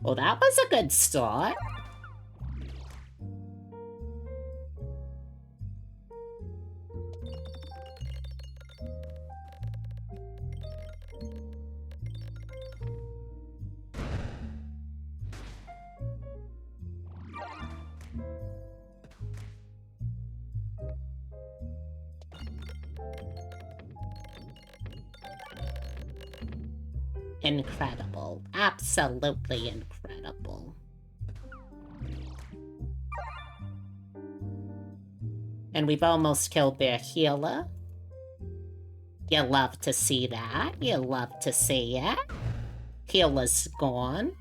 Well, that was a good start. Incredible. Absolutely incredible. And we've almost killed their healer. You love to see that. You love to see it. Healer's gone.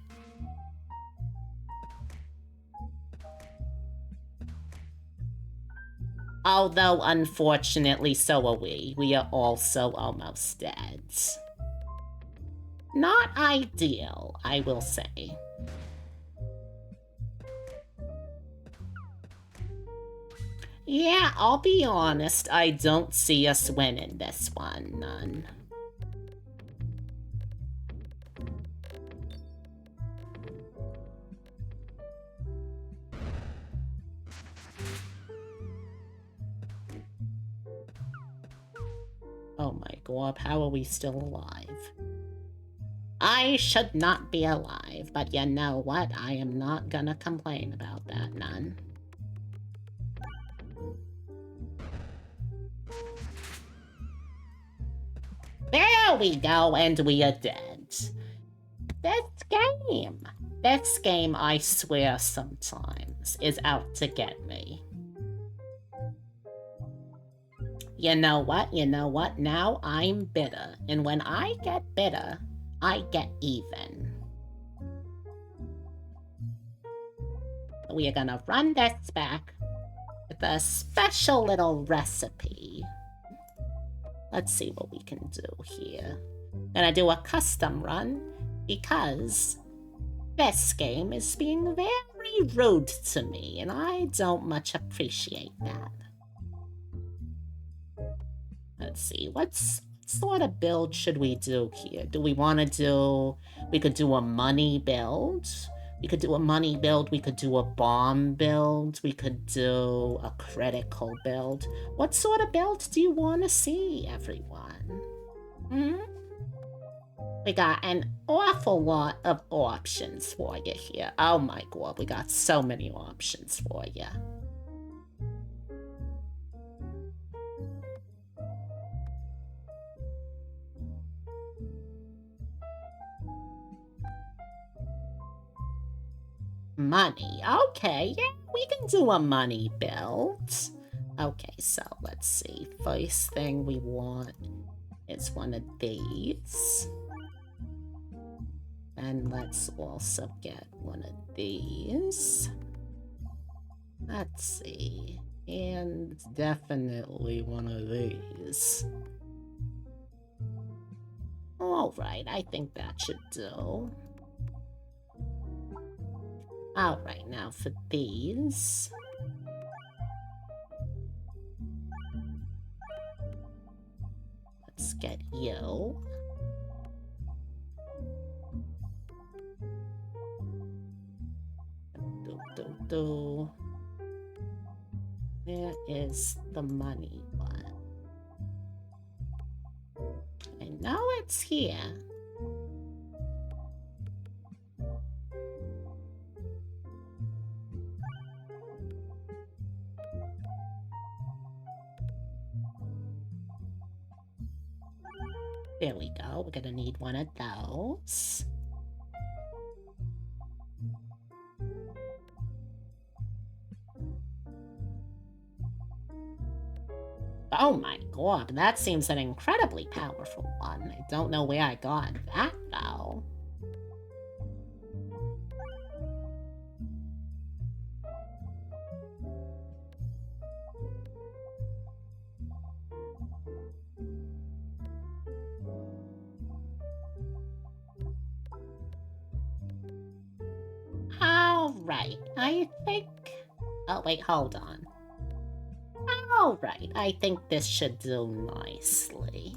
Although, unfortunately, so are we. We are also almost dead. Not ideal, I will say. Yeah, I'll be honest, I don't see us winning this one, none. Oh my god, how are we still alive? I should not be alive, but you know what? I am not gonna complain about that, none. There we go, and we are dead. This game, I swear sometimes, is out to get me. You know what? Now I'm bitter, and when I get bitter, I get even. We are gonna run this back with a special little recipe. Let's see what we can do here. Gonna do a custom run because this game is being very rude to me, and I don't much appreciate that. Let's see, what sort of build should we do here? Do we want to do... We could do a money build. We could do a money build. We could do a bomb build. We could do a critical build. What sort of builds do you want to see, everyone? Hmm? We got an awful lot of options for you here. Oh my god, we got so many options for you. Money. Okay, yeah, we can do a money build. Okay, so let's see. First thing we want is one of these. And let's also get one of these. Let's see. And definitely one of these. Alright, I think that should do. Alright, now for these. Let's get you. There is the money one. I know it's here. There we go. We're gonna need one of those. Oh my god, that seems an incredibly powerful one. I don't know where I got that, though. Alright, I think... Oh, wait, hold on. Alright, I think this should do nicely.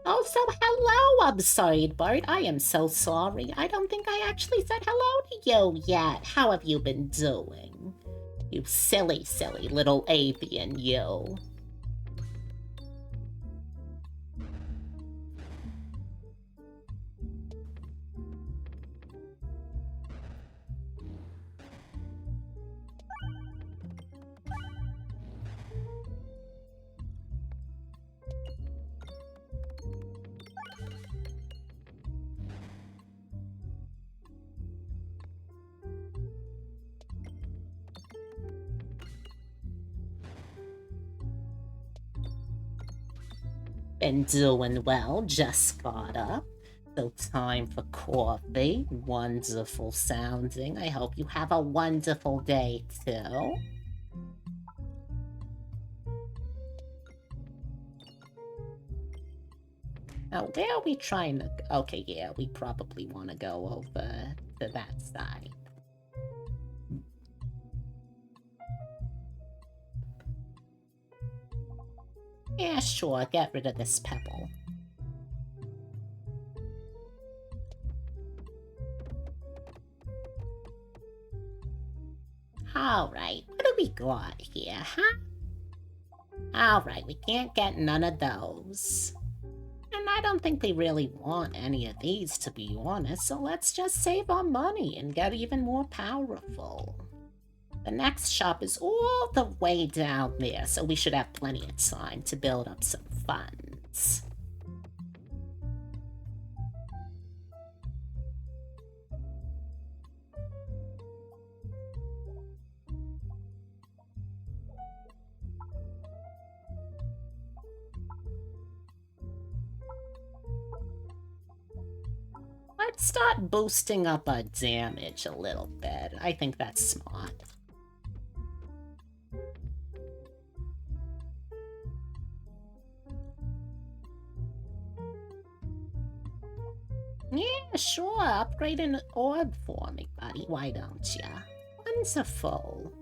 Oh, so hello, Absurd Bart. I am so sorry. I don't think I actually said hello to you yet. How have you been doing? You silly, silly little avian, you. Been doing well, just got up. So time for coffee. Wonderful sounding. I hope you have a wonderful day too. Now, where are we trying to... Okay, yeah, we probably want to go over to that side. Yeah, sure, get rid of this pebble. Alright, what do we got here, huh? Alright, we can't get none of those. And I don't think we really want any of these, to be honest, so let's just save our money and get even more powerful. The next shop is all the way down there, so we should have plenty of time to build up some funds. Let's start boosting up our damage a little bit. I think that's smart. Yeah, sure. Upgrade an orb for me, buddy. Why don't ya? Wonderful.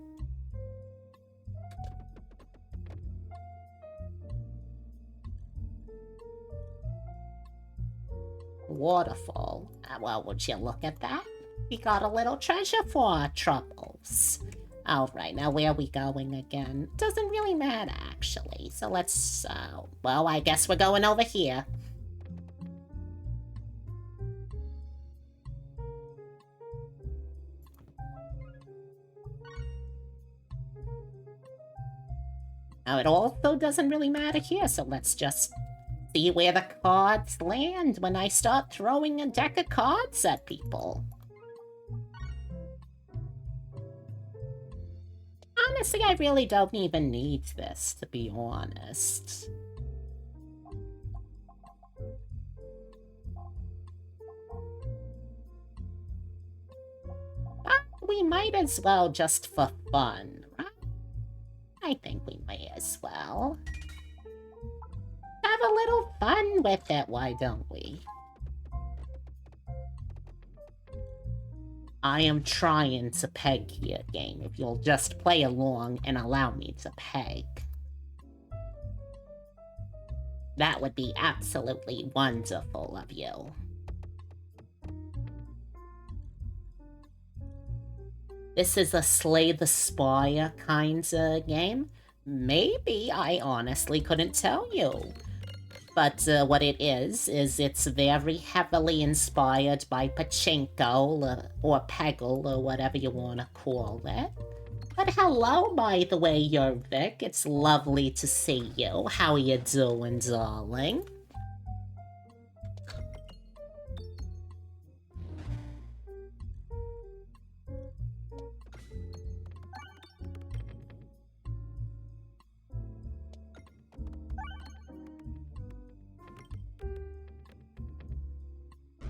Waterfall. Well, would you look at that? We got a little treasure for our troubles. Alright, now where are we going again? Doesn't really matter, actually. So let's, well, I guess we're going over here. Now, it also doesn't really matter here, so let's just see where the cards land when I start throwing a deck of cards at people. Honestly, I really don't even need this, to be honest. But we might as well just for fun, right? I think we may as well. Have a little fun with it, why don't we? I am trying to peg here, game, if you'll just play along and allow me to peg. That would be absolutely wonderful of you. This is a Slay the Spire kinda game? Maybe, I honestly couldn't tell you. But what it is it's very heavily inspired by Pachinko, or Peggle, or whatever you want to call it. But hello, by the way, Yervik. It's lovely to see you. How you doing, darling?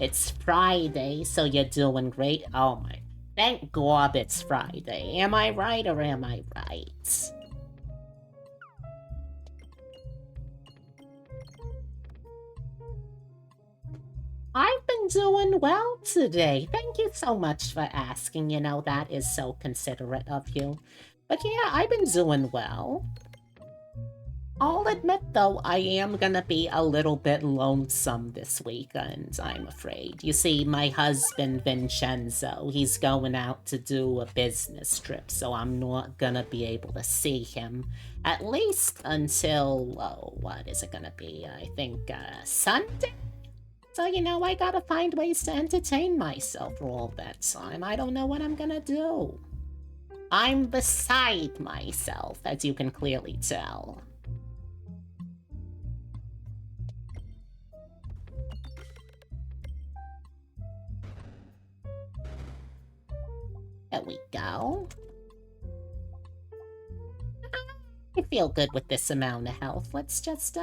It's Friday, so you're doing great. Oh my. Thank God it's Friday. Am I right or am I right? I've been doing well today. Thank you so much for asking. You know, that is so considerate of you. But yeah, I've been doing well. I'll admit, though, I am gonna be a little bit lonesome this weekend, I'm afraid. You see, my husband, Vincenzo, he's going out to do a business trip, so I'm not gonna be able to see him. At least until, oh, what is it gonna be? I think, Sunday? So, you know, I gotta find ways to entertain myself for all that time. I don't know what I'm gonna do. I'm beside myself, as you can clearly tell. There we go. I feel good with this amount of health. Let's just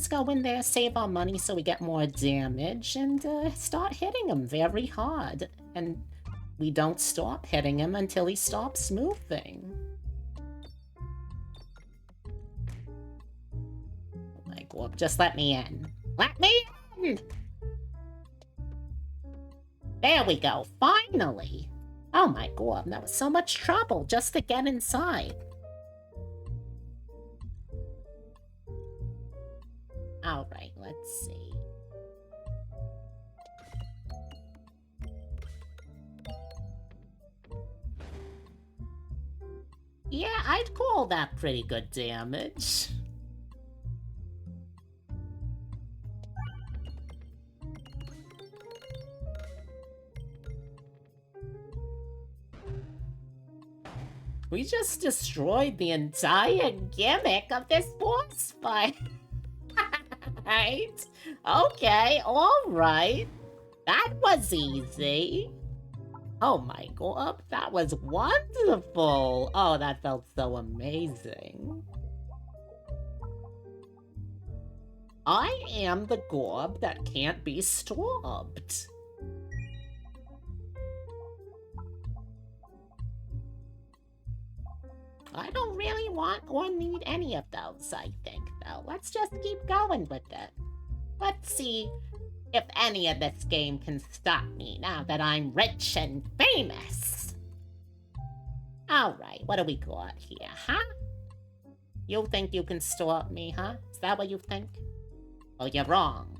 go in there, save our money so we get more damage, and start hitting him very hard. And we don't stop hitting him until he stops moving. Oh my god, just let me in. Let me in! There we go, finally! Oh my god, that was so much trouble just to get inside. Alright, let's see. Yeah, I'd call that pretty good damage. We just destroyed the entire gimmick of this boss fight. Right? Okay, alright. That was easy. Oh my god, that was wonderful. Oh, that felt so amazing. I am the gorb that can't be stopped. I don't really want or need any of those, I think, though. Let's just keep going with it. Let's see if any of this game can stop me now that I'm rich and famous. Alright, what do we got here, huh? You think you can stop me, huh? Is that what you think? Well, you're wrong.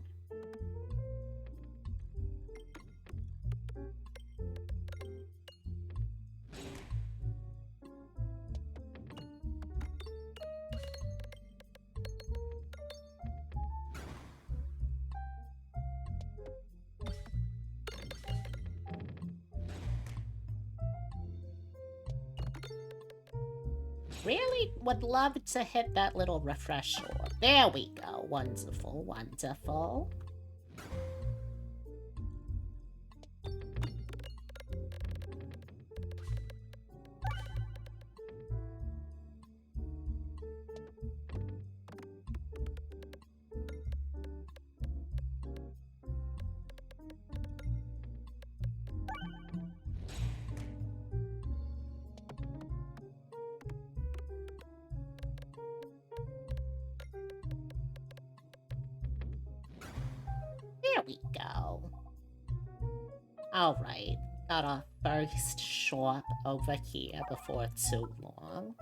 Really would love to hit that little refresh orb. There we go. Wonderful, wonderful. There we go. Alright, got our first shop over here before too long.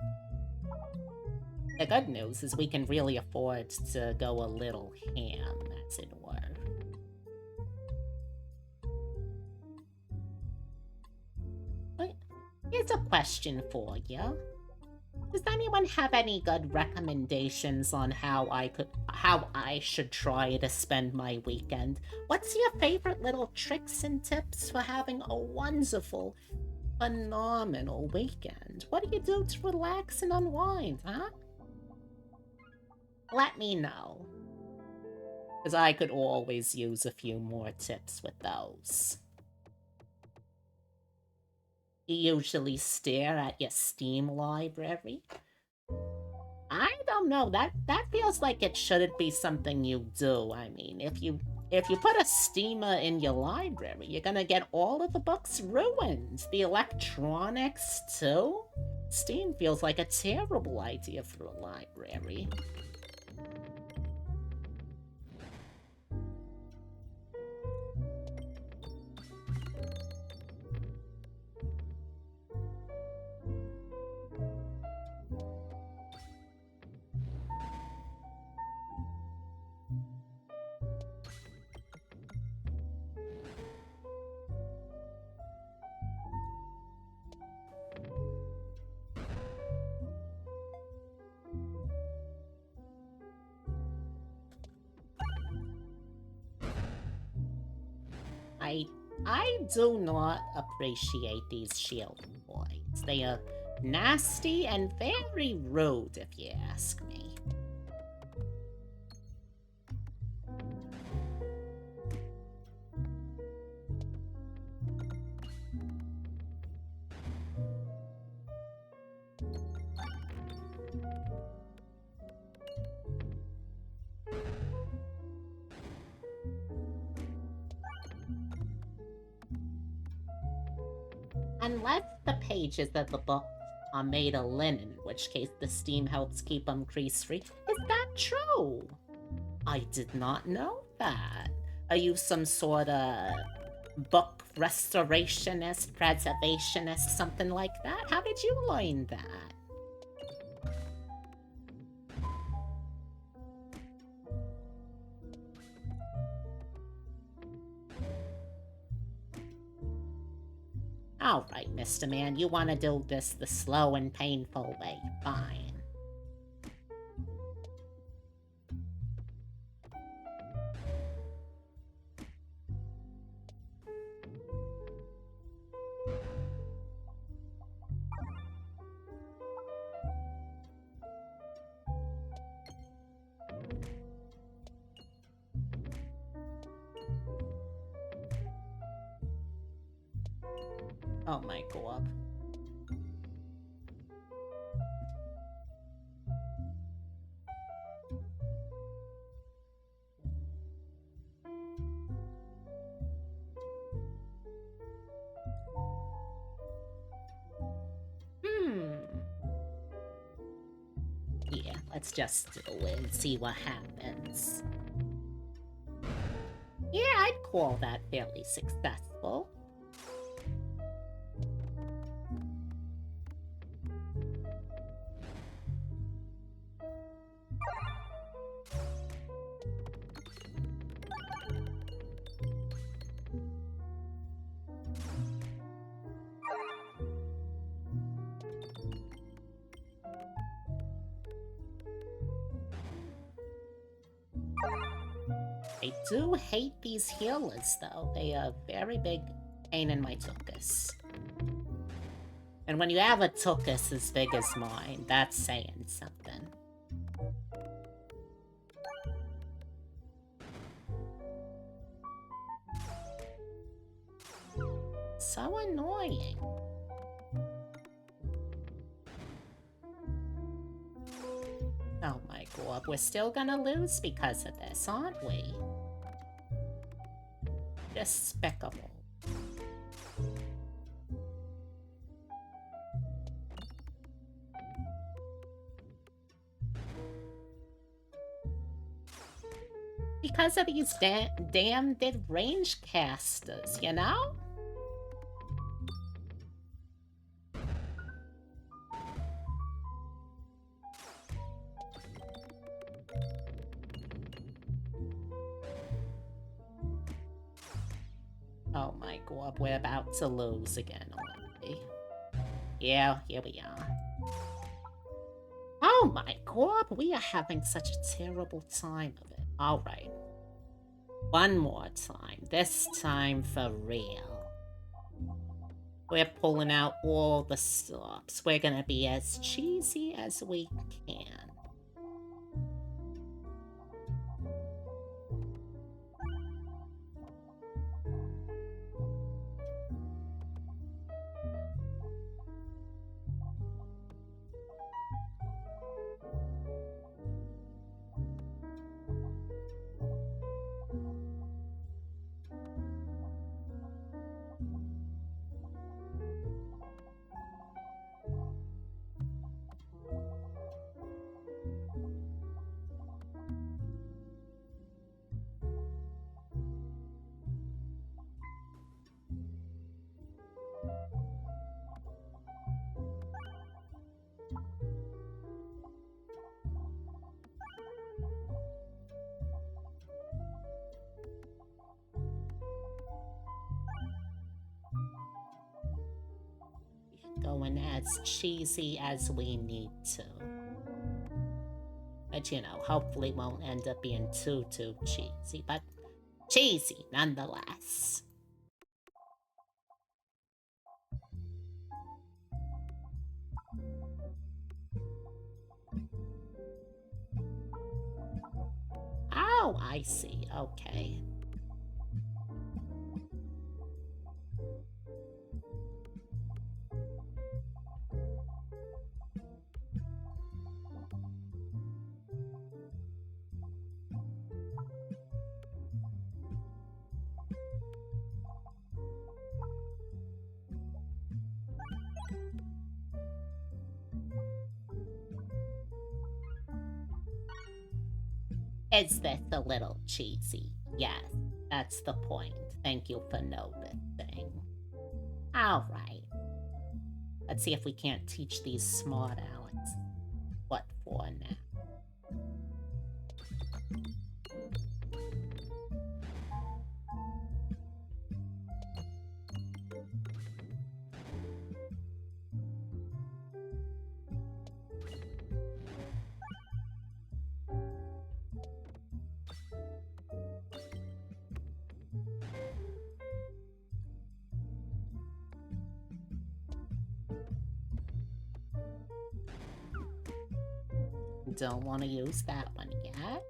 The good news is we can really afford to go a little ham, as it were. But here's a question for you. Does anyone have any good recommendations on how I should try to spend my weekend? What's your favorite little tricks and tips for having a wonderful, phenomenal weekend? What do you do to relax and unwind, huh? Let me know. Because I could always use a few more tips with those. You usually stare at your Steam library? I don't know. That feels like it shouldn't be something you do. I mean, if you put a steamer in your library, you're gonna get all of the books ruined. The electronics too? Steam feels like a terrible idea for a library. I do not appreciate these shield boys. They are nasty and very rude, if you ask me. Unless the pages of the book are made of linen, in which case the steam helps keep them grease-free. Is that true? I did not know that. Are you some sort of book restorationist, preservationist, something like that? How did you learn that? All right, Mr. Man, you want to do this the slow and painful way. Fine. Oh my god. Yeah, let's just do it and see what happens. Yeah, I'd call that fairly successful. I do hate these healers, though. They are very big pain in my tuchus. And when you have a tuchus as big as mine, that's saying something. So annoying. Oh my god, we're still gonna lose because of this, aren't we? Despicable. Because of these damn dead range casters, you know? Oh my god, we're about to lose again, aren't we? Yeah, here we are. Oh my god, we are having such a terrible time of it. Alright. One more time. This time for real. We're pulling out all the stops. We're gonna be as cheesy as we can. Going as cheesy as we need to. But you know, hopefully won't end up being too cheesy, but cheesy nonetheless. Oh, I see. Okay. Is this a little cheesy? Yes, that's the point. Thank you for noticing. All right. Let's see if we can't teach these smart Alex what for now. Don't want to use that one yet.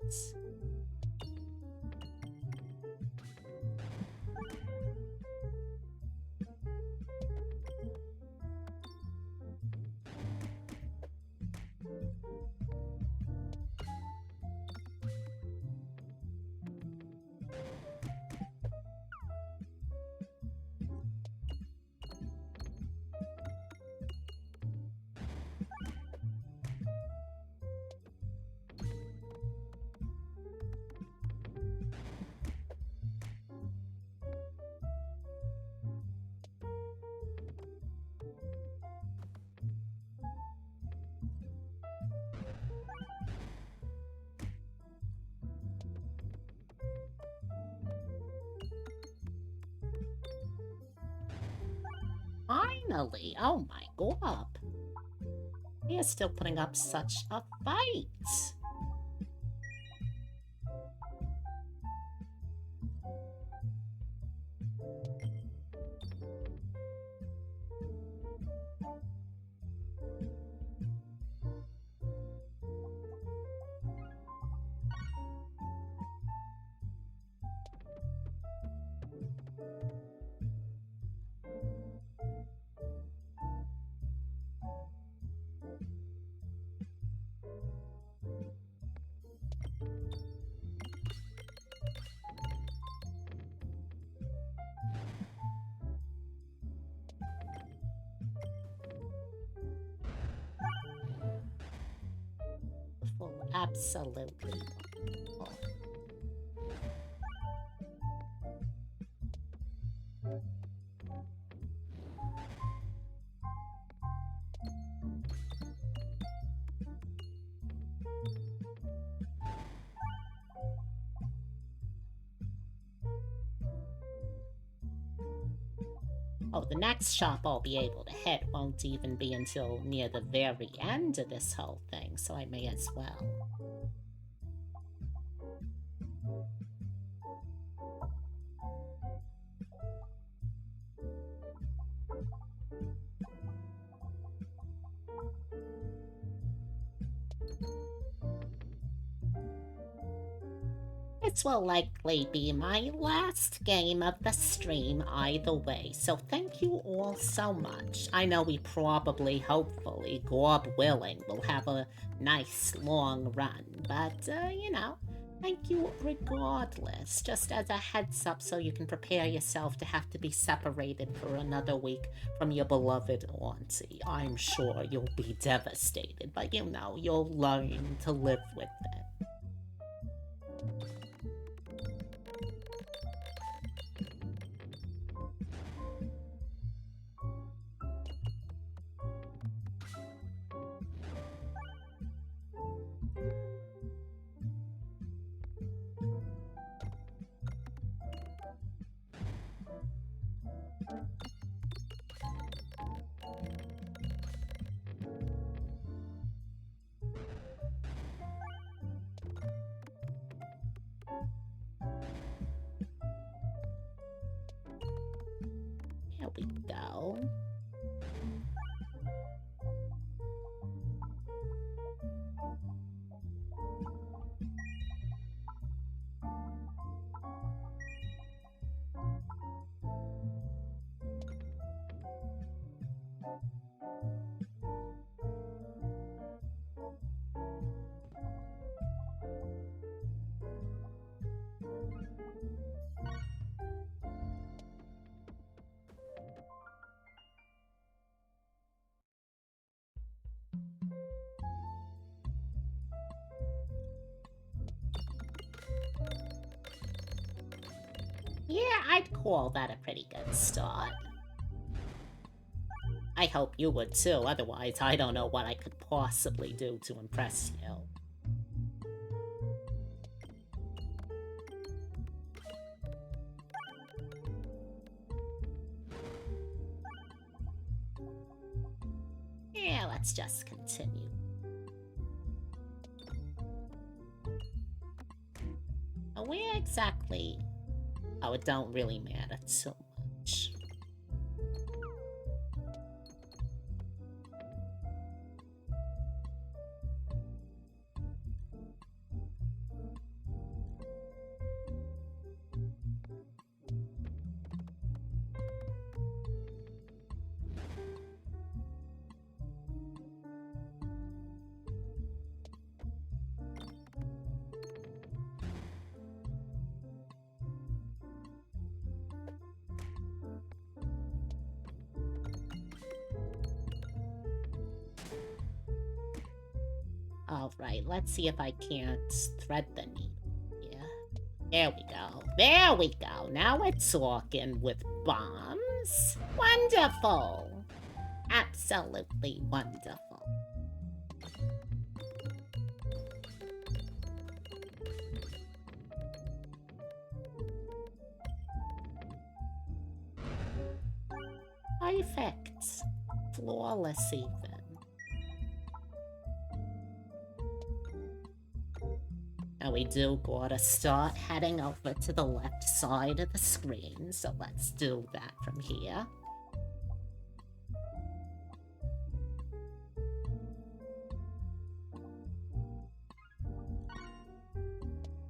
Finally! Oh my god! He is still putting up such a fight! Absolutely. Oh, the next shop I'll be able to hit won't even be until near the very end of this whole thing, so I may as well. This will likely be my last game of the stream either way, so thank you all so much. I know we probably, hopefully, Gob willing, will have a nice long run, but, you know, thank you regardless, just as a heads up so you can prepare yourself to have to be separated for another week from your beloved auntie. I'm sure you'll be devastated, but you know, you'll learn to live with it. There we go. I'd call that a pretty good start. I hope you would too, otherwise I don't know what I could possibly do to impress you. Yeah, let's just continue. Now, where exactly? Oh, it don't really matter too much. Alright, let's see if I can't thread the needle. Yeah. There we go. There we go. Now we're talking with bombs. Wonderful. Absolutely wonderful. Perfect. Flawless even. Now we do gotta start heading over to the left side of the screen, so let's do that from here.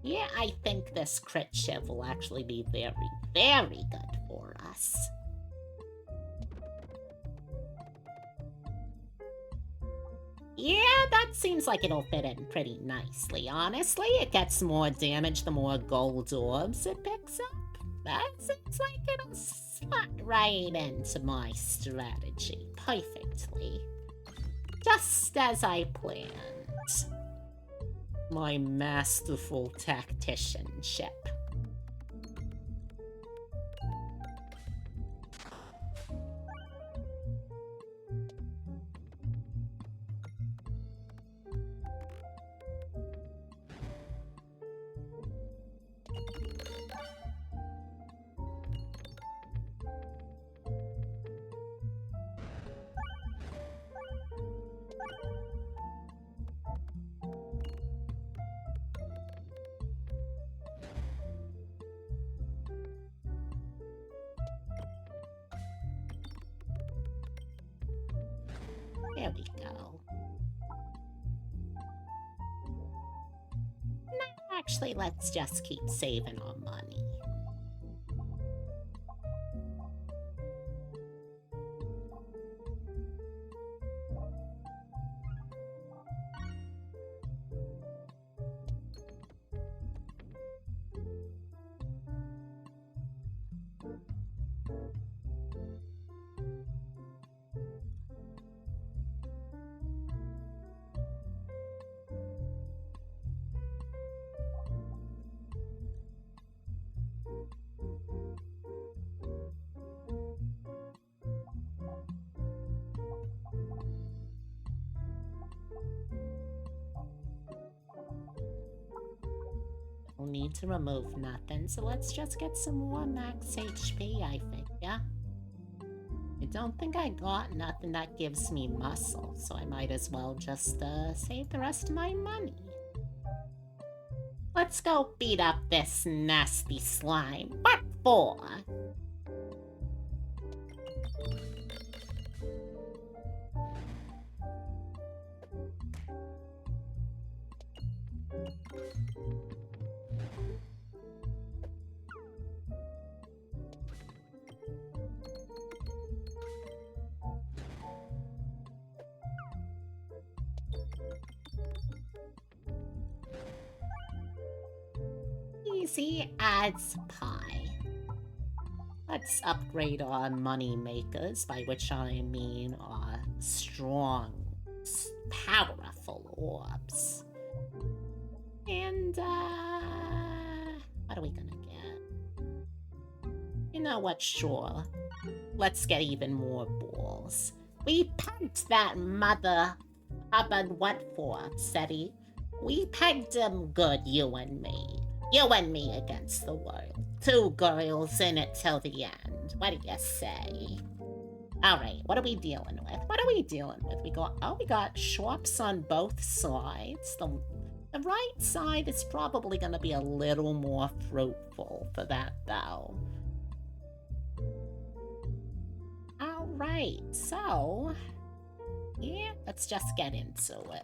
Yeah, I think this crit shiv will actually be very, very good for us. Yeah, that seems like it'll fit in pretty nicely, honestly. It gets more damage the more gold orbs it picks up. That seems like it'll slot right into my strategy perfectly. Just as I planned. My masterful tacticianship. There we go. No, actually, let's just keep saving our money. We'll need to remove nothing, so let's just get some more max HP, I figure. I don't think I got nothing that gives me muscle, so I might as well just save the rest of my money. Let's go beat up this nasty slime. What for? Easy as pie. Let's upgrade our money makers, by which I mean our strong, powerful orbs. And, what are we gonna get? You know what, sure. Let's get even more balls. We pegged that mother hubbard what for, Seti. We pegged him good, you and me. You and me against the world. Two girls in it till the end. What do you say? Alright, what are we dealing with? What are we dealing with? We got shops on both sides. The right side is probably gonna be a little more fruitful for that, though. Alright, so... yeah, let's just get into it.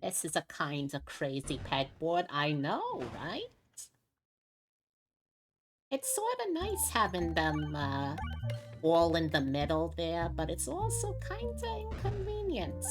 This is a kinda crazy pegboard, I know, right? It's sorta nice having them, all in the middle there, but it's also kinda inconvenient.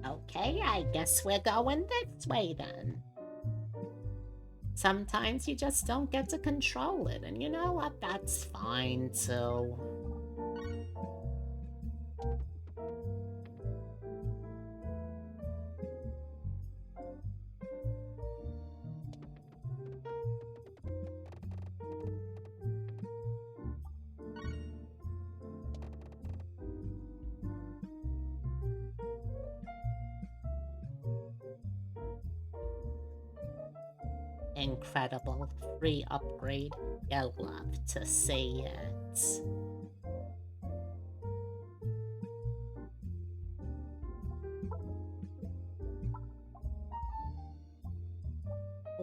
Okay, I guess we're going this way then. Sometimes you just don't get to control it, and you know what? That's fine too. Incredible. Free upgrade. You'll love to see it.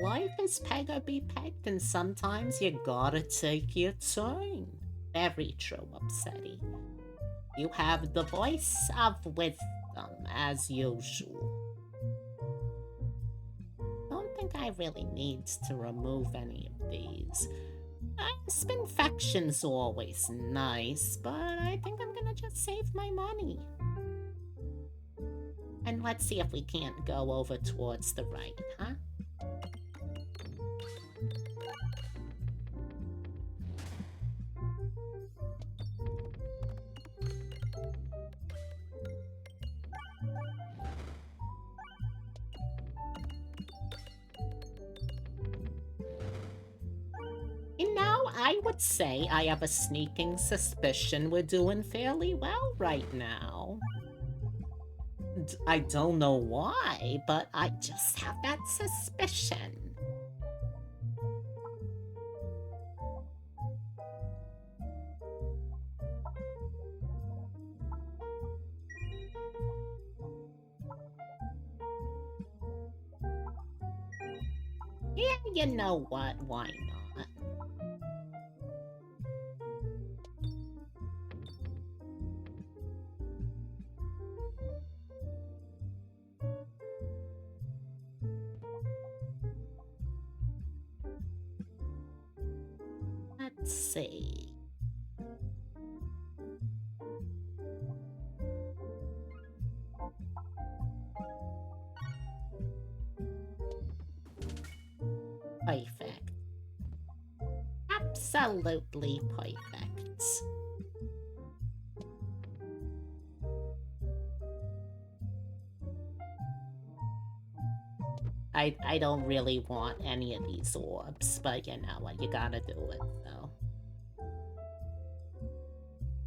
Life is peg or be pegged, and sometimes you gotta take your turn. Very true, Upsetty. You have the voice of wisdom, as usual. Don't think I really need to remove any of these. Spinfection's always nice, but I think I'm gonna just save my money. And let's see if we can't go over towards the right, huh? You know, I would say I have a sneaking suspicion we're doing fairly well right now. I don't know why, but I just have that suspicion. Yeah, you know what? Why not? Let's see. Perfect. Absolutely perfect. I don't really want any of these orbs, but you know what, you gotta do it, though.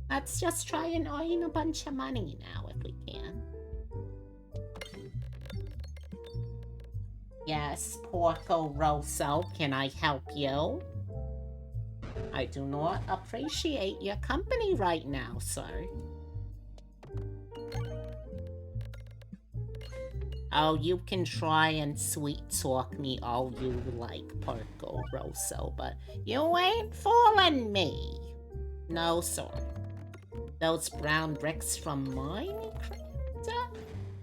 Let's just try and earn a bunch of money now, if we can. Yes, Porco Rosso, can I help you? I do not appreciate your company right now, sir. Oh, you can try and sweet talk me all you like, Porco Rosso, but you ain't fooling me. No, sir. Those brown bricks from Minecraft?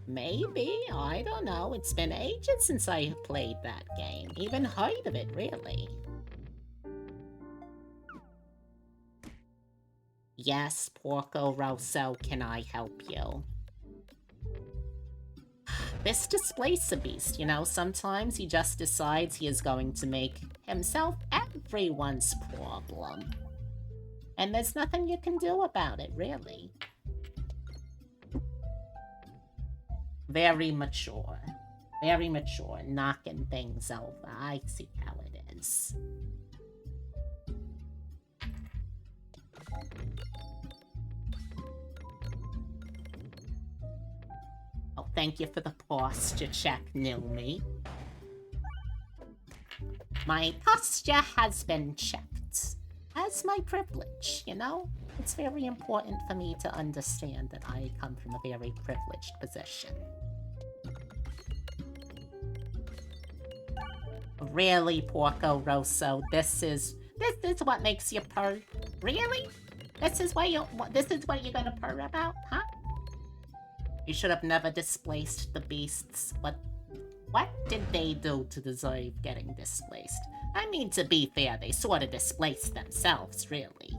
Maybe, I don't know. It's been ages since I played that game. Even heard of it, really. Yes, Porco Rosso, can I help you? This Displacer Beast, you know, sometimes he just decides he is going to make himself everyone's problem. And there's nothing you can do about it, really. Very mature. Very mature, knocking things over. I see how it is. Oh, thank you for the posture check, Nilmy. My posture has been checked. As my privilege, you know? It's very important for me to understand that I come from a very privileged position. Really, Porco Rosso, this is what makes you purr? Really? This is what you're gonna purr about, huh? You should have never displaced the beasts. What did they do to deserve getting displaced? I mean, to be fair, they sort of displaced themselves, really.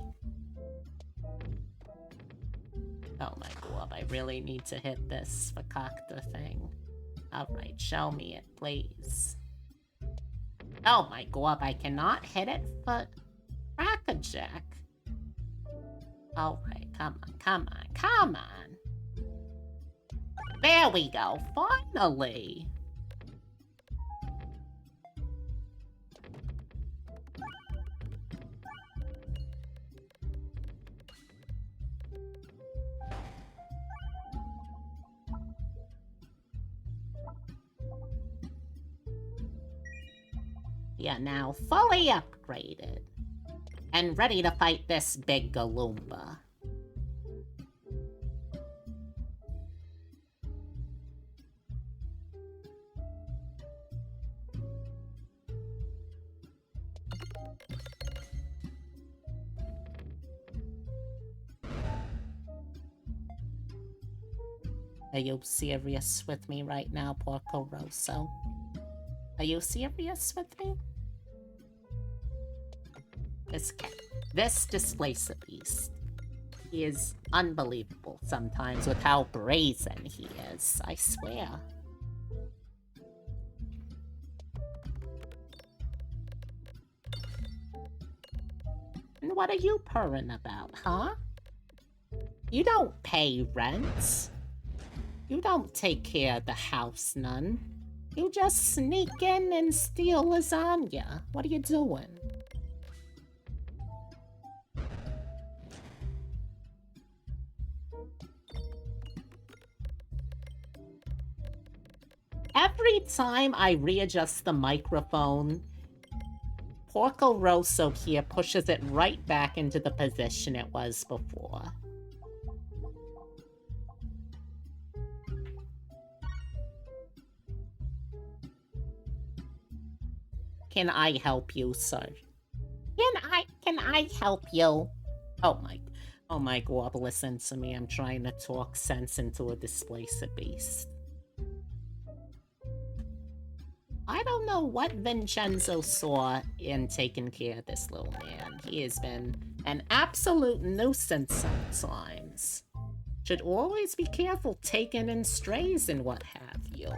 Oh my god, I really need to hit this Fakakta thing. Alright, show me it, please. Oh my god, I cannot hit it for Crackerjack. Alright, come on, come on, come on. There we go, finally! Yeah, now fully upgraded. And ready to fight this big Galumba. Are you serious with me right now, Porco Rosso? Are you serious with me? This Displacer Beast. He is unbelievable sometimes with how brazen he is, I swear. And what are you purring about, huh? You don't pay rent. You don't take care of the house none. You just sneak in and steal lasagna. What are you doing? Every time I readjust the microphone, Porco Rosso here pushes it right back into the position it was before. Can I help you, sir? Can I help you? Oh my god, listen to me. I'm trying to talk sense into a Displacer Beast. I don't know what Vincenzo saw in taking care of this little man. He has been an absolute nuisance sometimes. Should always be careful taking in strays and what have you.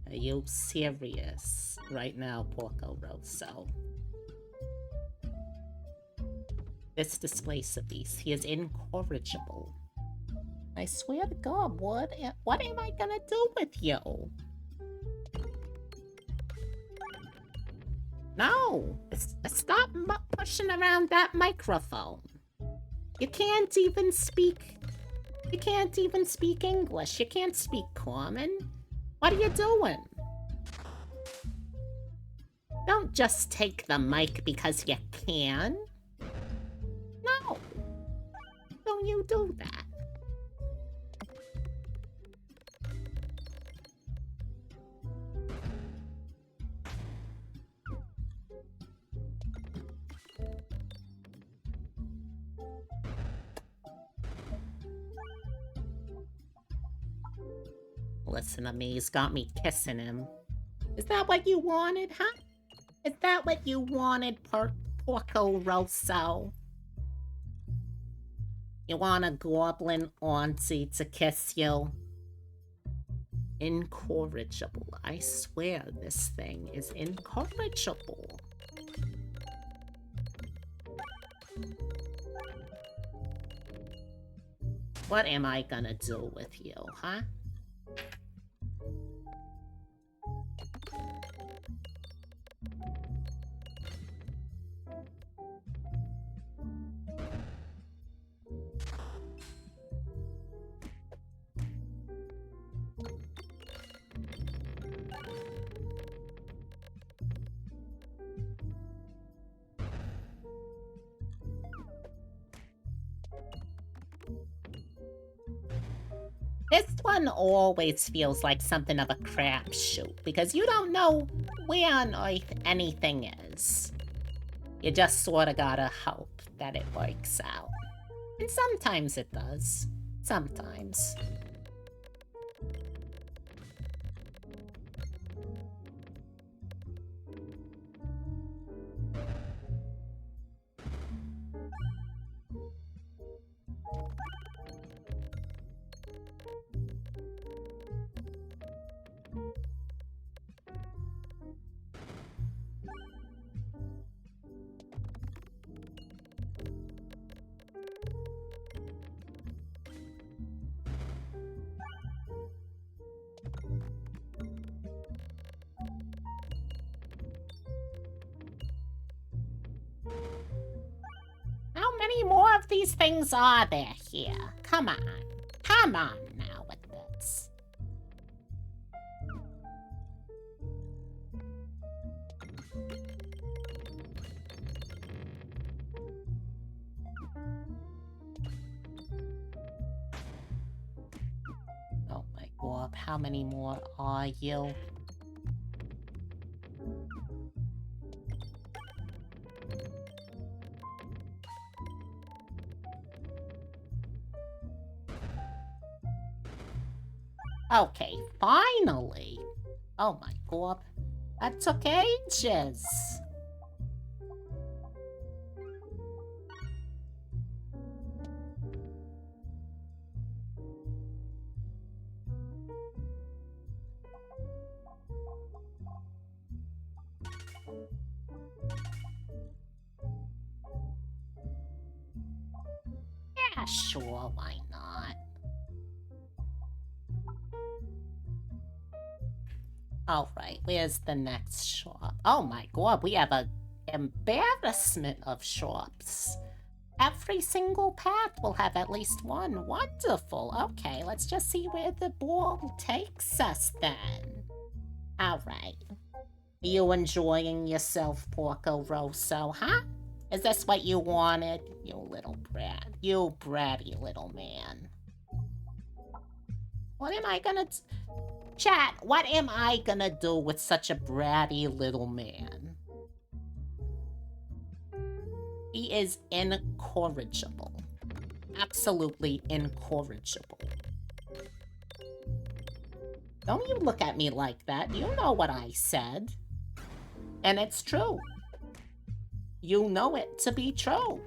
Are you serious? right now, Porco Rosso. This displays of these. He is incorrigible. I swear to God, what am I gonna do with you? No! Stop pushing around that microphone. You can't even speak... You can't even speak English. You can't speak common. What are you doing? Don't just take the mic because you can. No. Don't you do that. Listen to me, he's got me kissing him. Is that what you wanted, huh? Is that what you wanted, Porco Rosso? You want a goblin auntie to kiss you? Incorrigible. I swear this thing is incorrigible. What am I gonna do with you, huh? This one always feels like something of a crapshoot, because you don't know where on earth anything is. You just sorta gotta hope that it works out. And sometimes it does. Sometimes. How many more of these things are there here? Come on. Come on now with this. Oh my God, how many more are you? Okay, finally! Oh my God, that took ages! Yeah, sure, why not? Alright, where's the next shop? Oh my God, we have an embarrassment of shops. Every single path will have at least one. Wonderful. Okay, let's just see where the ball takes us then. Alright. Are you enjoying yourself, Porco Rosso, huh? Is this what you wanted? You little brat. You bratty little man. What am I gonna... Chat, what am I gonna do with such a bratty little man? He is incorrigible. Absolutely incorrigible. Don't you look at me like that. You know what I said. And it's true. You know it to be true.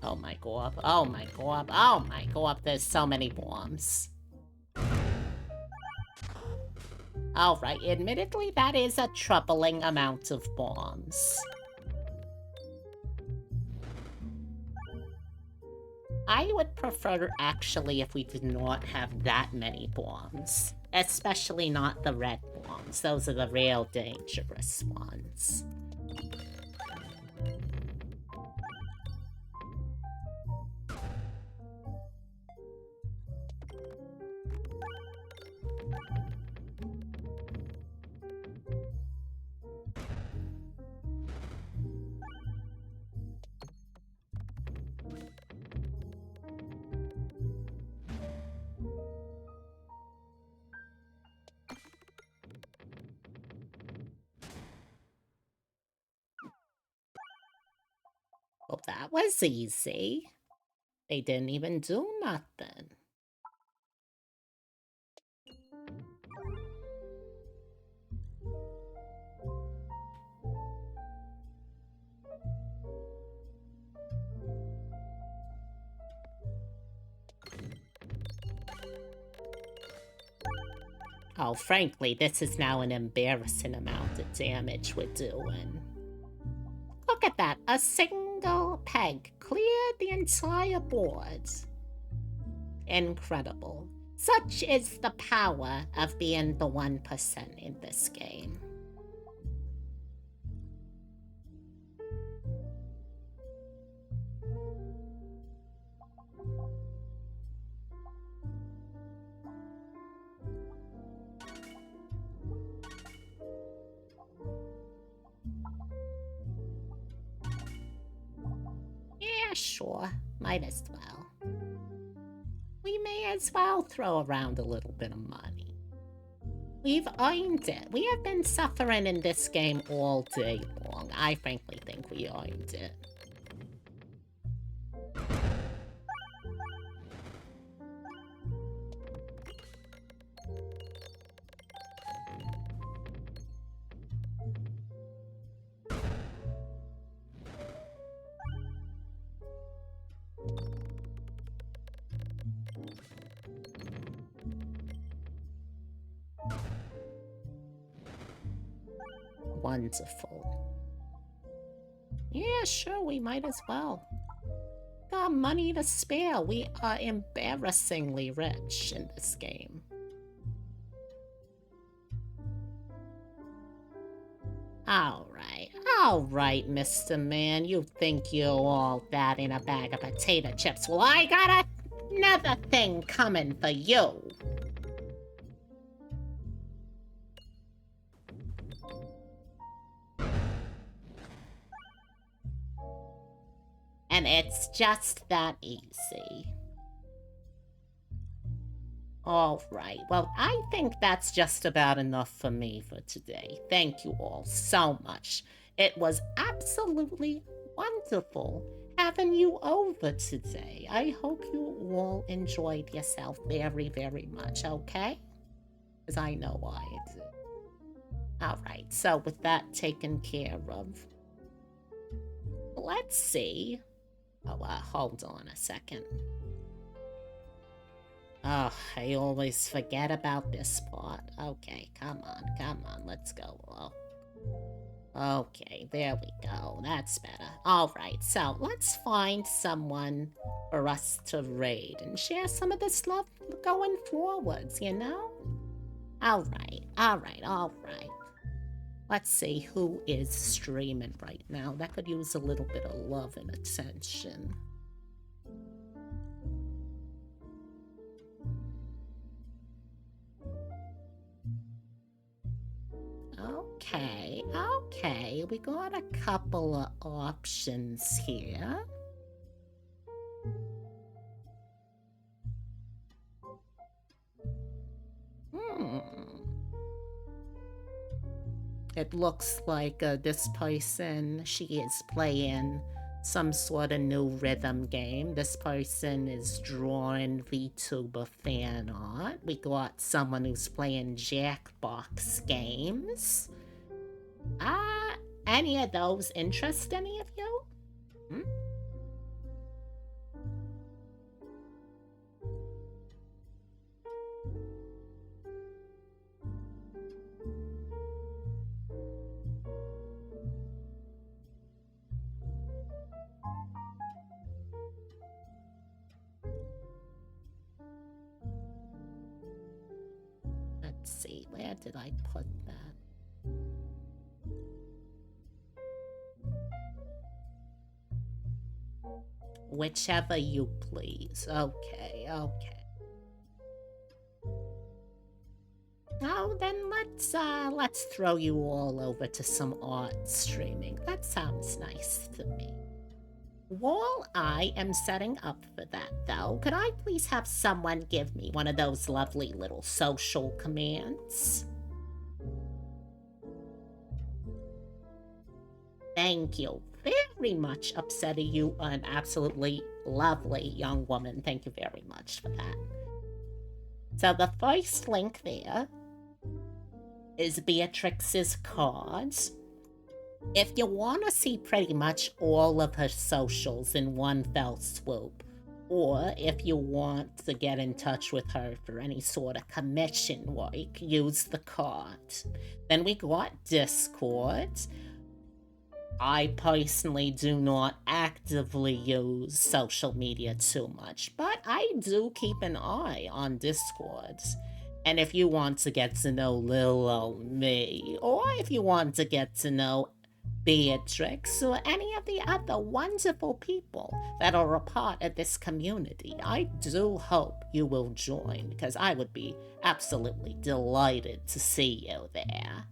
Oh my god, oh my god, oh my god, there's so many bombs. Alright, admittedly that is a troubling amount of bombs. I would prefer, actually, if we did not have that many bombs. Especially not the red bombs. Those are the real dangerous ones. Well, that was easy. They didn't even do nothing. Oh, frankly, this is now an embarrassing amount of damage we're doing. Look at that, a single peg cleared the entire board. Incredible. Such is the power of being the 1% in this game. Yeah, sure. Might as well. We may as well throw around a little bit of money. We've earned it. We have been suffering in this game all day long. I frankly think we earned it. Wonderful. Yeah, sure, we might as well. Got money to spare. We are embarrassingly rich in this game. Alright, Mr. Man. You think you're all that in a bag of potato chips. Well, I got another thing coming for you. And it's just that easy. Alright, well, I think that's just about enough for me for today. Thank you all so much. It was absolutely wonderful having you over today. I hope you all enjoyed yourself very, very much, okay? Because I know I did. Alright, so with that taken care of, let's see. Oh, hold on a second. Oh, I always forget about this part. Okay, come on, let's go. Oh. Okay, there we go. That's better. Alright, so let's find someone for us to raid and share some of this love going forwards, you know? Alright. Let's see who is streaming right now. That could use a little bit of love and attention. Okay, we got a couple of options here. It looks like this person, she is playing some sort of new rhythm game. This person is drawing VTuber fan art. We got someone who's playing Jackbox games. Any of those interest any of you? Let's see, where did I put that? Whichever you please. Okay, okay. Oh, then let's throw you all over to some art streaming. That sounds nice to me. While I am setting up for that, though, could I please have someone give me one of those lovely little social commands? Thank you very much, Upsetty. You are an absolutely lovely young woman. Thank you very much for that. So the first link there is Beatrix's cards. If you want to see pretty much all of her socials in one fell swoop, or if you want to get in touch with her for any sort of commission work, use the card. Then we got Discord. I personally do not actively use social media too much, but I do keep an eye on Discord. And if you want to get to know little old me, or if you want to get to know Beatrix or any of the other wonderful people that are a part of this community, I do hope you will join, because I would be absolutely delighted to see you there.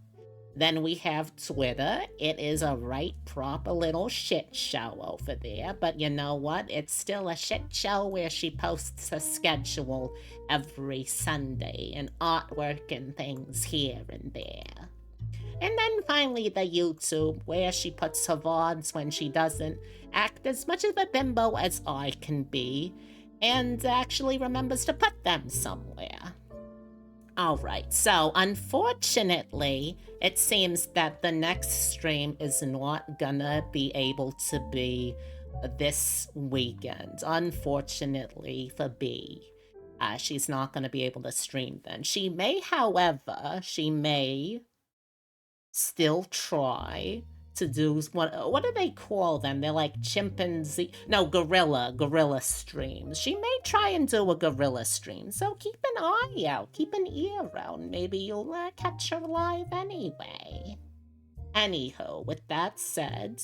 Then we have Twitter. It is a right proper little shit show over there, but you know what? It's still a shit show where she posts a schedule every Sunday and artwork and things here and there. And then finally the YouTube, where she puts her VODs when she doesn't act as much of a bimbo as I can be, and actually remembers to put them somewhere. Alright, so unfortunately, it seems that the next stream is not gonna be able to be this weekend, unfortunately for B. She's not gonna be able to stream then. She may, however, still try to do what do they call them? They're like chimpanzee, no, gorilla streams. She may try and do a gorilla stream, so keep an eye out, keep an ear out. Maybe you'll catch her live anyway. Anywho, with that said,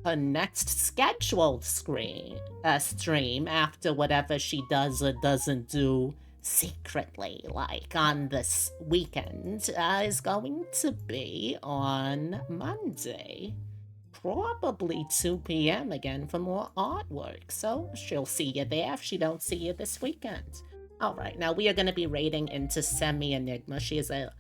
her next scheduled stream after whatever she does or doesn't do secretly, like on this weekend, is going to be on Monday. Probably 2 p.m. again for more artwork, so she'll see you there if she don't see you this weekend. Alright, now we are going to be raiding into Semi-Enigma. She is a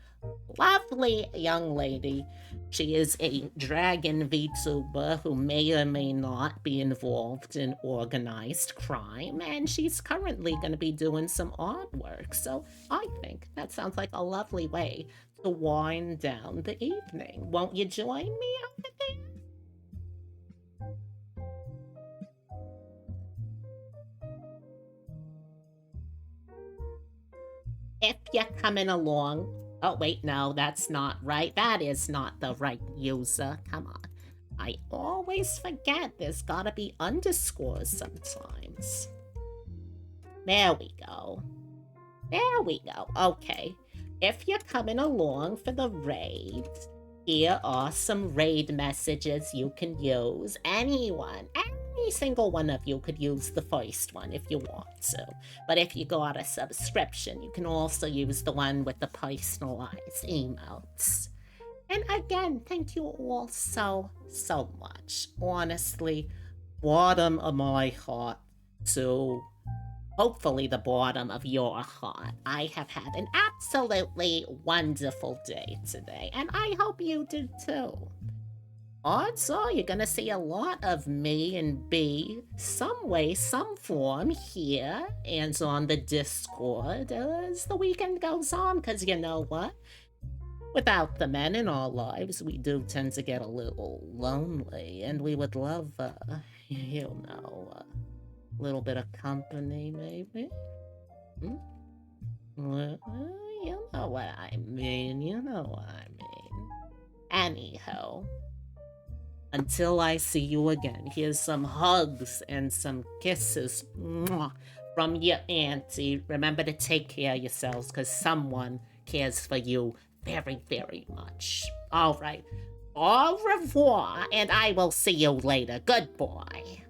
lovely young lady. She is a dragon VTuber who may or may not be involved in organized crime, and she's currently going to be doing some artwork, so I think that sounds like a lovely way to wind down the evening. Won't you join me over there? If you're coming along. Oh, wait, no, that's not right. That is not the right user. Come on. I always forget there's gotta be underscores sometimes. There we go. There we go. Okay. If you're coming along for the raid, here are some raid messages you can use. Anyone, any single one of you could use the first one if you want to. But if you got a subscription, you can also use the one with the personalized emotes. And again, thank you all so much. Honestly, bottom of my heart to hopefully the bottom of your heart. I have had an absolutely wonderful day today, and I hope you do too. Odds are you're gonna see a lot of me and B some way, some form here and on the Discord as the weekend goes on, because you know what? Without the men in our lives, we do tend to get a little lonely, and we would love, you know, a little bit of company, maybe? Well, you know what I mean, you know what I mean. Anyhow, until I see you again, here's some hugs and some kisses. Mwah. from your auntie. Remember to take care of yourselves, because someone cares for you very, very much. All right. Au revoir, and I will see you later. Good boy.